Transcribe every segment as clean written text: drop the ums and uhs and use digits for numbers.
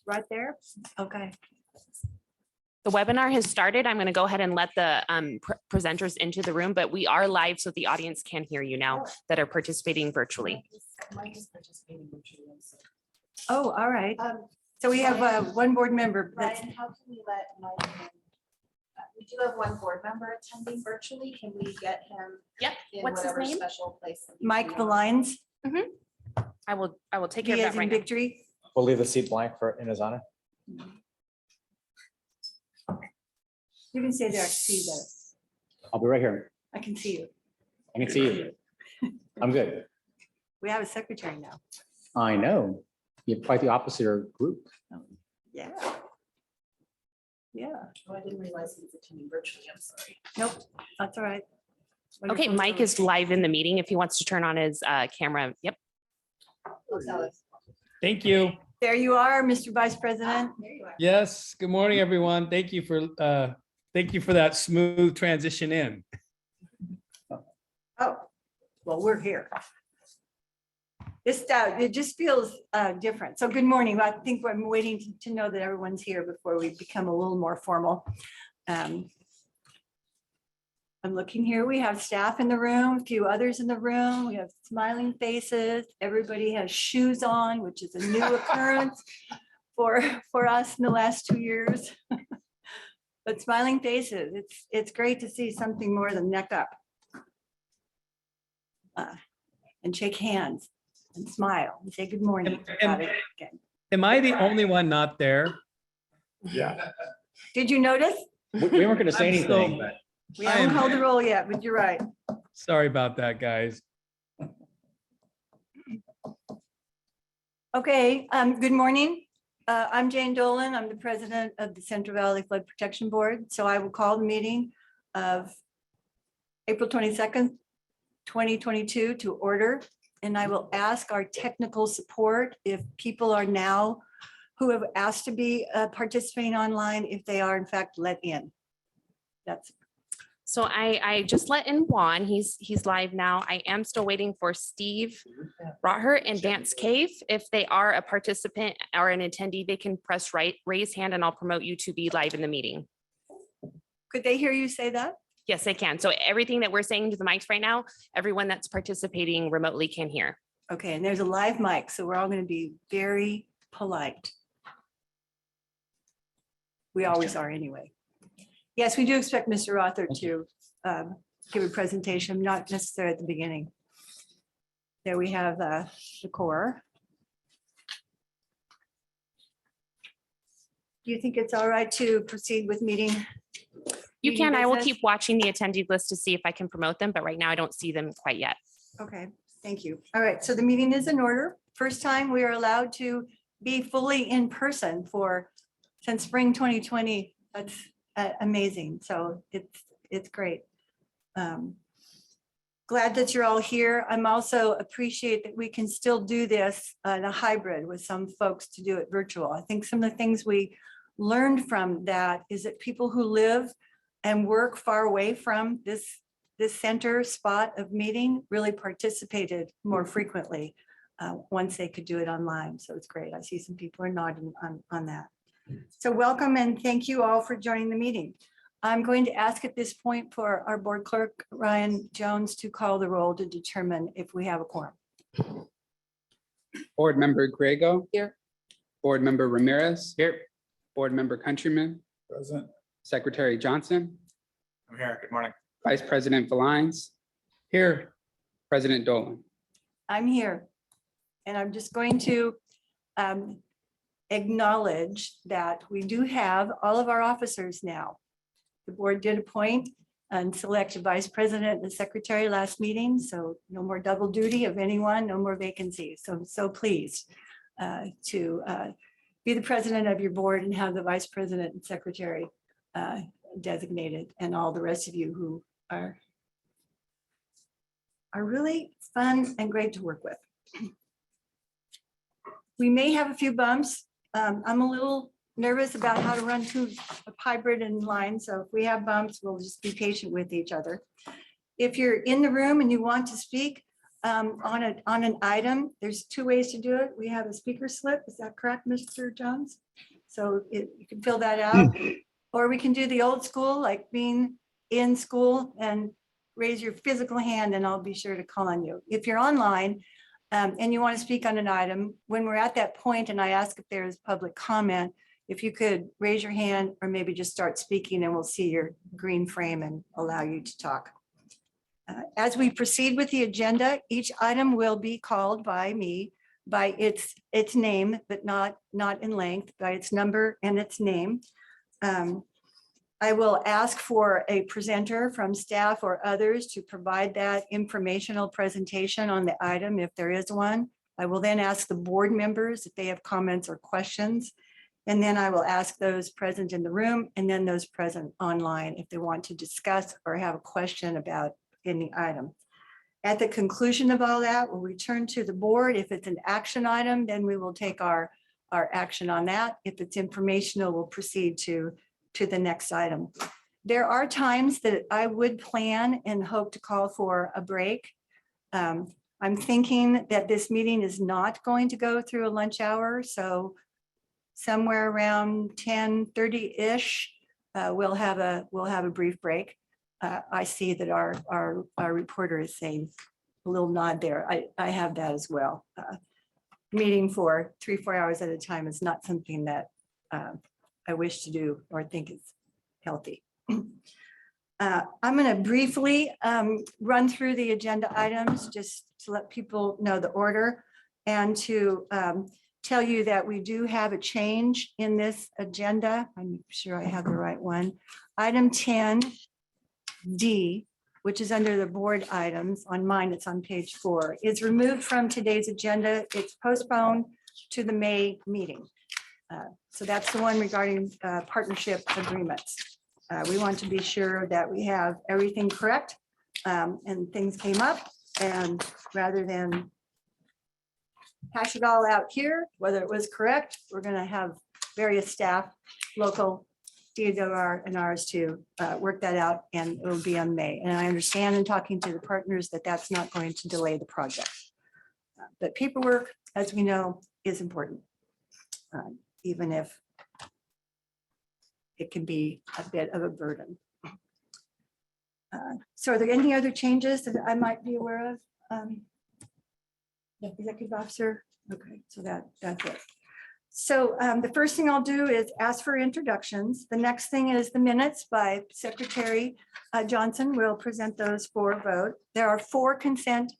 Right there? Okay. The webinar has started. I'm going to go ahead and let the presenters into the room, but we are live so the audience can hear you now that are participating virtually. Mike is participating virtually. Oh, all right. So we have one board member. Ryan, how can we let Mike in? We do have one board member attending virtually. Can we get him? Yep. In What's his whatever name? special place? that we Mike want? Valines, I will take care he of is that in right now. Victory. We'll leave the seat blank in his honor. You can stay there. I can see you. I'll be right here. I can see you. I can see you. I'm good. We have a secretary now. I know. You're quite the opposite group. Yeah. Yeah. Oh, I didn't realize he was attending virtually. I'm sorry. Nope, that's all right. Okay, Mike is live in the meeting if he wants to turn on his camera. Yep. Oh, tell us. Thank you. There you are, Mr. Vice President. There you are. Yes, good morning, everyone. Thank you for that smooth transition in. Oh, well, we're here. It just feels different. So good morning. I think I'm waiting to know that everyone's here before we become a little more formal. I'm looking here. We have staff in the room, a few others in the room. We have smiling faces. Everybody has shoes on, which is a new occurrence for us in the last 2 years. But smiling faces, it's great to see something more than neck up. And shake hands and smile and say good morning. Am I the only one not there? Yeah. Did you notice? We weren't going to say I'm so- anything, but We haven't called the roll yet, but you're right. Sorry about that, guys. Okay, good morning. I'm Jane Dolan. I'm the president of the Central Valley Flood Protection Board. So I will call the meeting of April 22nd, 2022 to order. And I will ask our technical support if people are now who have asked to be participating online, if they are in fact let in. That's So I just let in Juan. He's live now. I am still waiting for Steve Rothert and Dance Cave. If they are a participant or an attendee, they can press raise hand and I'll promote you to be live in the meeting. Could they hear you say that? Yes, they can. So everything that we're saying to the mics right now, everyone that's participating remotely can hear. Okay, and there's a live mic, so we're all going to be very polite. We always are anyway. Yes, we do expect Mr. Rothert to give a presentation, not necessarily at the beginning. There we have the core. Do you think it's all right to proceed with meeting? You Meeting can, I will business? keep watching the attendee list to see if I can promote them, but right now I don't see them quite yet. Okay, thank you. All right, so the meeting is in order. First time we are allowed to be fully in person since spring 2020. That's amazing. So it's great. Glad that you're all here. I'm also appreciate that we can still do this in a hybrid with some folks to do it virtual. I think some of the things we learned from that is that people who live and work far away from this center spot of meeting really participated more frequently once they could do it online. So it's great. I see some people are nodding on that. So welcome and thank you all for joining the meeting. I'm going to ask at this point for our board clerk, Ryan Jones, to call the roll to determine if we have a quorum. Board Member Grego. Here. Board Member Ramirez. here. Board Member Countryman. Present. Secretary Johnson. I'm here. Good morning. Vice President Valines. Here, President Dolan. I'm here. And I'm just going to acknowledge that we do have all of our officers now. The board did appoint and select a vice president and a secretary last meeting, so no more double duty of anyone, no more vacancies. So I'm so pleased to be the president of your board and have the vice president and secretary designated, and all the rest of you who are really fun and great to work with. We may have a few bumps. I'm a little nervous about how to run through a hybrid and line. So if we have bumps, we'll just be patient with each other. If you're in the room and you want to speak, on an item. There's two ways to do it. We have a speaker slip. Is that correct, Mr. Jones? So you can fill that out. Or we can do the old school, like being in school and raise your physical hand and I'll be sure to call on you. If you're online and you want to speak on an item, when we're at that point and I ask if there's public comment, if you could raise your hand or maybe just start speaking and we'll see your green frame and allow you to talk. As we proceed with the agenda, each item will be called by me by its name, but not in length, by its number and its name. I will ask for a presenter from staff or others to provide that informational presentation on the item if there is one. I will then ask the board members if they have comments or questions. And then I will ask those present in the room and then those present online if they want to discuss or have a question about any item. At the conclusion of all that, we'll return to the board. If it's an action item, then we will take our action on that. If it's informational, we'll proceed to the next item. There are times that I would plan and hope to call for a break. I'm thinking that this meeting is not going to go through a lunch hour, so somewhere around 10:30-ish, we'll have a brief break. I see that our reporter is saying a little nod there. I have that as well. Meeting for 3-4 hours at a time is not something that I wish to do or think is healthy. I'm going to briefly run through the agenda items just to let people know the order and to tell you that we do have a change in this agenda. I'm sure I have the right one. Item 10D, which is under the board items. On mine, it's on page 4, is removed from today's agenda. It's postponed to the May meeting. So that's the one regarding partnership agreements. We want to be sure that we have everything correct and things came up, and rather than hash it all out here, whether it was correct, we're going to have various staff, local, DWR and ours to work that out, and it will be on May. And I understand in talking to the partners that that's not going to delay the project. But paperwork, as we know, is important. Even if it can be a bit of a burden. So are there any other changes that I might be aware of? Executive officer? Okay, so that's it. So the first thing I'll do is ask for introductions. The next thing is the minutes by Secretary Johnson. We'll present those for a vote. There are 4 consent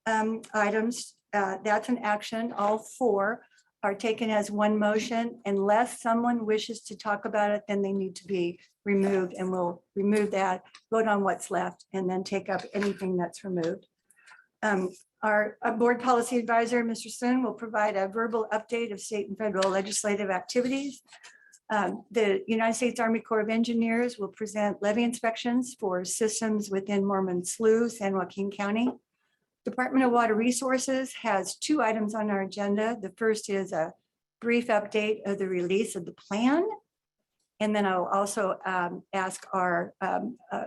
items. That's an action. All 4 are taken as one motion. Unless someone wishes to talk about it, then they need to be removed, and we'll remove that, vote on what's left, and then take up anything that's removed. Our board policy advisor, Mr. Sun, will provide a verbal update of state and federal legislative activities. The United States Army Corps of Engineers will present levee inspections for systems within Mormon Slough, San Joaquin County. Department of Water Resources has 2 items on our agenda. The first is a brief update of the release of the plan. And then I'll also ask our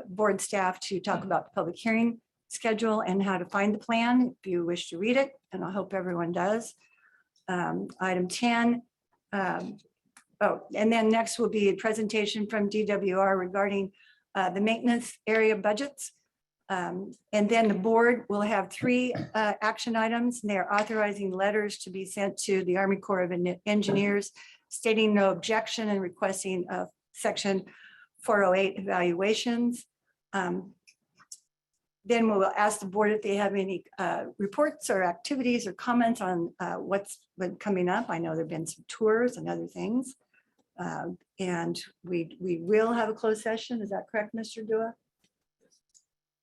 board staff to talk about the public hearing schedule and how to find the plan if you wish to read it, and I hope everyone does. Item 10. And then next will be a presentation from DWR regarding the maintenance area budgets. And then the board will have 3 action items, and they're authorizing letters to be sent to the Army Corps of Engineers stating no objection and requesting section 408 evaluations. Then we will ask the board if they have any reports or activities or comments on what's been coming up. I know there've been some tours and other things. And we will have a closed session. Is that correct, Mr. Dua?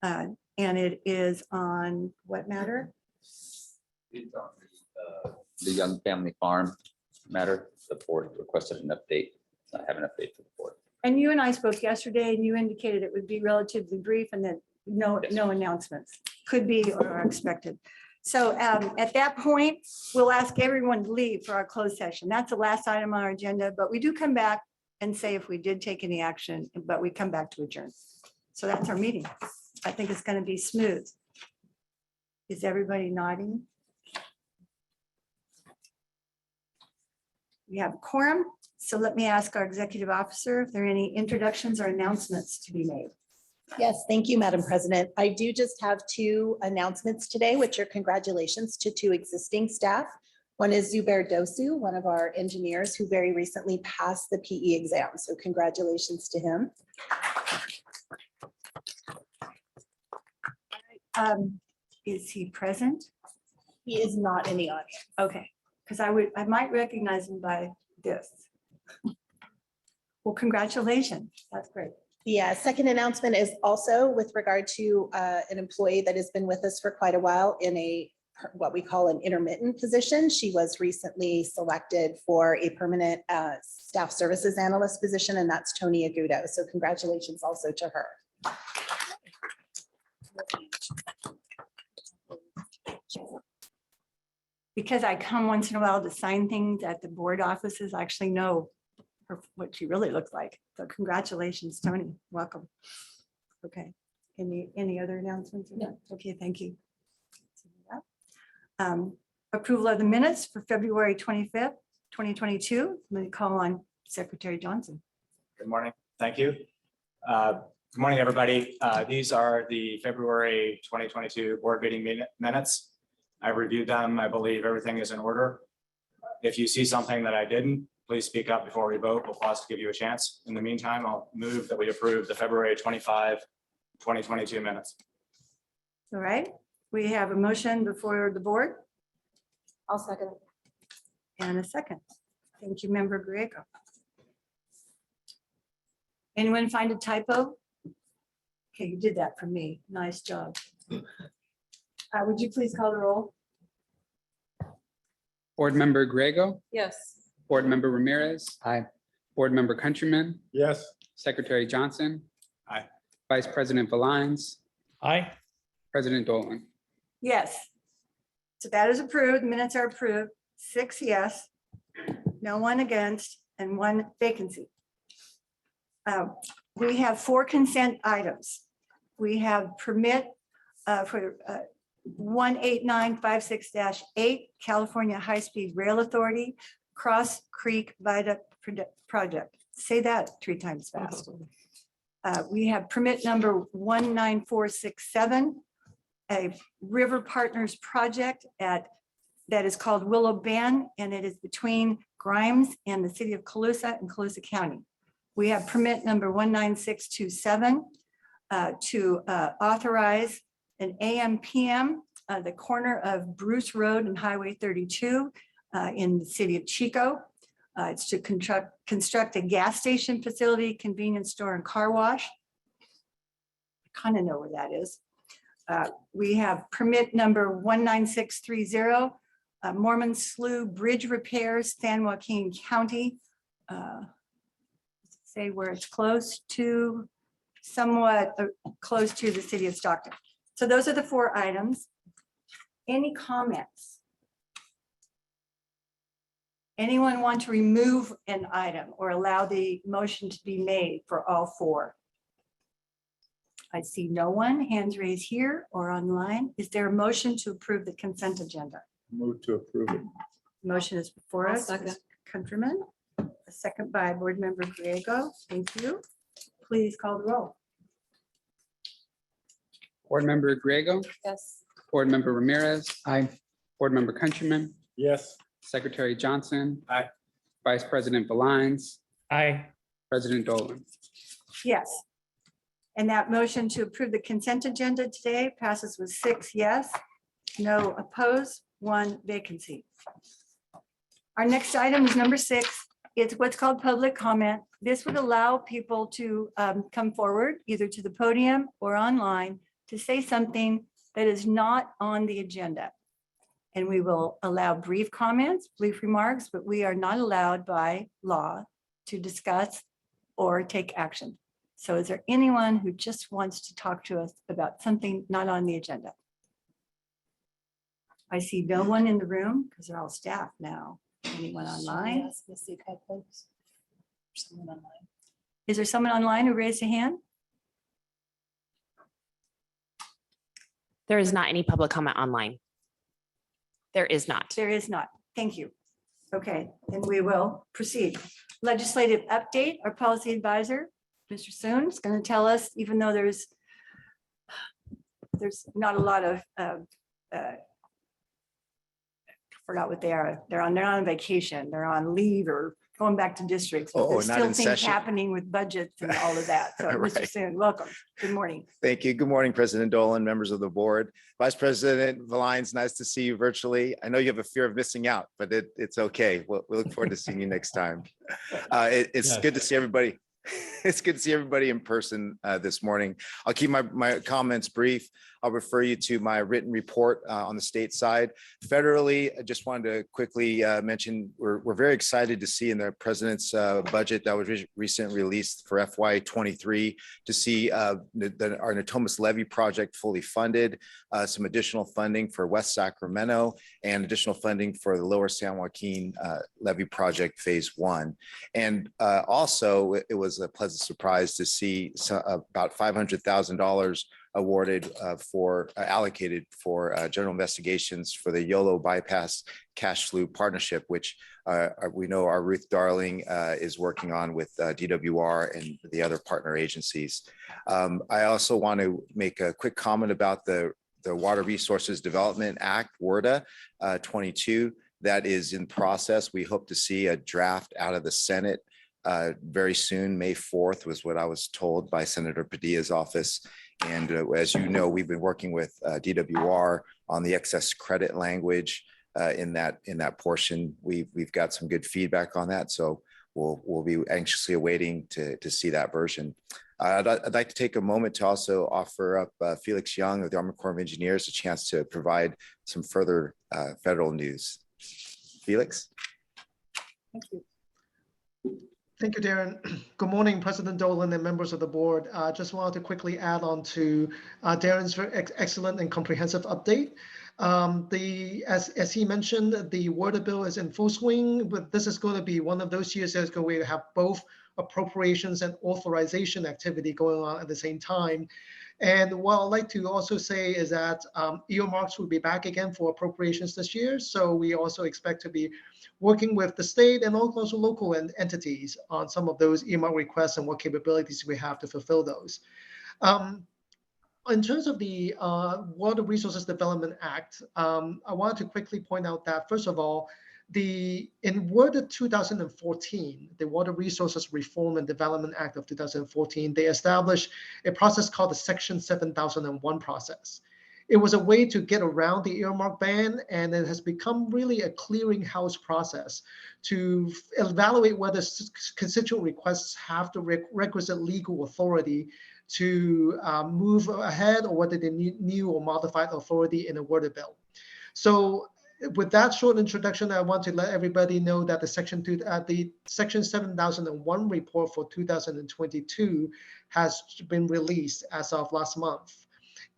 And it is on what matter? It's on the Young Family Farm matter. The board requested an update. I have an update for the board. And you and I spoke yesterday, and you indicated it would be relatively brief and that no announcements could be or are expected. So at that point, we'll ask everyone to leave for our closed session. That's the last item on our agenda, but we do come back and say if we did take any action, but we come back to adjourn. So that's our meeting. I think it's going to be smooth. Is everybody nodding? We have a quorum, so let me ask our executive officer if there are any introductions or announcements to be made. Yes, thank you, Madam President. I do just have two announcements today, which are congratulations to two existing staff. One is Zubair Dosu, one of our engineers who very recently passed the PE exam. So congratulations to him. Is he present? He is not in the audience. Okay, because I might recognize him by this. Well, congratulations. That's great. The second announcement is also with regard to an employee that has been with us for quite a while in what we call an intermittent position. She was recently selected for a permanent staff services analyst position, and that's Tony Agudo. So congratulations also to her. Because I come once in a while to sign things at the board offices, I actually know what she really looks like. So congratulations, Tony. Welcome. Okay. Any other announcements? No. Okay, thank you. Approval of the minutes for February 25th, 2022. Let me call on Secretary Johnson. Good morning. Thank you. Good morning, everybody. These are the February 2022 board meeting minutes. I reviewed them. I believe everything is in order. If you see something that I didn't, please speak up before we vote. We'll pause to give you a chance. In the meantime, I'll move that we approve the February 25, 2022 minutes. All right, we have a motion before the board. I'll second. And a second. Thank you, Member Griego. Anyone find a typo? Okay, you did that for me. Nice job. Would you please call the roll? Board Member Griego, Yes. Board Member Ramirez, Aye. Board Member Countryman, Yes. Secretary Johnson. Aye. Vice President Valines, Aye. President Dolan. Yes. So that is approved. The minutes are approved. 6 yes, no one against, and 1 vacancy. We have 4 consent items. We have permit for 18956-8 California High-Speed Rail Authority Cross Creek Viaduct Project. Say that 3 times fast. We have permit number 19467, a River Partners project that is called Willow Bend, and it is between Grimes and the city of Colusa and Colusa County. We have permit number 19627 to authorize an AM/PM, the corner of Bruce Road and Highway 32 in the city of Chico. It's to construct a gas station facility, convenience store, and car wash. I kind of know where that is. We have permit number 19630, Mormon Slough Bridge Repairs, San Joaquin County. Say where it's close to, somewhat close to the city of Stockton. So those are the 4 items. Any comments? Anyone want to remove an item or allow the motion to be made for all 4? I see no one. Hands raised here or online. Is there a motion to approve the consent agenda? Move to approve it. Motion is before I'll us. second. Mr. Countryman, a second by Board Member Griego. Thank you. Please call the roll. Board Member Griego, Yes. Board Member Ramirez, Aye. Board Member Countryman, Yes. Secretary Johnson. Aye. Vice President Valines, Aye. President Dolan. Yes. And that motion to approve the consent agenda today passes with 6 yes, no opposed, 1 vacancy. Our next item is number 6. It's what's called public comment. This would allow people to come forward either to the podium or online to say something that is not on the agenda. And we will allow brief comments, brief remarks, but we are not allowed by law to discuss or take action. So is there anyone who just wants to talk to us about something not on the agenda? I see no one in the room because they're all staff now. Anyone online? Yes, Missy Cudpokes. Someone online. Is there someone online who raised a hand? There is not any public comment online. There is not. There is not. Thank you. Okay, then we will proceed. Legislative update, our policy advisor, Mr. Soon, is going to tell us, even though there's not a lot of, forgot what they are. They're not on vacation. They're on leave or going back to districts. But Oh, there's not still in things session. happening with budgets and all of that. So Mr. Right. Soon, welcome. Good morning. Thank you. Good morning, President Dolan, members of the board. Vice President Valines, nice to see you virtually. I know you have a fear of missing out, but it's okay. We look forward to seeing you next time. It's Yes. good to see everybody. It's good to see everybody in person this morning. I'll keep my comments brief. I'll refer you to my written report on the state side. Federally, I just wanted to quickly mention, we're very excited to see in the president's budget that was recently released for FY23 to see our Natomas levy project fully funded, some additional funding for West Sacramento, and additional funding for the Lower San Joaquin levy project phase 1. And also, it was a pleasant surprise to see about $500,000 awarded allocated for general investigations for the YOLO bypass cash flow partnership, which we know our Ruth Darling is working on with DWR and the other partner agencies. I also want to make a quick comment about the Water Resources Development Act, WRDA 22, that is in process. We hope to see a draft out of the Senate very soon. May 4th was what I was told by Senator Padilla's office. And as you know, we've been working with DWR on the excess credit language in that portion. We've got some good feedback on that, so we'll be anxiously awaiting to see that version. I'd like to take a moment to also offer up Felix Young of the Army Corps of Engineers a chance to provide some further federal news. Felix? Thank you. Thank you, Darren. Good morning, President Dolan and members of the board. Just wanted to quickly add on to Darren's very excellent and comprehensive update. As he mentioned, the water bill is in full swing, but this is going to be one of those years that's going to have both appropriations and authorization activity going on at the same time. And what I'd like to also say is that earmarks will be back again for appropriations this year. So we also expect to be working with the state and also local entities on some of those earmark requests and what capabilities we have to fulfill those. In terms of the Water Resources Development Act, I wanted to quickly point out that, first of all, in WRDA 2014, the Water Resources Reform and Development Act of 2014, they established a process called the Section 7001 process. It was a way to get around the earmark ban, and it has become really a clearinghouse process to evaluate whether constituent requests have the requisite legal authority to move ahead, or whether they need new or modified authority in a WRDA bill. So with that short introduction, I want to let everybody know that the Section 7001 report for 2022 has been released as of last month.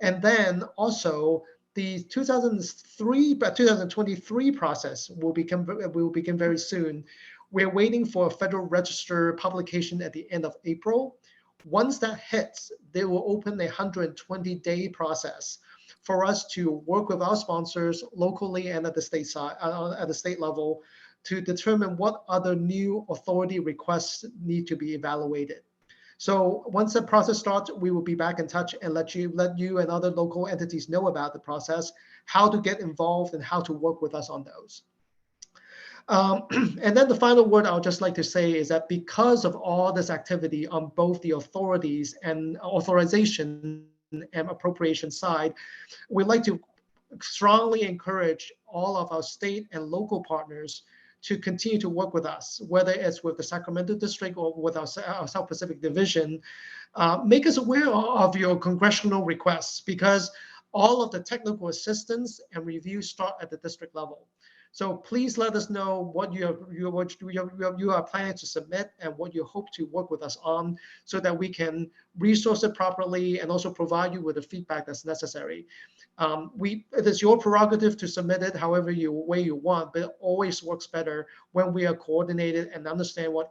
And then also the 2023 process will begin very soon. We're waiting for a Federal Register publication at the end of April. Once that hits, they will open a 120-day process for us to work with our sponsors locally and at the state side, at the state level, to determine what other new authority requests need to be evaluated. So once the process starts, we will be back in touch and let you and other local entities know about the process, how to get involved and how to work with us on those. And then the final word I would just like to say is that because of all this activity on both the authorities and authorization and appropriation side, we'd like to strongly encourage all of our state and local partners to continue to work with us, whether it's with the Sacramento District or with our South Pacific Division. Make us aware of your congressional requests, because all of the technical assistance and review start at the district level. So please let us know what you are planning to submit and what you hope to work with us on, so that we can resource it properly and also provide you with the feedback that's necessary. It is your prerogative to submit it however way you want, but it always works better when we are coordinated and understand what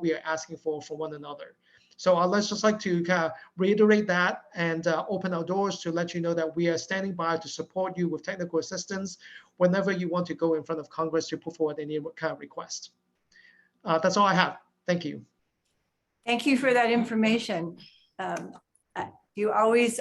we are asking for from one another. So let's just like to kind of reiterate that and open our doors to let you know that we are standing by to support you with technical assistance whenever you want to go in front of Congress to put forward any kind of request. That's all I have. Thank you. Thank you for that information. You always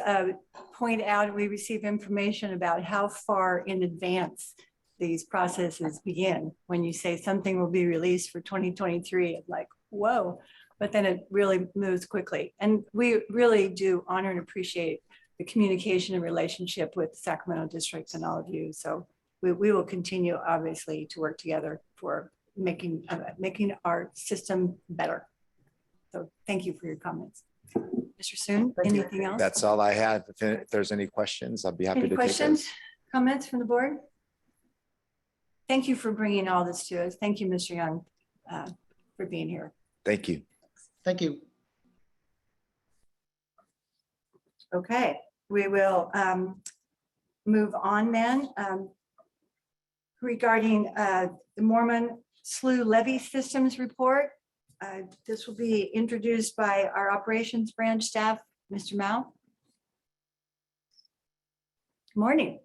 point out, we receive information about how far in advance these processes begin. When you say something will be released for 2023, it's like, whoa, but then it really moves quickly. And we really do honor and appreciate the communication and relationship with Sacramento districts and all of you. So we will continue, obviously, to work together for making our system better. So thank you for your comments. Mr. Soon, anything else? That's all I had. If there's any questions, I'd be happy Any to take questions, those. comments from the board? Thank you for bringing all this to us. Thank you, Mr. Young, for being here. Thank you. Thank you. Okay, we will move on then. Regarding the Mormon Slough Levee Systems Report, this will be introduced by our operations branch staff, Mr. Mao. Good morning.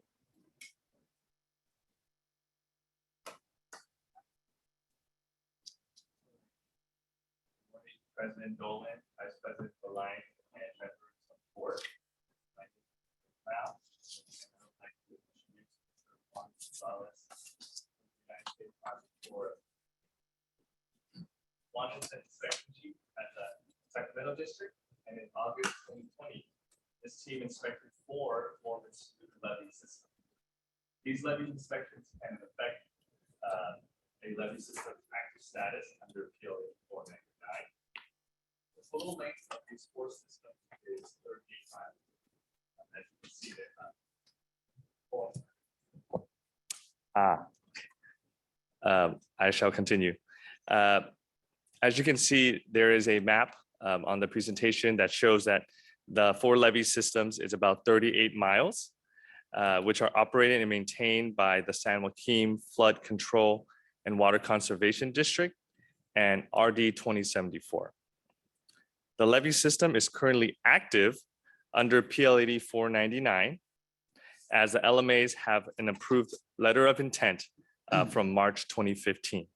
President Dolan, Vice President Belline, and members of the board. My name is Mao, and I would like to introduce Mr. Juan Gonzalez, United States Army Corps. Juan is an inspection chief at the Sacramento district, and in August 2020, this team inspected 4 Mormon Slough levee systems. These levee inspections can affect a levee system's active status under PLA 499. The total length of these 4 systems is 38 miles. As you can see there. I shall continue. As you can see, there is a map on the presentation that shows that the 4 levee systems is about 38 miles, which are operated and maintained by the San Joaquin Flood Control and Water Conservation District and RD 2074. The levee system is currently active under PL80 499, as the LMAs have an approved letter of intent from March 2015,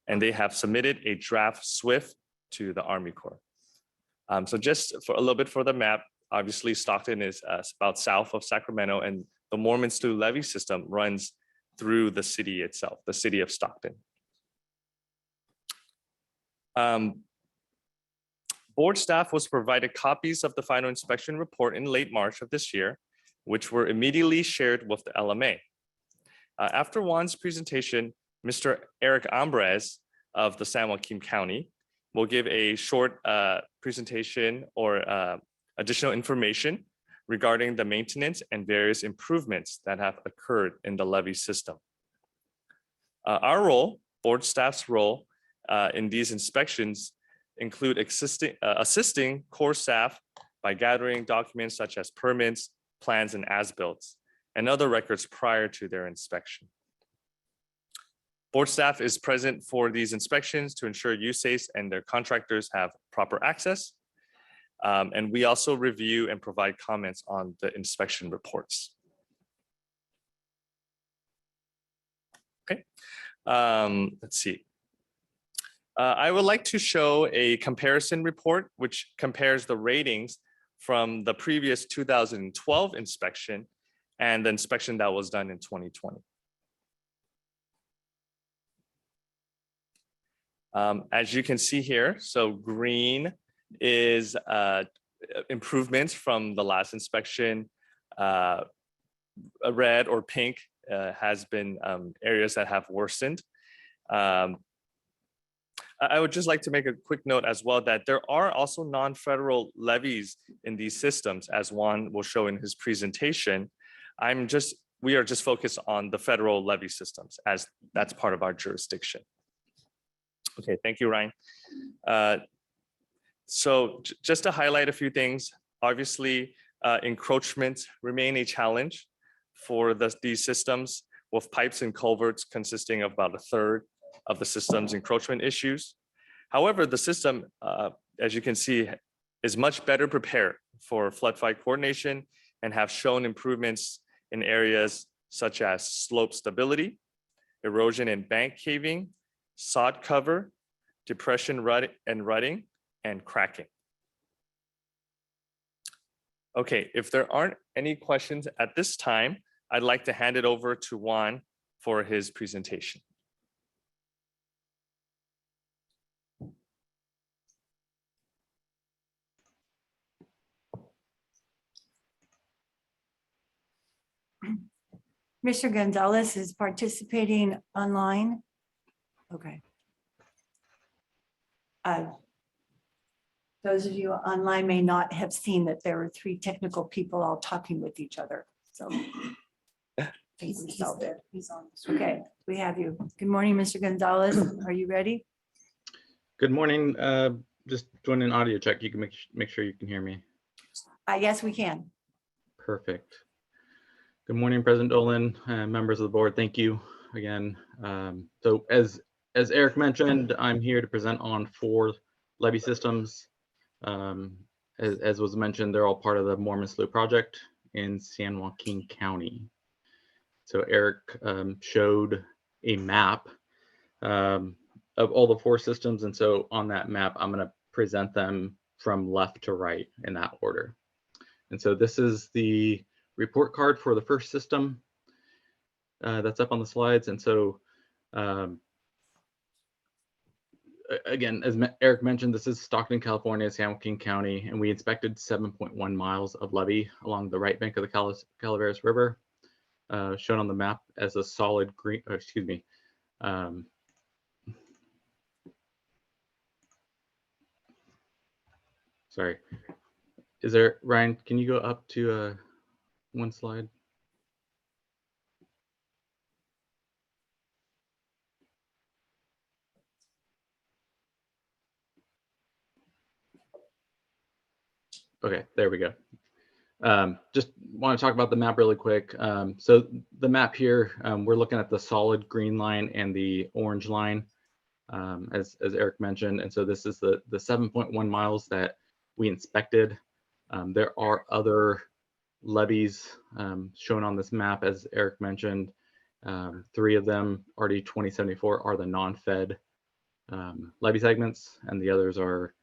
and they have submitted a draft SWIFT to the Army Corps. So just for a little bit for the map, obviously Stockton is about south of Sacramento, and the Mormon Slough levee system runs through the city itself, the city of Stockton. Board staff was provided copies of the final inspection report in late March of this year, which were immediately shared with the LMA. After Juan's presentation, Mr. Eric Ambrez of the San Joaquin County will give a short presentation or additional information regarding the maintenance and various improvements that have occurred in the levee system. Our role, board staff's role in these inspections include assisting Corps staff by gathering documents such as permits, plans, and as-built, and other records prior to their inspection. Board staff is present for these inspections to ensure USACE and their contractors have proper access. And we also review and provide comments on the inspection reports. Okay, let's see. I would like to show a comparison report which compares the ratings from the previous 2012 inspection and the inspection that was done in 2020. As you can see here, so green is improvements from the last inspection. Red or pink has been areas that have worsened. I would just like to make a quick note as well that there are also non-federal levies in these systems, as Juan will show in his presentation. We are just focused on the federal levy systems as that's part of our jurisdiction. Okay, thank you, Ryan. So just to highlight a few things, obviously encroachments remain a challenge for these systems, with pipes and culverts consisting of about 1/3 of the system's encroachment issues. However, the system, as you can see, is much better prepared for flood fight coordination and have shown improvements in areas such as slope stability, erosion and bank caving, sod cover, depression rutting, and cracking. Okay, if there aren't any questions at this time, I'd like to hand it over to Juan for his presentation. Mr. Gonzalez is participating online. Okay. Those of you online may not have seen that there were three technical people all talking with each other, so. He's on. Okay, we have you. Good morning, Mr. Gonzalez. Are you ready? Good morning. Just doing an audio check. You can make sure you can hear me. Yes, we can. Perfect. Good morning, President Dolan, members of the board. Thank you again. So as Eric mentioned, I'm here to present on 4 levee systems. As was mentioned, they're all part of the Mormon Slough project in San Joaquin County. So Eric showed a map of all the 4 systems. And so on that map, I'm going to present them from left to right in that order. And so this is the report card for the first system that's up on the slides. And so again, as Eric mentioned, this is Stockton, California, San Joaquin County, and we inspected 7.1 miles of levee along the right bank of the Calaveras River, shown on the map as a solid green, excuse me. Sorry. Is there, Ryan, can you go up to one slide? Okay, there we go. Just want to talk about the map really quick. So the map here, we're looking at the solid green line and the orange line, as Eric mentioned. And so this is the 7.1 miles that we inspected. There are other levees shown on this map, as Eric mentioned. 3 of them, RD 2074, are the non-fed levee segments, and the others are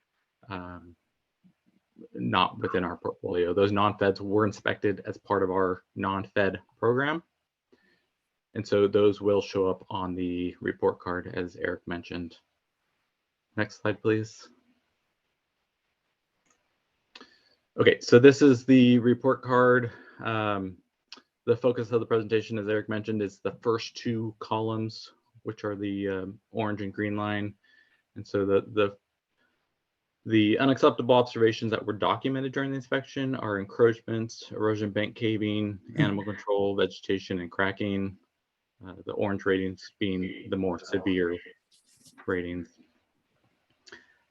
not within our portfolio. Those non-feds were inspected as part of our non-fed program. And so those will show up on the report card, as Eric mentioned. Next slide, please. Okay, so this is the report card. The focus of the presentation, as Eric mentioned, is the first 2 columns, which are the orange and green line. And so the unacceptable observations that were documented during the inspection are encroachments, erosion bank caving, animal control, vegetation, and cracking. The orange ratings being the more severe ratings.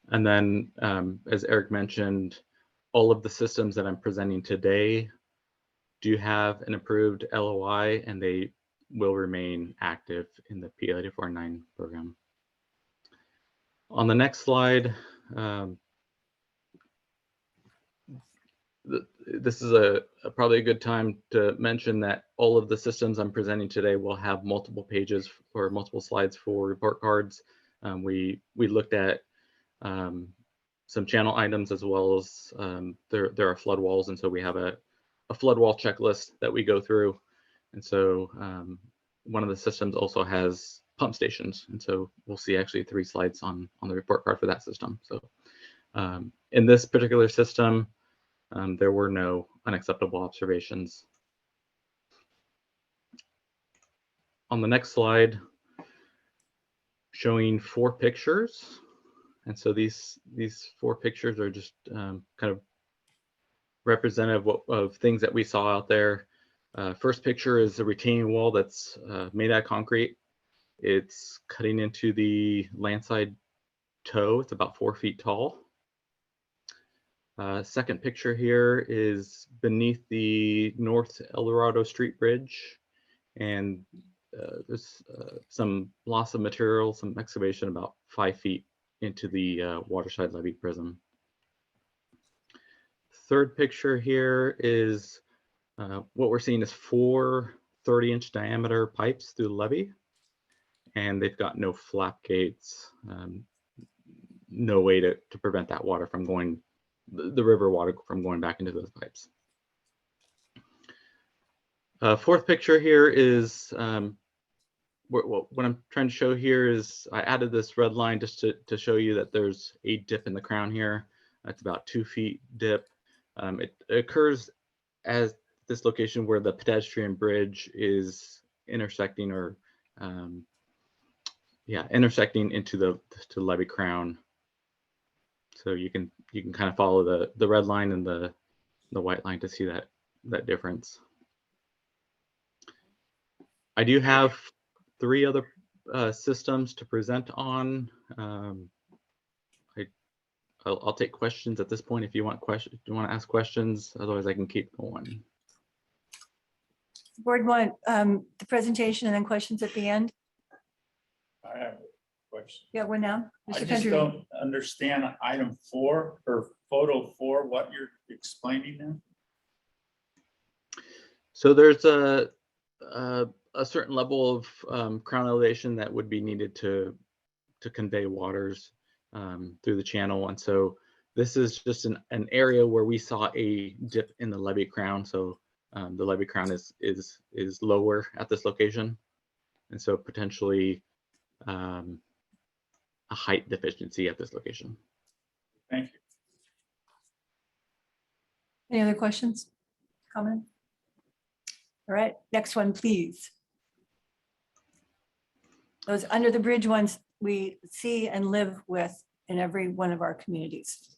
And then, as Eric mentioned, all of the systems that I'm presenting today do have an approved LOI, and they will remain active in the PL-8409 program. On the next slide, this is probably a good time to mention that all of the systems I'm presenting today will have multiple pages or multiple slides for report cards. We looked at some channel items, as well as there are flood walls, and so we have a flood wall checklist that we go through. And so one of the systems also has pump stations, and so we'll see actually 3 slides on the report card for that system. So in this particular system, there were no unacceptable observations. On the next slide, showing 4 pictures. And so these 4 pictures are just kind of representative of things that we saw out there. First picture is a retaining wall that's made out of concrete. It's cutting into the landside toe. It's about 4 feet tall. Second picture here is beneath the North El Dorado Street Bridge, and there's some loss of material, some excavation about 5 feet into the waterside levee prism. third picture here is what we're seeing is 4 30-inch diameter pipes through the levee, and they've got no flap gates, no way to prevent that water from going, the river water from going back into those pipes. Fourth picture here is what I'm trying to show here is I added this red line just to show you that there's a dip in the crown here. That's about 2 feet dip. It occurs as this location where the pedestrian bridge is intersecting or intersecting into the levee crown. So you can kind of follow the red line and the white line to see that difference. I do have 3 other systems to present on. I'll take questions at this point if you want to ask questions. Otherwise, I can keep going. Board want the presentation and then questions at the end? I have a question. Yeah, we're now. I Mr. just Pendry. don't understand item 4 or photo 4, what you're explaining now. So there's a certain level of crown elevation that would be needed to convey waters through the channel, and so this is just an area where we saw a dip in the levee crown. So the levee crown is lower at this location, and so potentially a height deficiency at this location. Thank you. Any other questions? Comment? All right, next one, please. Those under the bridge ones we see and live with in every one of our communities.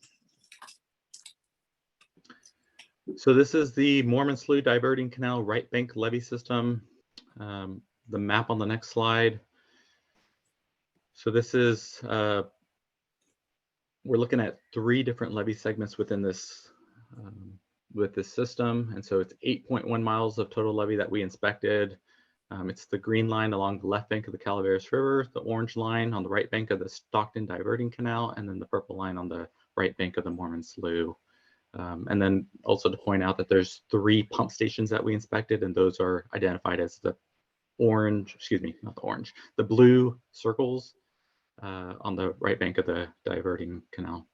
So this is the Mormon Slough Diverting Canal right bank levee system. The map on the next slide. So this is, we're looking at 3 different levee segments within this, with this system. And so it's 8.1 miles of total levee that we inspected. It's the green line along the left bank of the Calaveras River, the orange line on the right bank of the Stockton Diverting Canal, and then the purple line on the right bank of the Mormon Slough. And then also to point out that there's 3 pump stations that we inspected, and those are identified as the orange, excuse me, not the orange, the blue circles on the right bank of the diverting canal.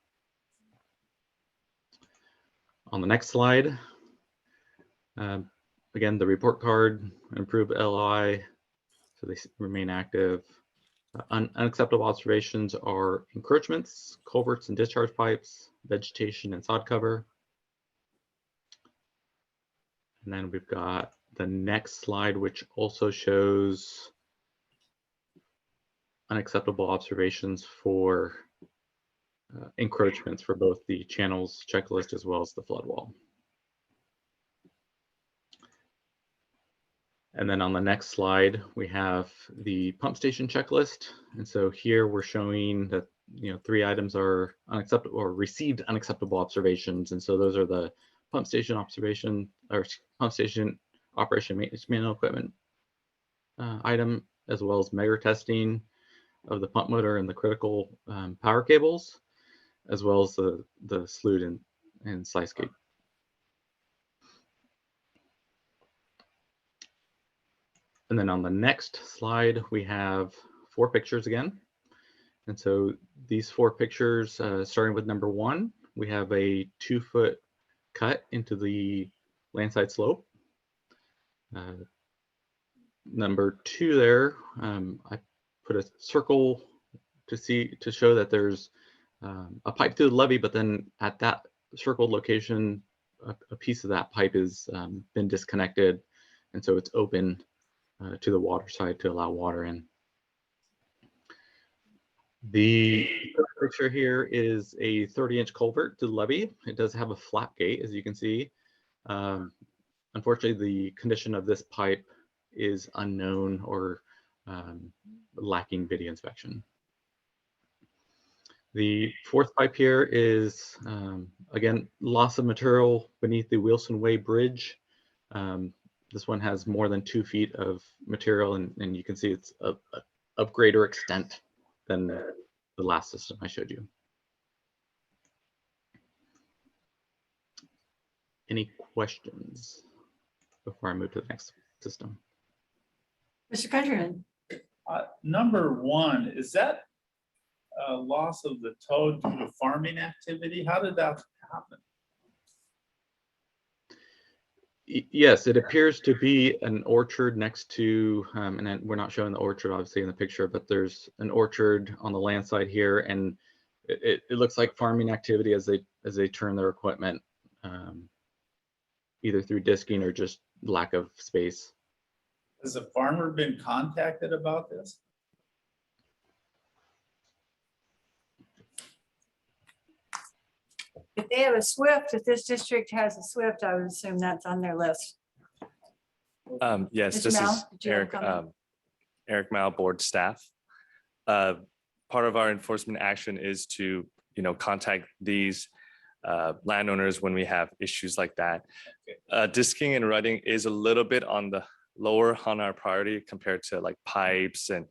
On the next slide, again, the report card, improved LI, so they remain active. Unacceptable observations are encroachments, culverts and discharge pipes, vegetation and sod cover. And then we've got the next slide, which also shows unacceptable observations for encroachments for both the channels checklist as well as the flood wall. And then on the next slide, we have the pump station checklist. And so here we're showing that 3 items are unacceptable or received unacceptable observations. And so those are the pump station observation or pump station operation maintenance manual equipment item, as well as measure testing of the pump motor and the critical power cables, as well as the sluice and slice gate. And then on the next slide, we have 4 pictures again. And so these 4 pictures, starting with number 1, we have a 2-foot cut into the landside slope. Number 2 there, I put a circle to show that there's a pipe through the levee, but then at that circled location, a piece of that pipe has been disconnected, and so it's open to the water side to allow water in. The picture here is a 30-inch culvert to the levee. It does have a flap gate, as you can see. Unfortunately, the condition of this pipe is unknown or lacking video inspection. The 4th pipe here is, again, loss of material beneath the Wilson Way Bridge. This one has more than 2 feet of material, and you can see it's of greater extent than the last system I showed you. Any questions before I move to the next system? Mr. Countryman, Number one, is that loss of the toad due to farming activity? How did that happen? Yes, it appears to be an orchard next to, and then we're not showing the orchard obviously in the picture, but there's an orchard on the land side here, and it looks like farming activity as they turn their equipment, either through disking or just lack of space. Has the farmer been contacted about this? if they have a SWIFT, if this district has a SWIFT, I would assume that's on their list. Yes, Mr. this Mao, is did you have a Eric, comment? Eric Mao, board staff. Part of our enforcement action is to, contact these landowners when we have issues like that. Disking and rutting is a little bit on the lower on our priority compared to like pipes and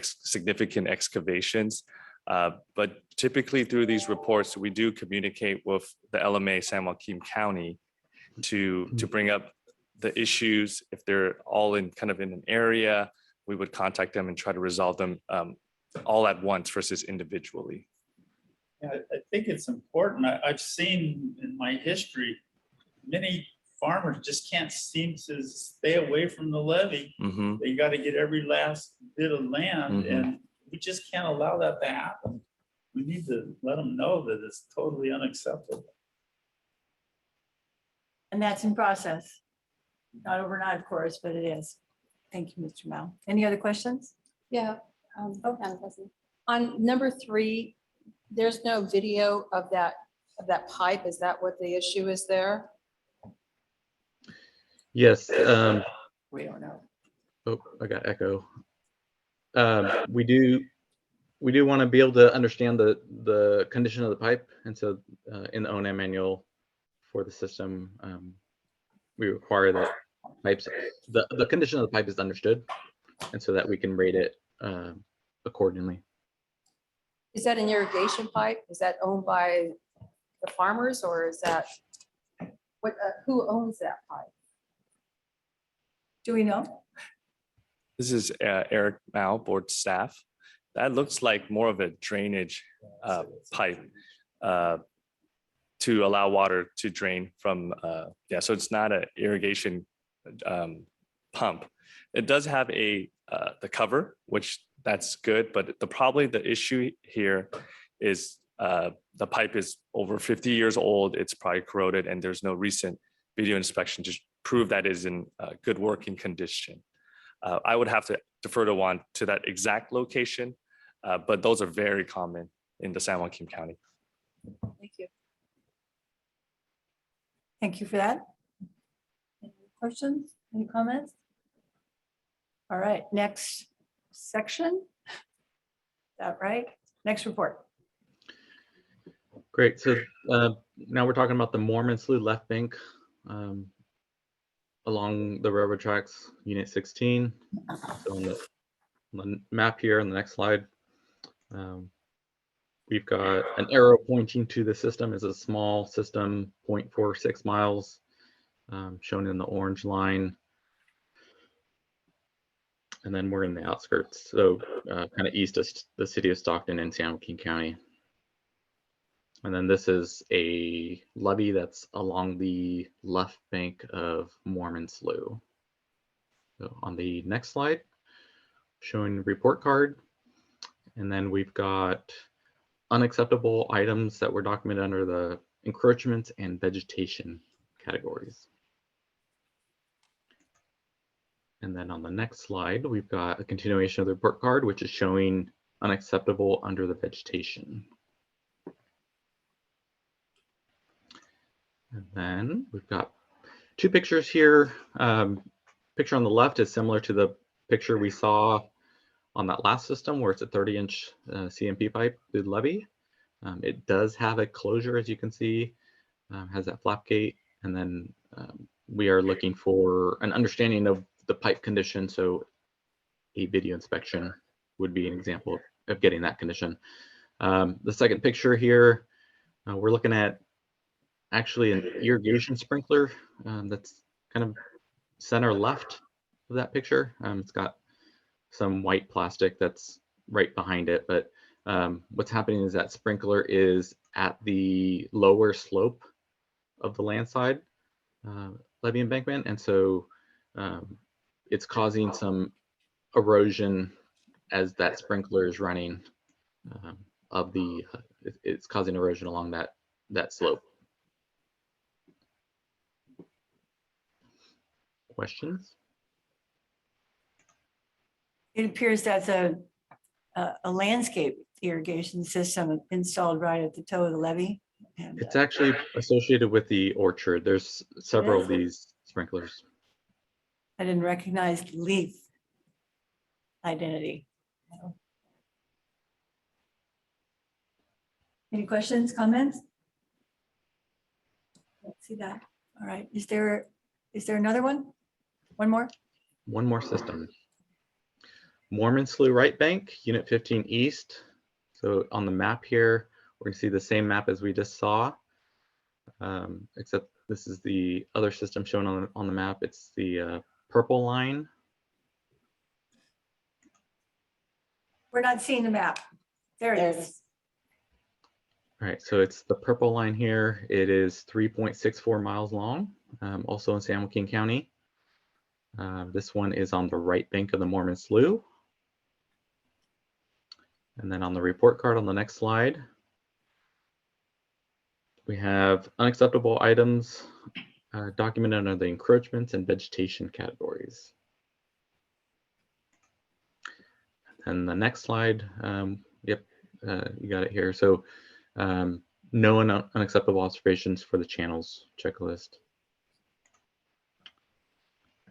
significant excavations. But typically through these reports, we do communicate with the LMA San Joaquin County to bring up the issues. If they're all in kind of in an area, we would contact them and try to resolve them all at once versus individually. Yeah, I think it's important. I've seen in my history, many farmers just can't seem to stay away from the levee. Mm-hmm. They got to get every last bit of land, Mhm. and we just can't allow that to happen. We need to let them know that it's totally unacceptable. And that's in process. Not overnight, of course, but it is. Thank you, Mr. Mao. Any other questions? Yeah. Madam President. On number 3, there's no video of that pipe. Is that what the issue is there? Yes. We don't know. Oh, I got echo. We do want to be able to understand the condition of the pipe, and so in the O&M manual for the system, we require that pipes the condition of the pipe is understood, and so that we can rate it accordingly. Is that an irrigation pipe? Is that owned by the farmers, or is that what? Who owns that pipe? Do we know? This is Eric Mao, board staff. That looks like more of a drainage pipe to allow water to drain from, so it's not an irrigation pump. It does have the cover, which that's good, but probably the issue here is the pipe is over 50 years old. It's probably corroded, and there's no recent video inspection to prove that is in good working condition. I would have to defer to Juan to that exact location, but those are very common in the San Joaquin County. Thank you. Thank you for that. Any questions? Any comments? All right, next section. Is that right? Next report. Great. So now we're talking about the Mormon Slough left bank along the railroad tracks, Unit 16. So on the map here on the next slide, we've got an arrow pointing to the system is a small system, 0.46 miles, shown in the orange line. And then we're in the outskirts, so kind of east of the city of Stockton in San Joaquin County. And then this is a levee that's along the left bank of Mormon Slough. So on the next slide, showing the report card. And then we've got unacceptable items that were documented under the encroachments and vegetation categories. And then on the next slide, we've got a continuation of the report card, which is showing unacceptable under the vegetation. And then we've got 2 pictures here. Picture on the left is similar to the picture we saw on that last system, where it's a 30-inch CMP pipe through the levee. It does have a closure, as you can see, has that flap gate. And then we are looking for an understanding of the pipe condition. So a video inspection would be an example of getting that condition. The second picture here, we're looking at actually an irrigation sprinkler that's kind of center left of that picture. It's got some white plastic that's right behind it, but what's happening is that sprinkler is at the lower slope of the landside levee embankment, and so it's causing some erosion as that sprinkler is running of the it's causing erosion along that slope. Questions? It appears that's a landscape irrigation system installed right at the toe of the levee. And, It's actually associated with the orchard. There's several is? of these sprinklers. I didn't recognize the leaf identity. Any questions, comments? Let's see that. All right. Is there another one? One more? One more system. Mormon Slough Right Bank, Unit 15 East. So on the map here, we're gonna see the same map as we just saw, except this is the other system shown on the map. It's the purple line. We're not seeing the map. There it is. All right, so it's the purple line here. It is 3.64 miles long, also in San Joaquin County. This one is on the right bank of the Mormon Slough. And then on the report card on the next slide, we have unacceptable items documented under the encroachments and vegetation categories. And the next slide, you got it here. So no unacceptable observations for the channels checklist.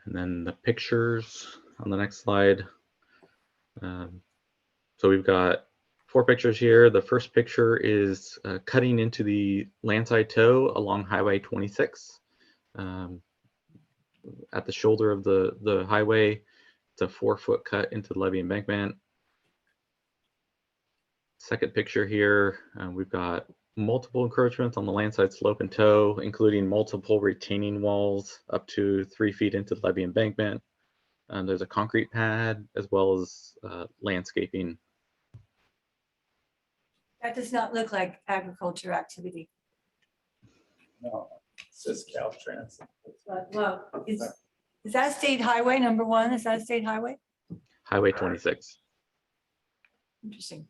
And then the pictures on the next slide. So we've got 4 pictures here. The first picture is cutting into the landside toe along Highway 26. At the shoulder of the highway, it's a 4-foot cut into the levee embankment. Second picture here, we've got multiple encroachments on the landside slope and toe, including multiple retaining walls up to 3 feet into the levee embankment. There's a concrete pad as well as landscaping. That does not look like agriculture activity. No, it says Caltrans. Well, is that state highway number 1? Is that a state highway? Highway 26. Interesting.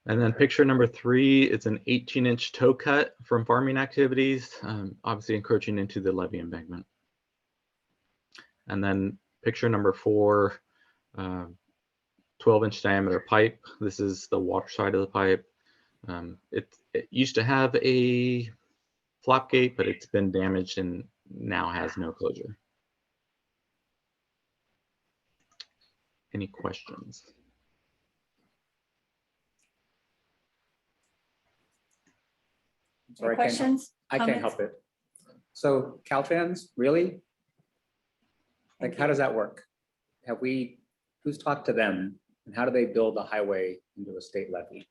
And then picture number 3, it's an 18-inch toe cut from farming activities, obviously encroaching into the levee embankment. And then picture number 4, 12-inch diameter pipe. This is the water side of the pipe. It used to have a flop gate, but it's been damaged and now has no closure. Any questions? Sorry, Questions? I can't Comments? help it. So Caltrans, really? Like, how does that work? Who's talked to them and how do they build a highway into a state levee?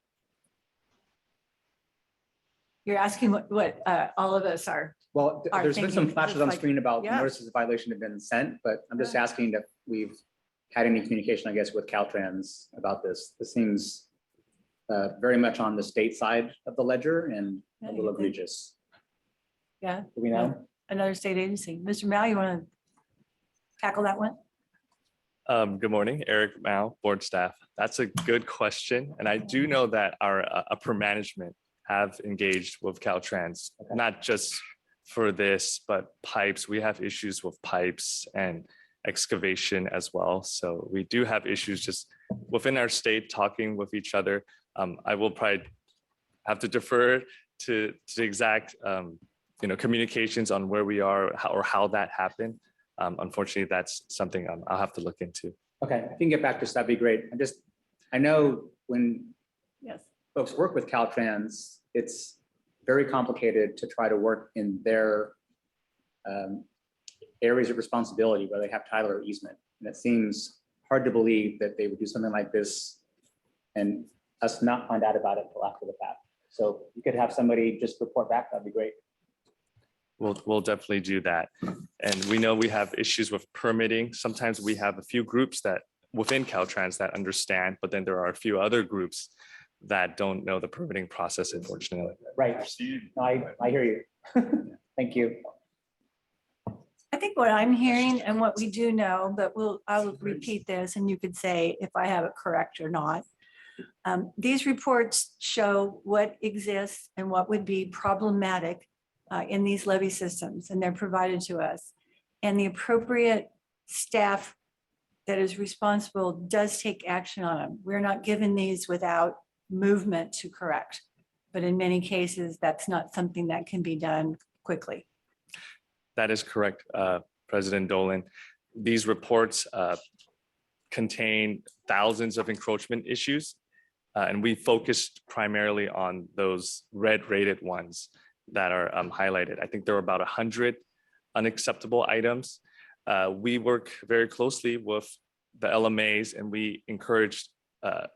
You're asking what all of us are. Well, Are there's been some thinking, flashes just on like- screen about yeah. notices of violation have been sent, but I'm just Yeah. asking if we've had any communication, I guess, with Caltrans about this. This seems very much on the state side of the ledger and a little egregious. Yeah. Do we know? Another state agency. Mr. Mao, you want to tackle that one? Good morning, Eric Mao, board staff. That's a good question. And I do know that our upper management have engaged with Caltrans, not just for this, but pipes. We have issues with pipes and excavation as well. So we do have issues just within our state talking with each other. I will probably have to defer to the exact communications on where we are or how that happened. Unfortunately, that's something I'll have to look into. Okay, if you can get back to us, that'd be great. I know when Yes. folks work with Caltrans, it's very complicated to try to work in their areas of responsibility where they have title or easement. And it seems hard to believe that they would do something like this and us not find out about it till after the fact. So you could have somebody just report back, that'd be great. We'll definitely do that. And we know we have issues with permitting. Sometimes we have a few groups that within Caltrans that understand, but then there are a few other groups that don't know the permitting process, unfortunately. Right. No, I hear you. Thank you. I think what I'm hearing and what we do know, but I'll repeat this and you could say if I have it correct or not. These reports show what exists and what would be problematic in these levy systems, and they're provided to us. And the appropriate staff that is responsible does take action on them. We're not given these without movement to correct. But in many cases, that's not something that can be done quickly. That is correct, President Dolan. These reports contain thousands of encroachment issues, and we focused primarily on those red rated ones that are highlighted. I think there are about 100 unacceptable items. We work very closely with the LMAs and we encouraged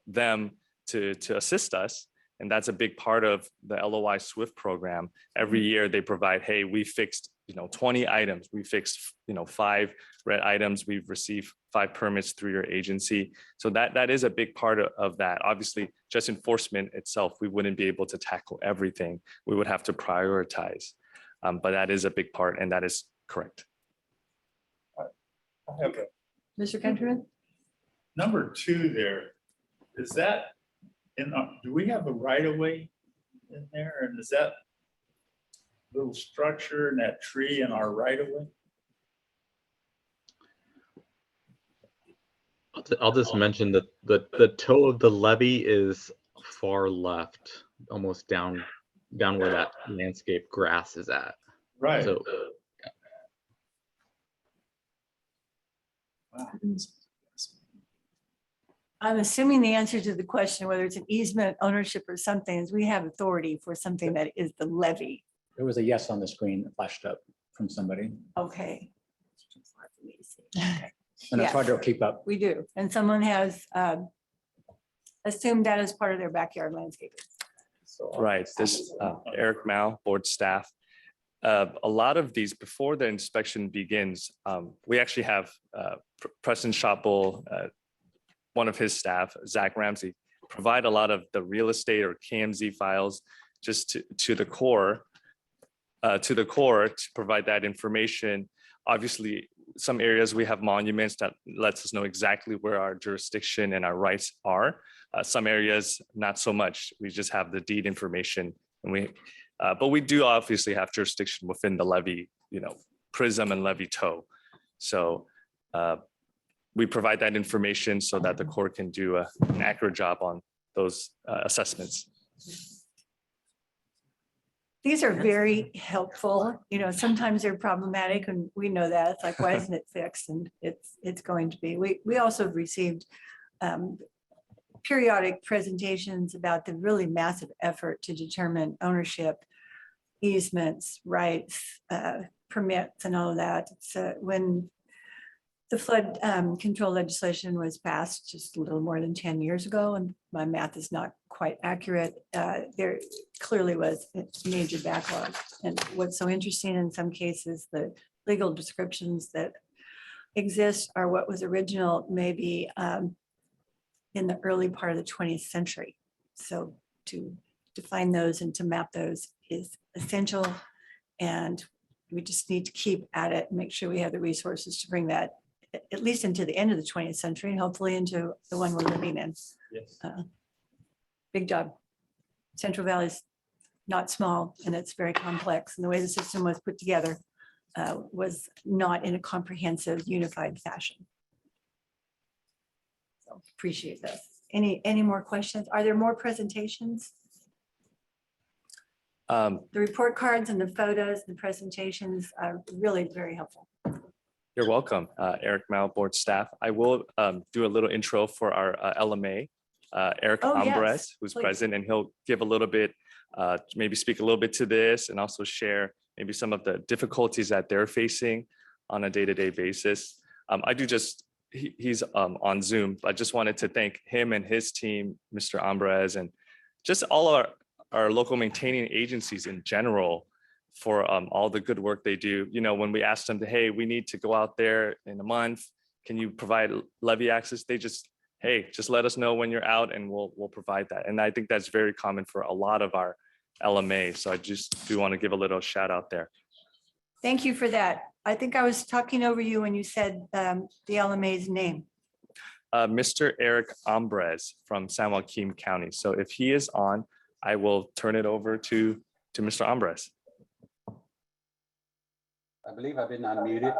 them to assist us. And that's a big part of the LOI SWIFT program. Every year they provide, hey, we fixed 20 items. We fixed 5 red items. We've received 5 permits through your agency. So that is a big part of that. Obviously, just enforcement itself, we wouldn't be able to tackle everything. We would have to prioritize. But that is a big part, and that is correct. Okay. Mr. Countryman? Number 2 there, is that, do we have a right of way in there? And is that little structure and that tree in our right of way? I'll just mention that the toe of the levee is far left, almost down where that landscape grass is at. Right. So I'm assuming the answer to the question, whether it's an easement, ownership or something, is we have authority for something that is the levy. There was a yes on the screen that flashed up from somebody. Okay. And it's hard to Yes. keep up. We do. And someone has assumed that as part of their backyard landscape. Right, this Eric Mao, board staff. A lot of these, before the inspection begins, we actually have Preston Shotbull, one of his staff, Zach Ramsey, provide a lot of the real estate or KMZ files just to the core to provide that information. Obviously, some areas we have monuments that lets us know exactly where our jurisdiction and our rights are. Some areas, not so much. We just have the deed information, and but we do obviously have jurisdiction within the levee, prism and levee toe. So we provide that information so that the court can do an accurate job on those assessments. These are very helpful. Sometimes they're problematic and we know that. It's like, why isn't it fixed? And it's going to be. We also received periodic presentations about the really massive effort to determine ownership, easements, rights, permits and all of that. So when the flood control legislation was passed just a little more than 10 years ago, and my math is not quite accurate, there clearly was a major backlog. And what's so interesting in some cases, the legal descriptions that exist are what was original maybe in the early part of the 20th century. So to define those and to map those is essential. And we just need to keep at it and make sure we have the resources to bring that at least into the end of the 20th century and hopefully into the one we're living in. Yes. Big job. Central Valley is not small and it's very complex. And the way the system was put together was not in a comprehensive, unified fashion. So appreciate that. Any more questions? Are there more presentations? The report cards and the photos, the presentations are really very helpful. You're welcome, Eric Mao, board staff. I will do a little intro for our LMA, Eric Ambres, who's please. present, and he'll give a little bit, maybe speak a little bit to this and also share maybe some of the difficulties that they're facing on a day-to-day basis. I do just he's on Zoom. I just wanted to thank him and his team, Mr. Ambrez, and just all our local maintaining agencies in general for all the good work they do. You know, when we asked them to, hey, we need to go out there in a month, can you provide levy access? They just, hey, just let us know when you're out and we'll provide that. And I think that's very common for a lot of our LMA. So I just do want to give a little shout out there. Thank you for that. I think I was talking over you when you said the LMA's name. Mr. Eric Ambrez from San Joaquin County. So if he is on, I will turn it over to Mr. Ambrez. I believe I've been unmuted.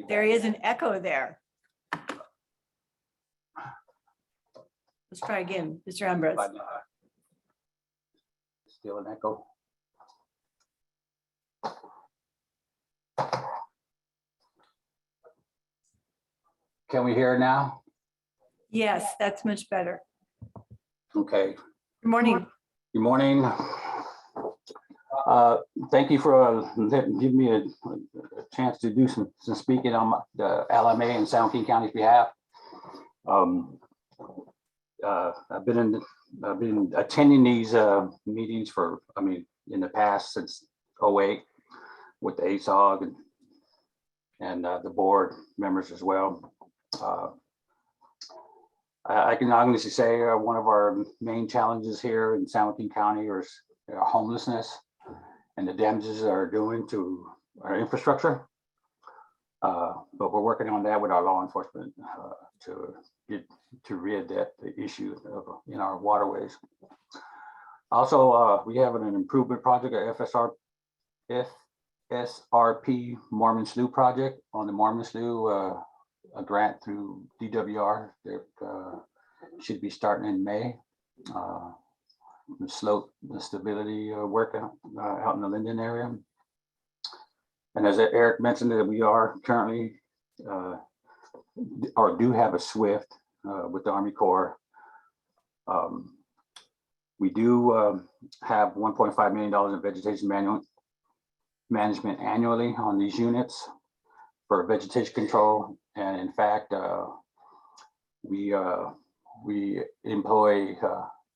There is an echo there. Let's try again, Mr. Ambrose. Still an echo. Can we hear now? Yes, that's much better. Okay. Good morning. Good morning. Thank you for giving me a chance to do some speaking on the LMA and San Joaquin County's behalf. I've been attending these meetings for, in the past since 2008 with the ASOG and the board members as well. I can honestly say one of our main challenges here in San Joaquin County is homelessness and the damages that are doing to our infrastructure. But we're working on that with our law enforcement to rid the issue in our waterways. Also, we have an improvement project at FSRP Mormon Slough project on the Mormon Slough, a grant through DWR that should be starting in May. The stability work out in the Linden area. And as Eric mentioned, that we are currently or do have a SWIFT with the Army Corps. We do have $1.5 million in vegetation management annually on these units for vegetation control. And in fact, we employ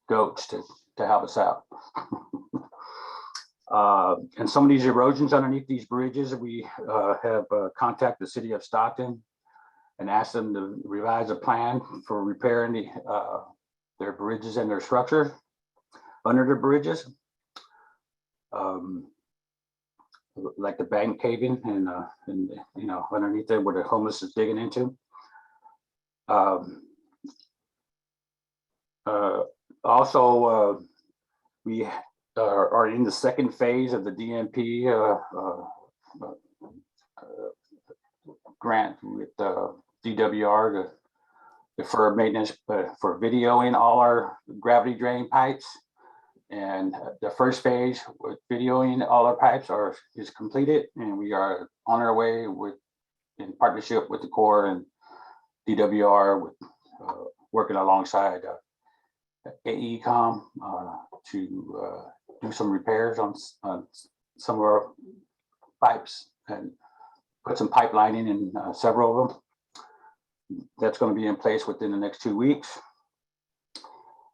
goats to help us out. And some of these erosions underneath these bridges, we have contacted the city of Stockton and asked them to revise a plan for repairing their bridges and their structure under the bridges, like the bank caving and underneath there where the homeless is digging into. Also, we are in the second phase of the DMP grant with DWR to defer maintenance for videoing all our gravity drain pipes. And the first phase with videoing all our pipes is completed, and we are on our way in partnership with the Corps and DWR with working alongside AECOM to do some repairs on some of our pipes and put some pipelining in several of them. That's going to be in place within the next 2 weeks.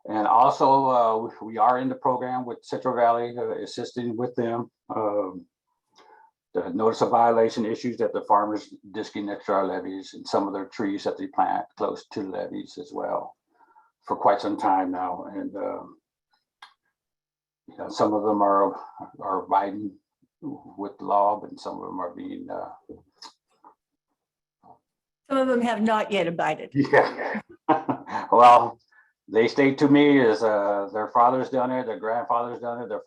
And also, we are in the program with Central Valley, assisting with them. The notice of violation issues that the farmers disking next to our levees and some of their trees that they plant close to the levees as well for quite some time now. And some of them are abiding with the law, but some of them are being some of them have not yet abided. Yeah. Well, they state to me is their fathers done it, their grandfathers done it, their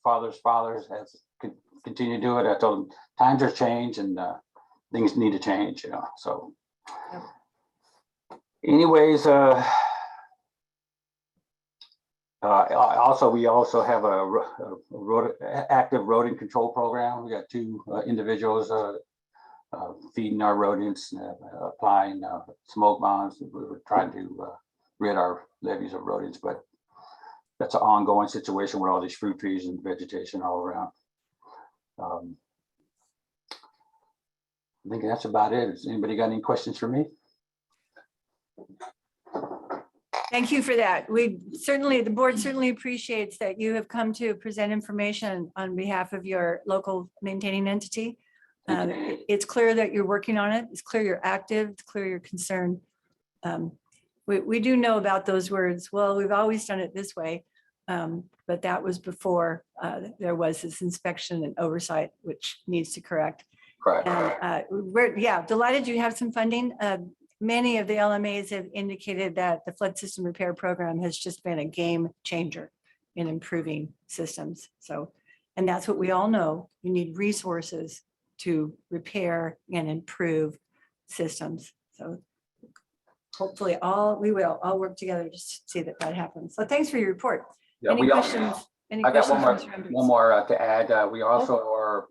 fathers has continued to do it. I told them times are changed and things need to change, so. Yep. Anyways, also we also have a active rodent control program. We got 2 individuals feeding our rodents, applying smoke bombs. We're trying to rid our levees of rodents, but that's an ongoing situation with all these fruit trees and vegetation all around. I think that's about it. Has anybody got any questions for me? Thank you for that. The board certainly appreciates that you have come to present information on behalf of your local maintaining entity. It's clear that you're working on it. It's clear you're active. It's clear you're concerned. We do know about those words. Well, we've always done it this way. But that was before there was this inspection and oversight, which needs to correct. Correct. And we're delighted you have some funding. Many of the LMAs have indicated that the flood system repair program has just been a game changer in improving systems. So, and that's what we all know. You need resources to repair and improve systems. So hopefully we will all work together just to see that that happens. So thanks for your report. Yeah, Any questions? Any I got questions? one more to add. We also are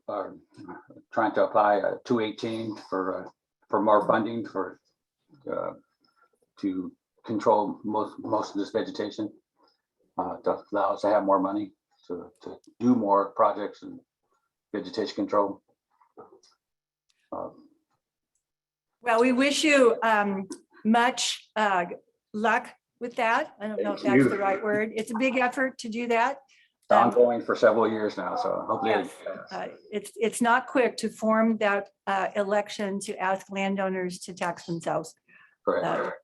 trying to apply 218 for more funding to control most of this vegetation. To allow us to have more money to do more projects and vegetation control. Well, we wish you much luck with that. I don't know if that's the right word. It's a big effort to do that. It's ongoing for several years now, so hopefully. Yes, it's not quick to form that election to ask landowners to tax themselves.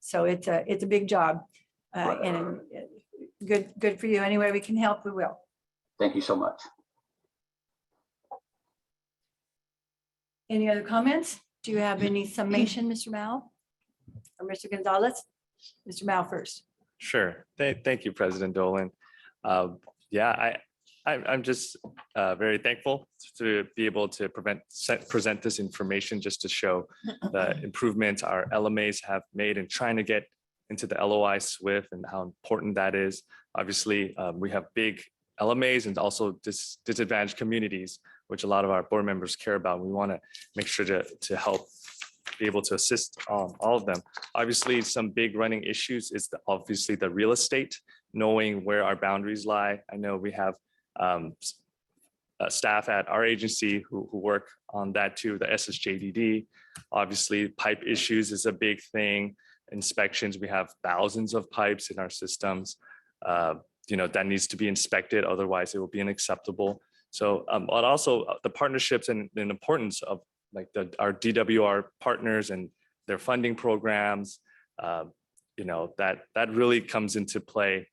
So it's a big job, and good for you. Any way we can help, we will. Thank you so much. Any other comments? Do you have any summation, Mr. Mao or Mr. Gonzalez? Mr. Mao first. Sure. Thank you, President Dolan. Yeah, I'm just very thankful to be able to present this information just to show the improvements our LMAs have made in trying to get into the LOI SWIFT and how important that is. Obviously, we have big LMAs and also disadvantaged communities, which a lot of our board members care about. We want to make sure to help be able to assist all of them. Obviously, some big running issues is obviously the real estate, knowing where our boundaries lie. I know we have staff at our agency who work on that too, the SSJDD. Obviously, pipe issues is a big thing. Inspections, we have thousands of pipes in our systems. That needs to be inspected, otherwise it will be unacceptable. So, but also the partnerships and the importance of like our DWR partners and their funding programs, that really comes into play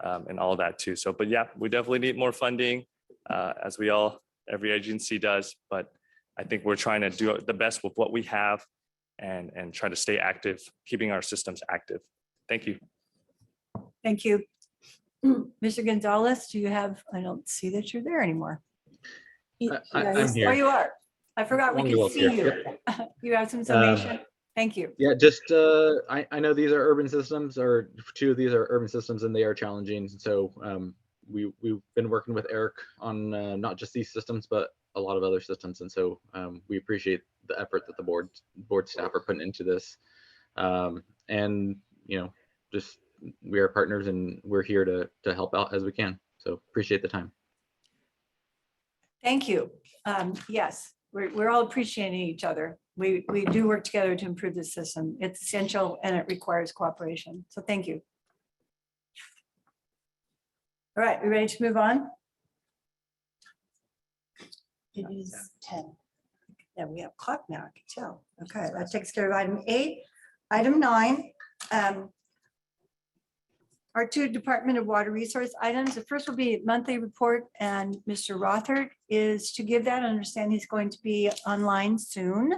and all that too. So, but yeah, we definitely need more funding as every agency does, but I think we're trying to do the best with what we have and try to stay active, keeping our systems active. Thank you. Thank you. Mr. Gonzalez, do you have, I don't see that you're there anymore. I'm here. Oh, you are. I forgot we could see you. You have some summation. Thank you. Yeah, just I know these are urban systems, or two of these are urban systems, and they are challenging. So we've been working with Eric on not just these systems, but a lot of other systems. And so we appreciate the effort that the board staff are putting into this. And just we are partners, and we're here to help out as we can. So appreciate the time. Thank you. Yes, we're all appreciating each other. We do work together to improve the system. It's essential and it requires cooperation. So thank you. All right, we ready to move on? It is 10. Yeah, we have clock now, I can tell. Okay, that takes care of item 8. Item 9. Our 2 Department of Water Resource items. The first will be monthly report, and Mr. Rothert is to give that. I understand he's going to be online soon.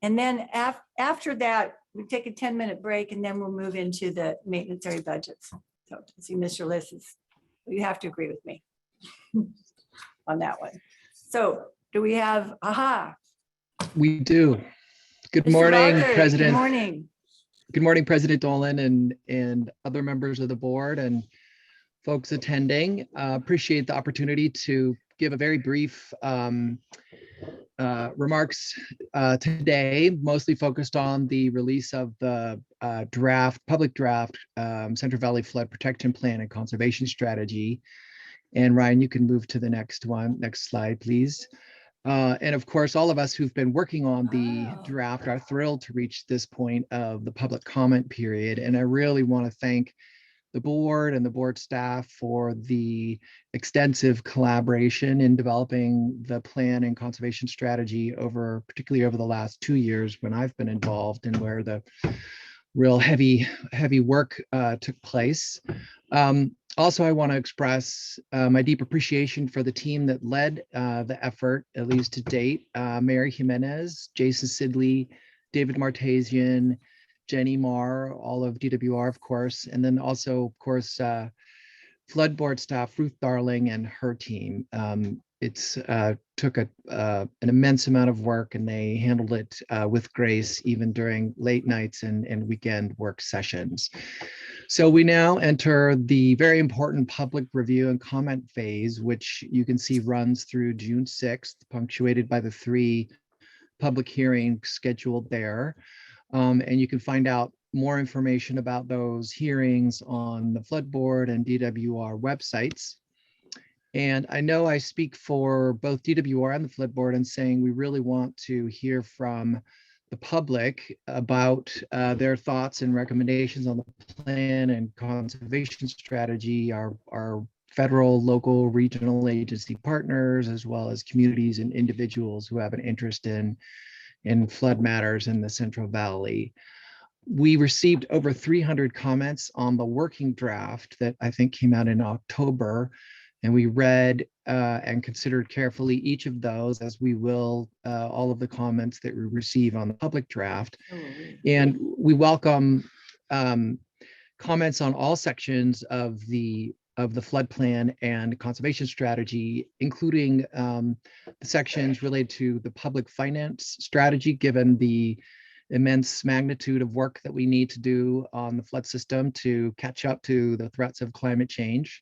And then after that, we take a 10-minute break, and then we'll move into the maintenance area budgets. So I see Mr. Liss you have to agree with me on that one. So do we have, We do. Good Mr. morning, Rothert, President. Good morning. Good morning, President Dolan and other members of the board and folks attending. Appreciate the opportunity to give a very brief remarks today, mostly focused on the release of the public draft Central Valley Flood Protection Plan and Conservation Strategy. And Ryan, you can move to the next slide, please. And of course, all of us who've been working on the draft are thrilled to reach this point of the public comment period. And I really want to thank the board and the board staff for the extensive collaboration in developing the plan and conservation strategy particularly over the last 2 years when I've been involved and where the real heavy work took place. Also, I want to express my deep appreciation for the team that led the effort, at least to date. Mary Jimenez, Jason Sidley, David Martesian, Jenny Marr, all of DWR, of course, and then also, of course, flood board staff, Ruth Darling and her team. It's took an immense amount of work and they handled it with grace, even during late nights and weekend work sessions. So we now enter the very important public review and comment phase, which you can see runs through June 6th, punctuated by the 3 public hearings scheduled there. And you can find out more information about those hearings on the Flood Board and DWR websites. And I know I speak for both DWR and the Flood Board in saying we really want to hear from the public about their thoughts and recommendations on the plan and conservation strategy, our federal, local, regional agency partners, as well as communities and individuals who have an interest in flood matters in the Central Valley. We received over 300 comments on the working draft that I think came out in October, and we read and considered carefully each of those, as we will all of the comments that we receive on the public draft. And we welcome comments on all sections of the flood plan and conservation strategy, including the sections related to the public finance strategy, given the immense magnitude of work that we need to do on the flood system to catch up to the threats of climate change,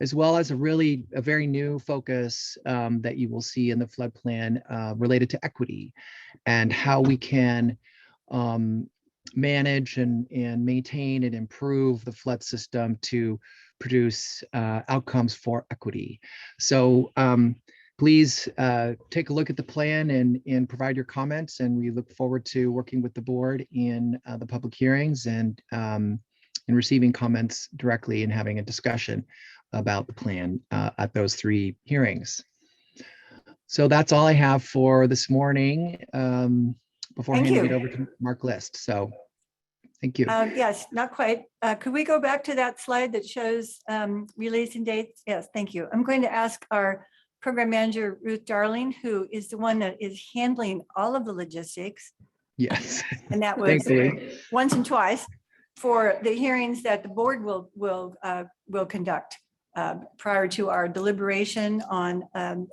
as well as a very new focus that you will see in the flood plan related to equity and how we can manage and maintain and improve the flood system to produce outcomes for equity. So please take a look at the plan and provide your comments, and we look forward to working with the board in the public hearings and receiving comments directly and having a discussion about the plan at those 3 hearings. So that's all I have for this morning before Thank handing you. it over to Mark List. So thank you. Yes, not quite. Could we go back to that slide that shows releasing dates? Yes, thank you. I'm going to ask our program manager, Ruth Darling, who is the one that is handling all of the logistics. Yes. And that was Thankfully. once and twice for the hearings that the board will conduct prior to our deliberation on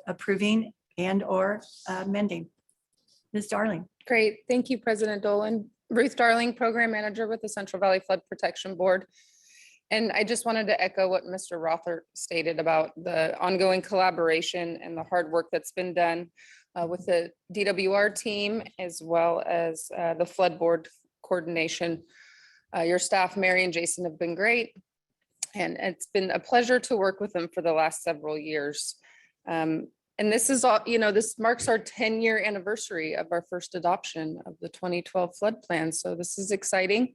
approving and or amending. Ms. Darling. Great. Thank you, President Dolan. Ruth Darling, Program Manager with the Central Valley Flood Protection Board. And I just wanted to echo what Mr. Rother stated about the ongoing collaboration and the hard work that's been done with the DWR team, as well as the Flood Board coordination. Your staff, Mary and Jason, have been great. And it's been a pleasure to work with them for the last several years. And this is all, this marks our 10-year anniversary of our first adoption of the 2012 flood plan. So this is exciting.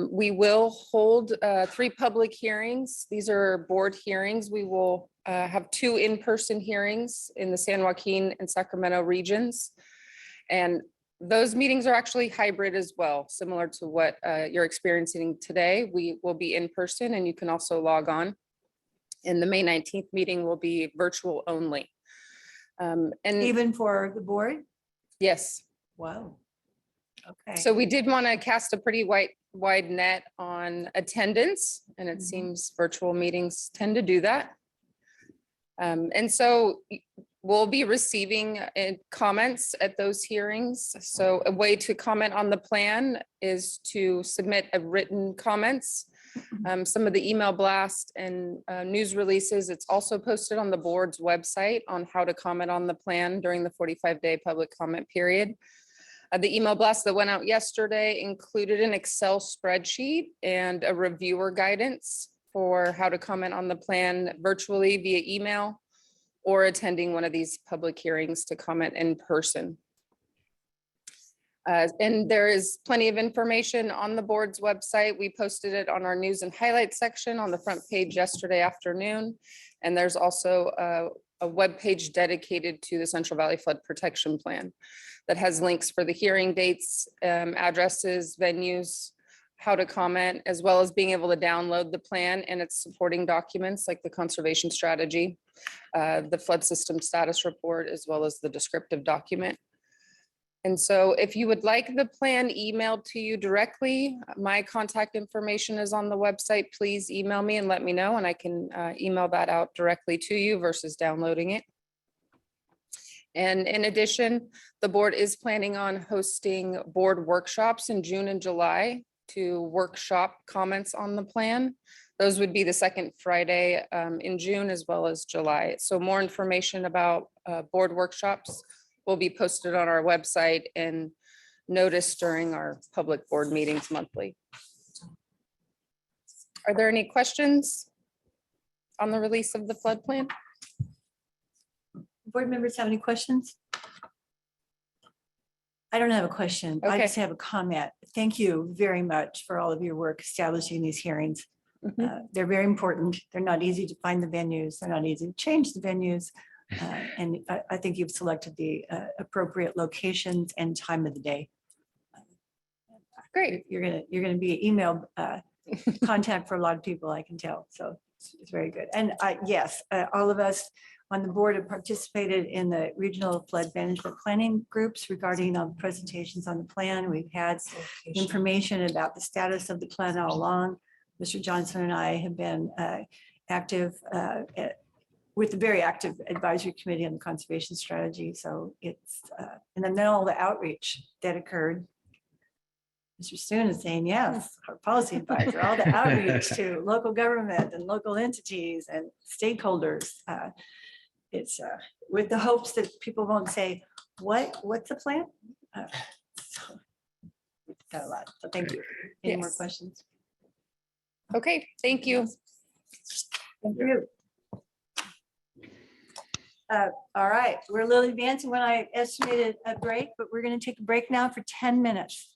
We will hold 3 public hearings. These are board hearings. We will have 2 in-person hearings in the San Joaquin and Sacramento regions. And those meetings are actually hybrid as well, similar to what you're experiencing today. We will be in person and you can also log on. And the May 19th meeting will be virtual only. And even for the board? Yes. Wow. Okay. So we did want to cast a pretty wide net on attendance, and it seems virtual meetings tend to do that. And so we'll be receiving comments at those hearings. So a way to comment on the plan is to submit a written comments. Some of the email blast and news releases, it's also posted on the board's website on how to comment on the plan during the 45-day public comment period. The email blast that went out yesterday included an Excel spreadsheet and a reviewer guidance for how to comment on the plan virtually via email or attending one of these public hearings to comment in person. And there is plenty of information on the board's website. We posted it on our news and highlights section on the front page yesterday afternoon. And there's also a web page dedicated to the Central Valley Flood Protection Plan that has links for the hearing dates, addresses, venues, how to comment, as well as being able to download the plan and its supporting documents like the conservation strategy, the flood system status report, as well as the descriptive document. And so if you would like the plan emailed to you directly, my contact information is on the website. Please email me and let me know, and I can email that out directly to you versus downloading it. And in addition, the board is planning on hosting board workshops in June and July to workshop comments on the plan. Those would be the second Friday in June as well as July. So more information about board workshops will be posted on our website and noticed during our public board meetings monthly. Are there any questions on the release of the flood plan? Board members have any questions? I don't have a question. I Okay. just have a comment. Thank you very much for all of your work establishing these hearings. They're very important. They're not easy to find the venues. They're not easy to change the venues. And I think you've selected the appropriate locations and time of the day. Great. You're gonna be email contact for a lot of people, I can tell. So it's very good. And yes, all of us on the board have participated in the regional flood management planning groups regarding presentations on the plan. We've had information about the status of the plan all along. Mr. Johnson and I have been active with the very active advisory committee on the conservation strategy. So it's, and then all the outreach that occurred. Mr. Stoon is saying, yes, our policy advisor, all the outreach to local government and local entities and stakeholders. It's with the hopes that people won't say, what's the plan? So, got a lot. So thank you. Any more Yes. questions? Okay, thank you. Thank you. All right, we're a little advanced when I estimated a break, but we're going to take a break now for 10 minutes.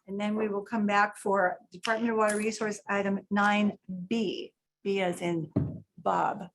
And then we will come back for Department of Water Resource item 9B, B as in Bob.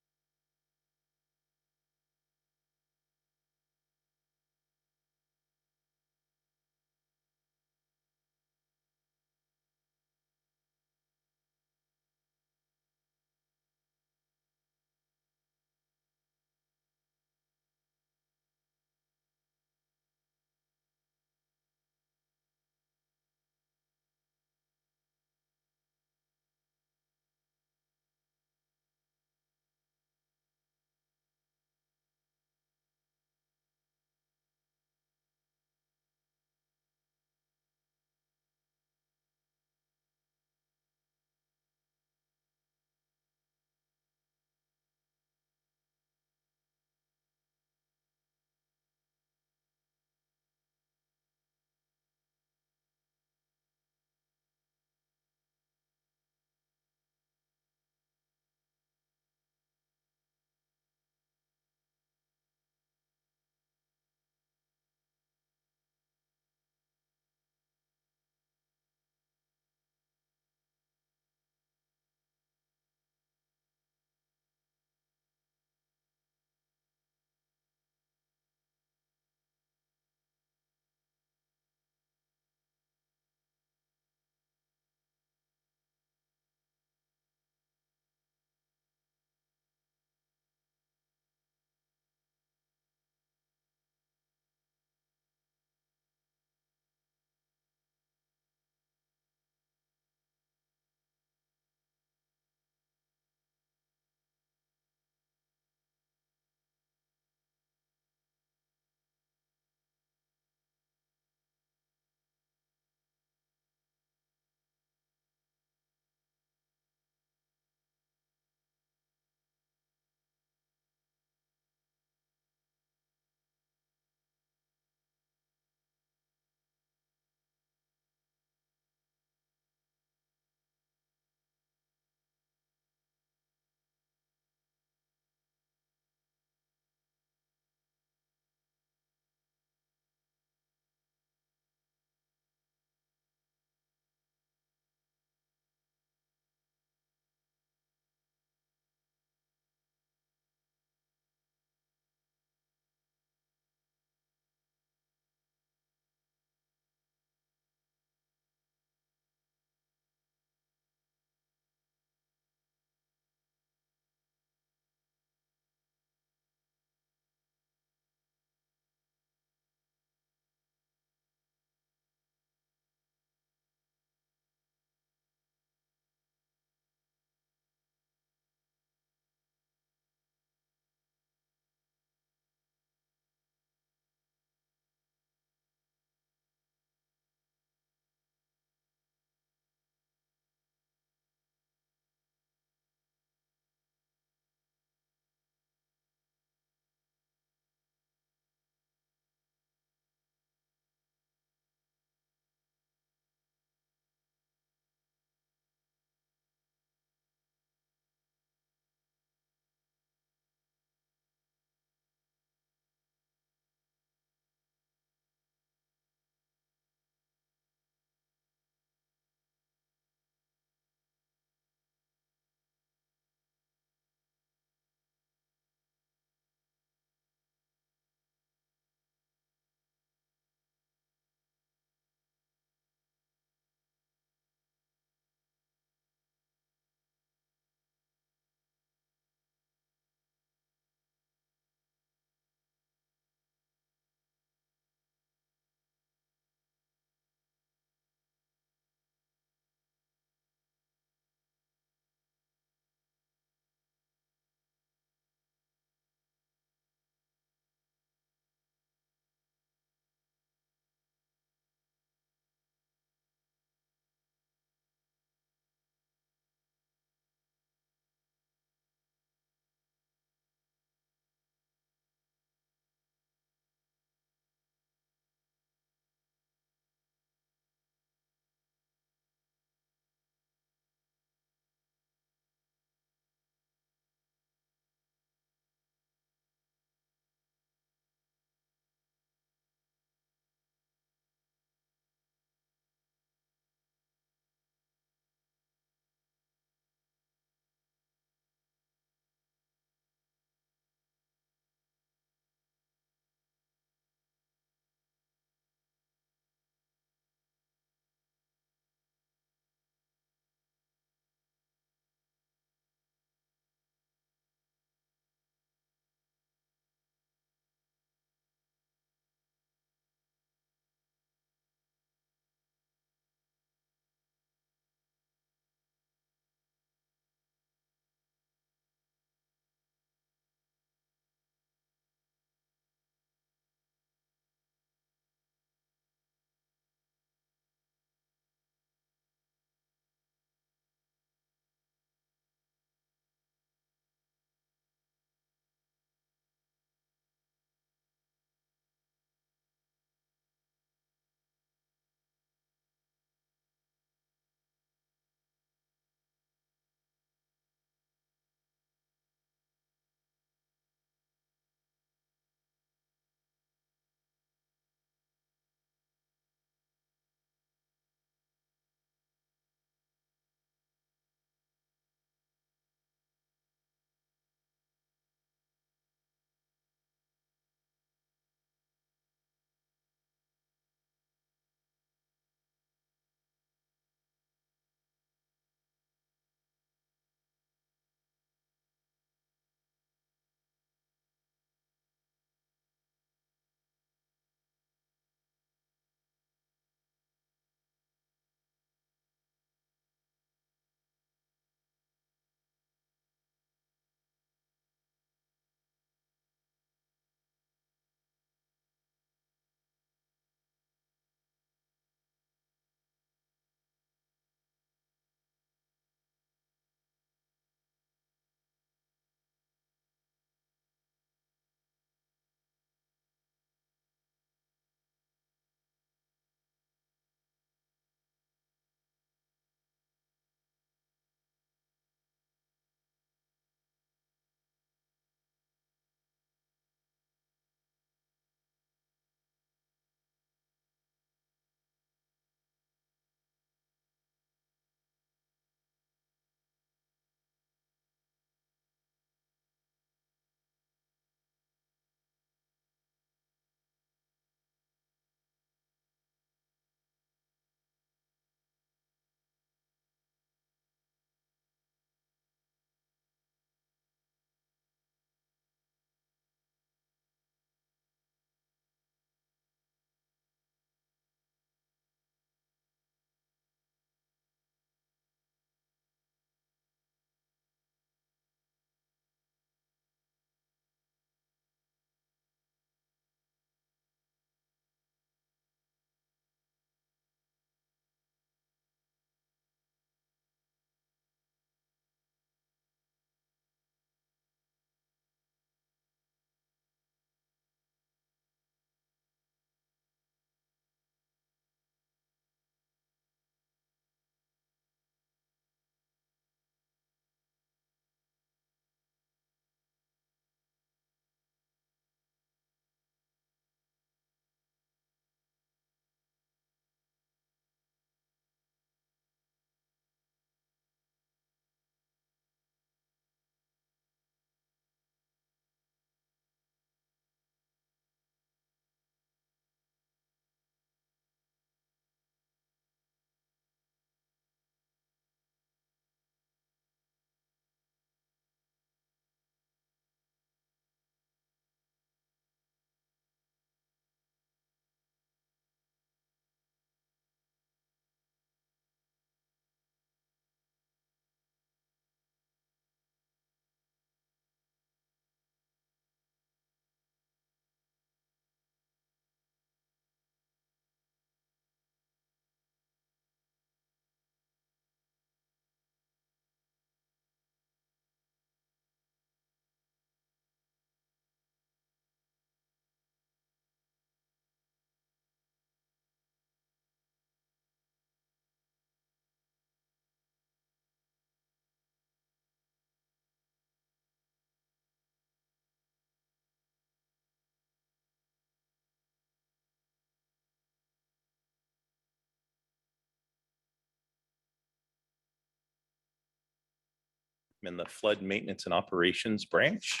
I'm in the Flood Maintenance and Operations branch.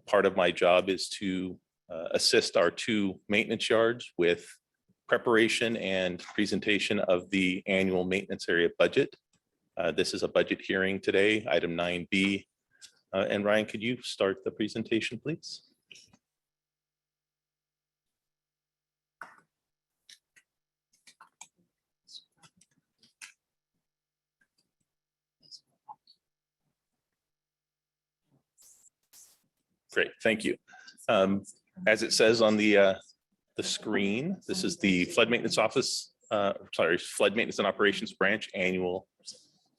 Part of my job is to assist our 2 maintenance yards with preparation and presentation of the annual maintenance area budget. This is a budget hearing today, item 9B. And Ryan, could you start the presentation, please? Great, thank you. As it says on the screen, this is the Flood Maintenance Office, Flood Maintenance and Operations Branch annual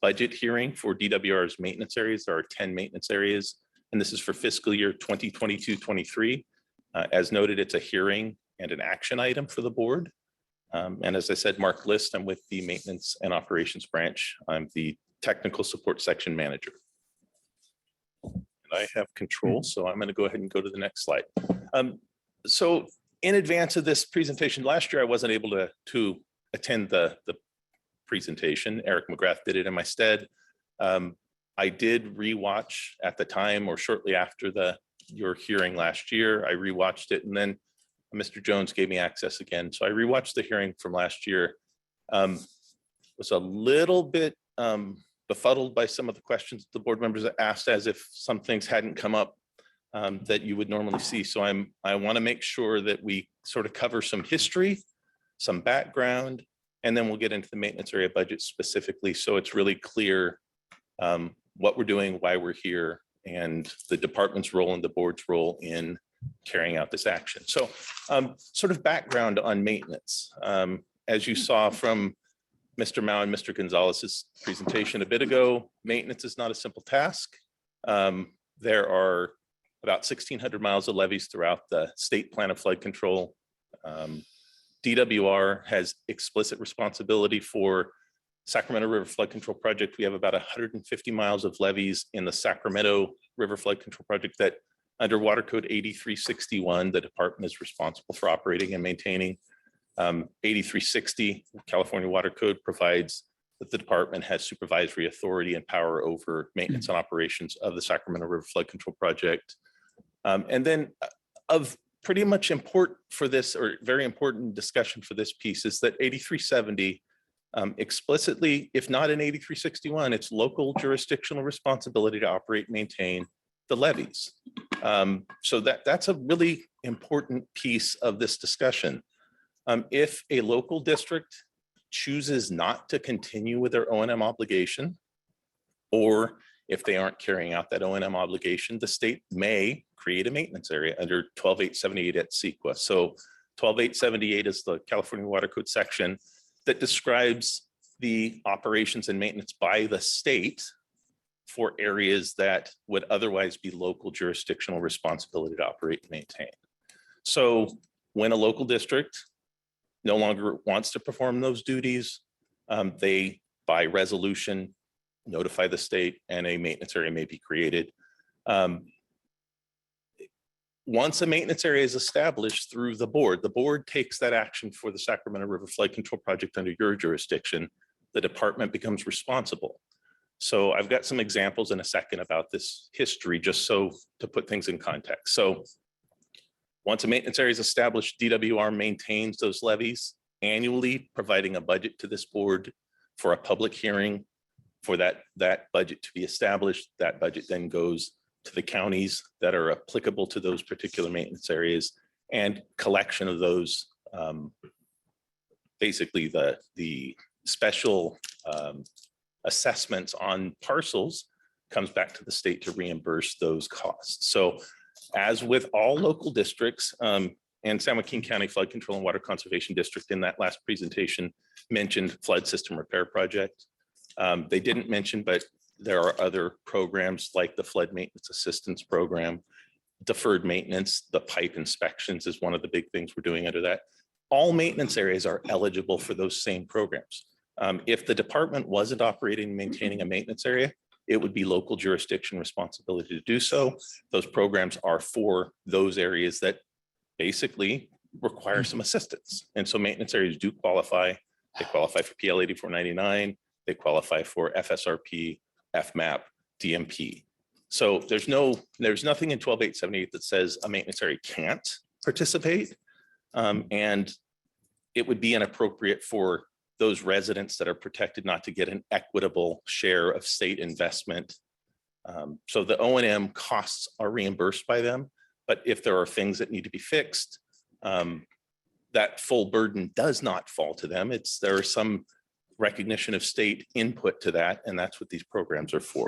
budget hearing for DWR's maintenance areas. There are 10 maintenance areas, and this is for fiscal year 2022-23. As noted, it's a hearing and an action item for the board. And as I said, Mark List, I'm with the Maintenance and Operations Branch. I'm the Technical Support Section Manager. I have control, so I'm going to go ahead and go to the next slide. So in advance of this presentation, last year I wasn't able to attend the presentation. Eric McGrath did it in my stead. I did rewatch at the time or shortly after your hearing last year. I rewatched it, and then Mr. Jones gave me access again. So I rewatched the hearing from last year. Was a little bit befuddled by some of the questions the board members asked, as if some things hadn't come up that you would normally see. So I want to make sure that we sort of cover some history, some background, and then we'll get into the maintenance area budget specifically. So it's really clear what we're doing, why we're here, and the department's role and the board's role in carrying out this action. So sort of background on maintenance. As you saw from Mr. Mao and Mr. Gonzalez's presentation a bit ago, maintenance is not a simple task. There are about 1,600 miles of levees throughout the state plan of flood control. DWR has explicit responsibility for Sacramento River Flood Control Project. We have about 150 miles of levees in the Sacramento River Flood Control Project that under Water Code 8361, the department is responsible for operating and maintaining. 8360 California Water Code provides that the department has supervisory authority and power over maintenance and operations of the Sacramento River Flood Control Project. And then of pretty much important for this, or very important discussion for this piece, is that 8370 explicitly, if not in 8361, it's local jurisdictional responsibility to operate and maintain the levees. So that's a really important piece of this discussion. If a local district chooses not to continue with their O&M obligation, or if they aren't carrying out that O&M obligation, the state may create a maintenance area under 12878 at CEQA. So 12878 is the California Water Code section that describes the operations and maintenance by the state for areas that would otherwise be local jurisdictional responsibility to operate and maintain. So when a local district no longer wants to perform those duties, they, by resolution, notify the state and a maintenance area may be created. Once a maintenance area is established through the board takes that action for the Sacramento River Flood Control Project under your jurisdiction. The department becomes responsible. So I've got some examples in a second about this history, just so to put things in context. So once a maintenance area is established, DWR maintains those levees annually, providing a budget to this board for a public hearing for that budget to be established. That budget then goes to the counties that are applicable to those particular maintenance areas, and collection of those, basically the special assessments on parcels comes back to the state to reimburse those costs. So as with all local districts, and San Joaquin County Flood Control and Water Conservation District in that last presentation mentioned flood system repair project. They didn't mention, but there are other programs like the Flood Maintenance Assistance Program, deferred maintenance, the pipe inspections is one of the big things we're doing under that. All maintenance areas are eligible for those same programs. If the department wasn't operating and maintaining a maintenance area, it would be local jurisdiction responsibility to do so. Those programs are for those areas that basically require some assistance. And so maintenance areas do qualify. They qualify for PL 8499. They qualify for FSRP, FMAP, DMP. So there's nothing in 12878 that says a maintenance area can't participate. And it would be inappropriate for those residents that are protected not to get an equitable share of state investment. So the O&M costs are reimbursed by them, but if there are things that need to be fixed, that full burden does not fall to them. There is some recognition of state input to that, and that's what these programs are for.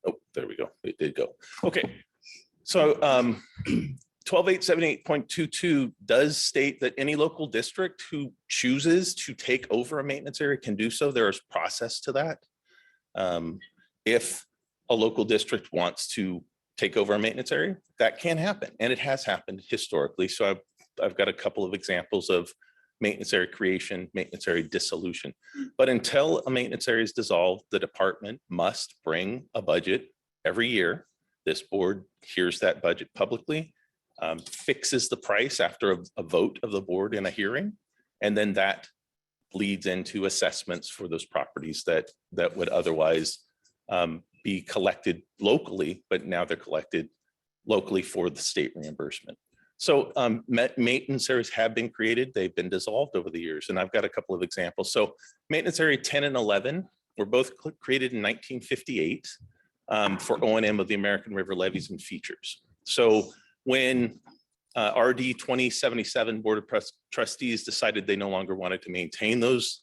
Oh, there we go. It did go. Okay. So 12878.22 does state that any local district who chooses to take over a maintenance area can do so. There is process to that. If a local district wants to take over a maintenance area, that can happen. And it has happened historically. So I've got a couple of examples of maintenance area creation, maintenance area dissolution. But until a maintenance area is dissolved, the department must bring a budget every year. This board hears that budget publicly, fixes the price after a vote of the board in a hearing, and then that leads into assessments for those properties that would otherwise be collected locally, but now they're collected locally for the state reimbursement. So maintenance areas have been created. They've been dissolved over the years, and I've got a couple of examples. So maintenance area 10 and 11 were both created in 1958 for O&M of the American River levees and features. So when RD 2077 Board of Trustees decided they no longer wanted to maintain those,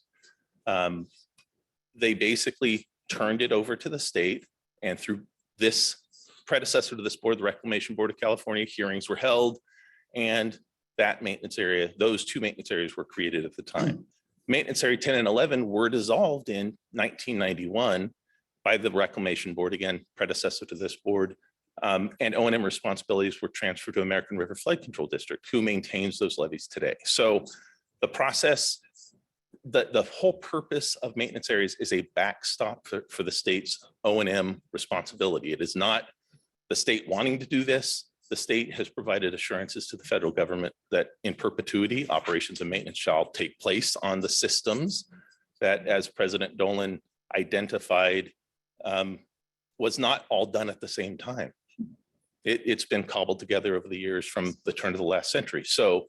they basically turned it over to the state, and through this predecessor to this board, the Reclamation Board of California, hearings were held, and that maintenance area, those two maintenance areas were created at the time. Maintenance area 10 and 11 were dissolved in 1991 by the Reclamation Board, again, predecessor to this board, and O&M responsibilities were transferred to American River Flood Control District, who maintains those levees today. So the process, the whole purpose of maintenance areas is a backstop for the state's O&M responsibility. It is not the state wanting to do this. The state has provided assurances to the federal government that in perpetuity, operations and maintenance shall take place on the systems that, as President Dolan identified, was not all done at the same time. It's been cobbled together over the years from the turn of the last century. So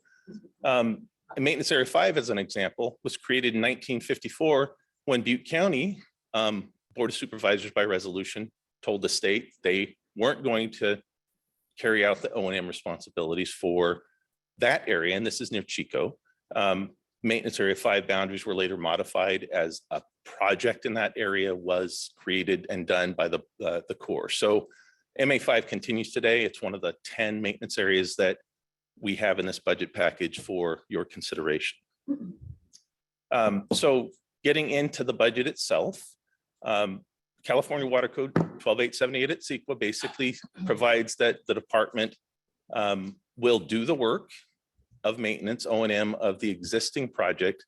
Maintenance Area 5, as an example, was created in 1954 when Butte County Board of Supervisors by resolution told the state they weren't going to carry out the O&M responsibilities for that area, and this is near Chico. Maintenance Area 5 boundaries were later modified as a project in that area was created and done by the Corps. So MA5 continues today. It's one of the 10 maintenance areas that we have in this budget package for your consideration. So getting into the budget itself, California Water Code 12878 at CEQA basically provides that the department will do the work of maintenance O&M of the existing project.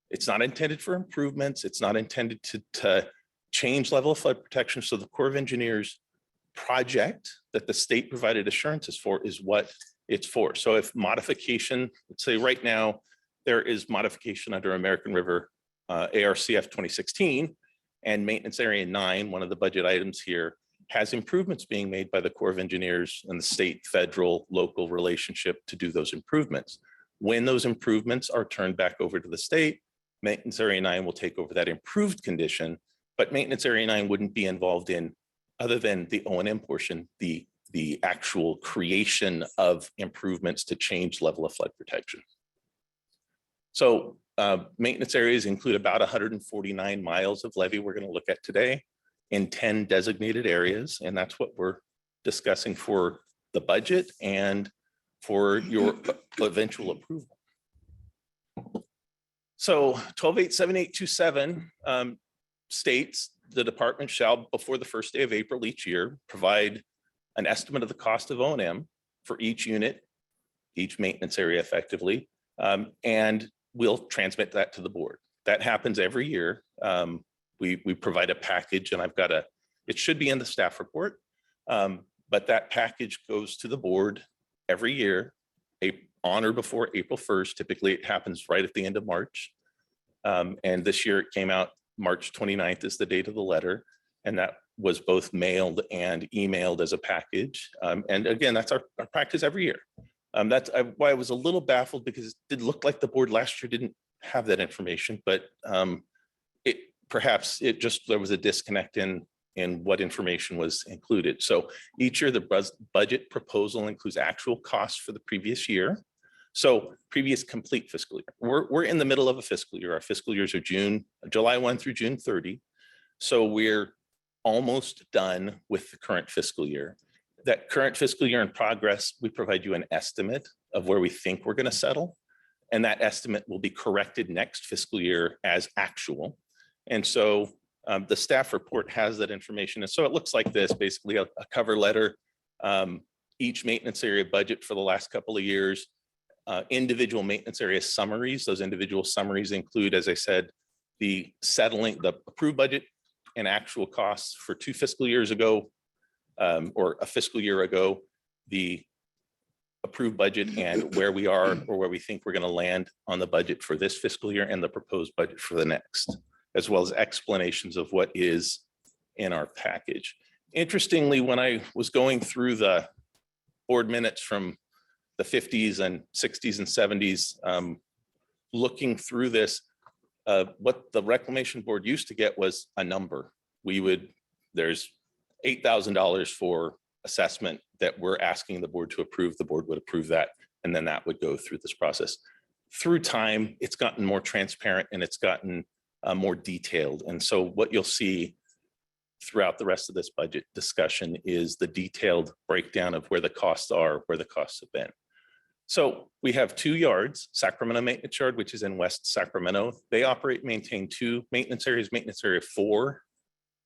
It's not intended for improvements. It's not intended to change level of flood protection. So the Corps of Engineers project that the state provided assurances for is what it's for. So if modification, let's say right now, there is modification under American River ARCF 2016, and Maintenance Area 9, one of the budget items here, has improvements being made by the Corps of Engineers and the state, federal, local relationship to do those improvements. When those improvements are turned back over to the state, Maintenance Area 9 will take over that improved condition, but Maintenance Area 9 wouldn't be involved in, other than the O&M portion, the actual creation of improvements to change level of flood protection. So maintenance areas include about 149 miles of levee we're going to look at today in 10 designated areas, and that's what we're discussing for the budget and for your eventual approval. So 1287827 states the department shall, before the first day of April each year, provide an estimate of the cost of O&M for each unit, each maintenance area effectively, and we'll transmit that to the board. That happens every year. We provide a package, and it should be in the staff report, but that package goes to the board every year, on or before April 1st. Typically, it happens right at the end of March. And this year it came out March 29th is the date of the letter. And that was both mailed and emailed as a package. And again, that's our practice every year. That's why I was a little baffled, because it did look like the board last year didn't have that information, but perhaps there was a disconnect in what information was included. So each year the budget proposal includes actual costs for the previous year. So previous complete fiscal year. We're in the middle of a fiscal year. Our fiscal years are July 1 through June 30. So we're almost done with the current fiscal year. That current fiscal year in progress, we provide you an estimate of where we think we're going to settle. And that estimate will be corrected next fiscal year as actual. And so the staff report has that information. And so it looks like this, basically a cover letter, each maintenance area budget for the last couple of years, individual maintenance area summaries. Those individual summaries include, as I said, the approved budget and actual costs for 2 fiscal years ago, or a fiscal year ago, the approved budget and where we are or where we think we're going to land on the budget for this fiscal year and the proposed budget for the next, as well as explanations of what is in our package. Interestingly, when I was going through the board minutes from the 50s and 60s and 70s, looking through this, what the reclamation board used to get was a number. There's $8,000 for assessment that we're asking the board to approve. The board would approve that, and then that would go through this process. Through time, it's gotten more transparent and it's gotten more detailed. And so what you'll see throughout the rest of this budget discussion is the detailed breakdown of where the costs are, where the costs have been. So we have 2 yards, Sacramento Maintenance Yard, which is in West Sacramento. They operate and maintain 2 maintenance areas, Maintenance Area 4,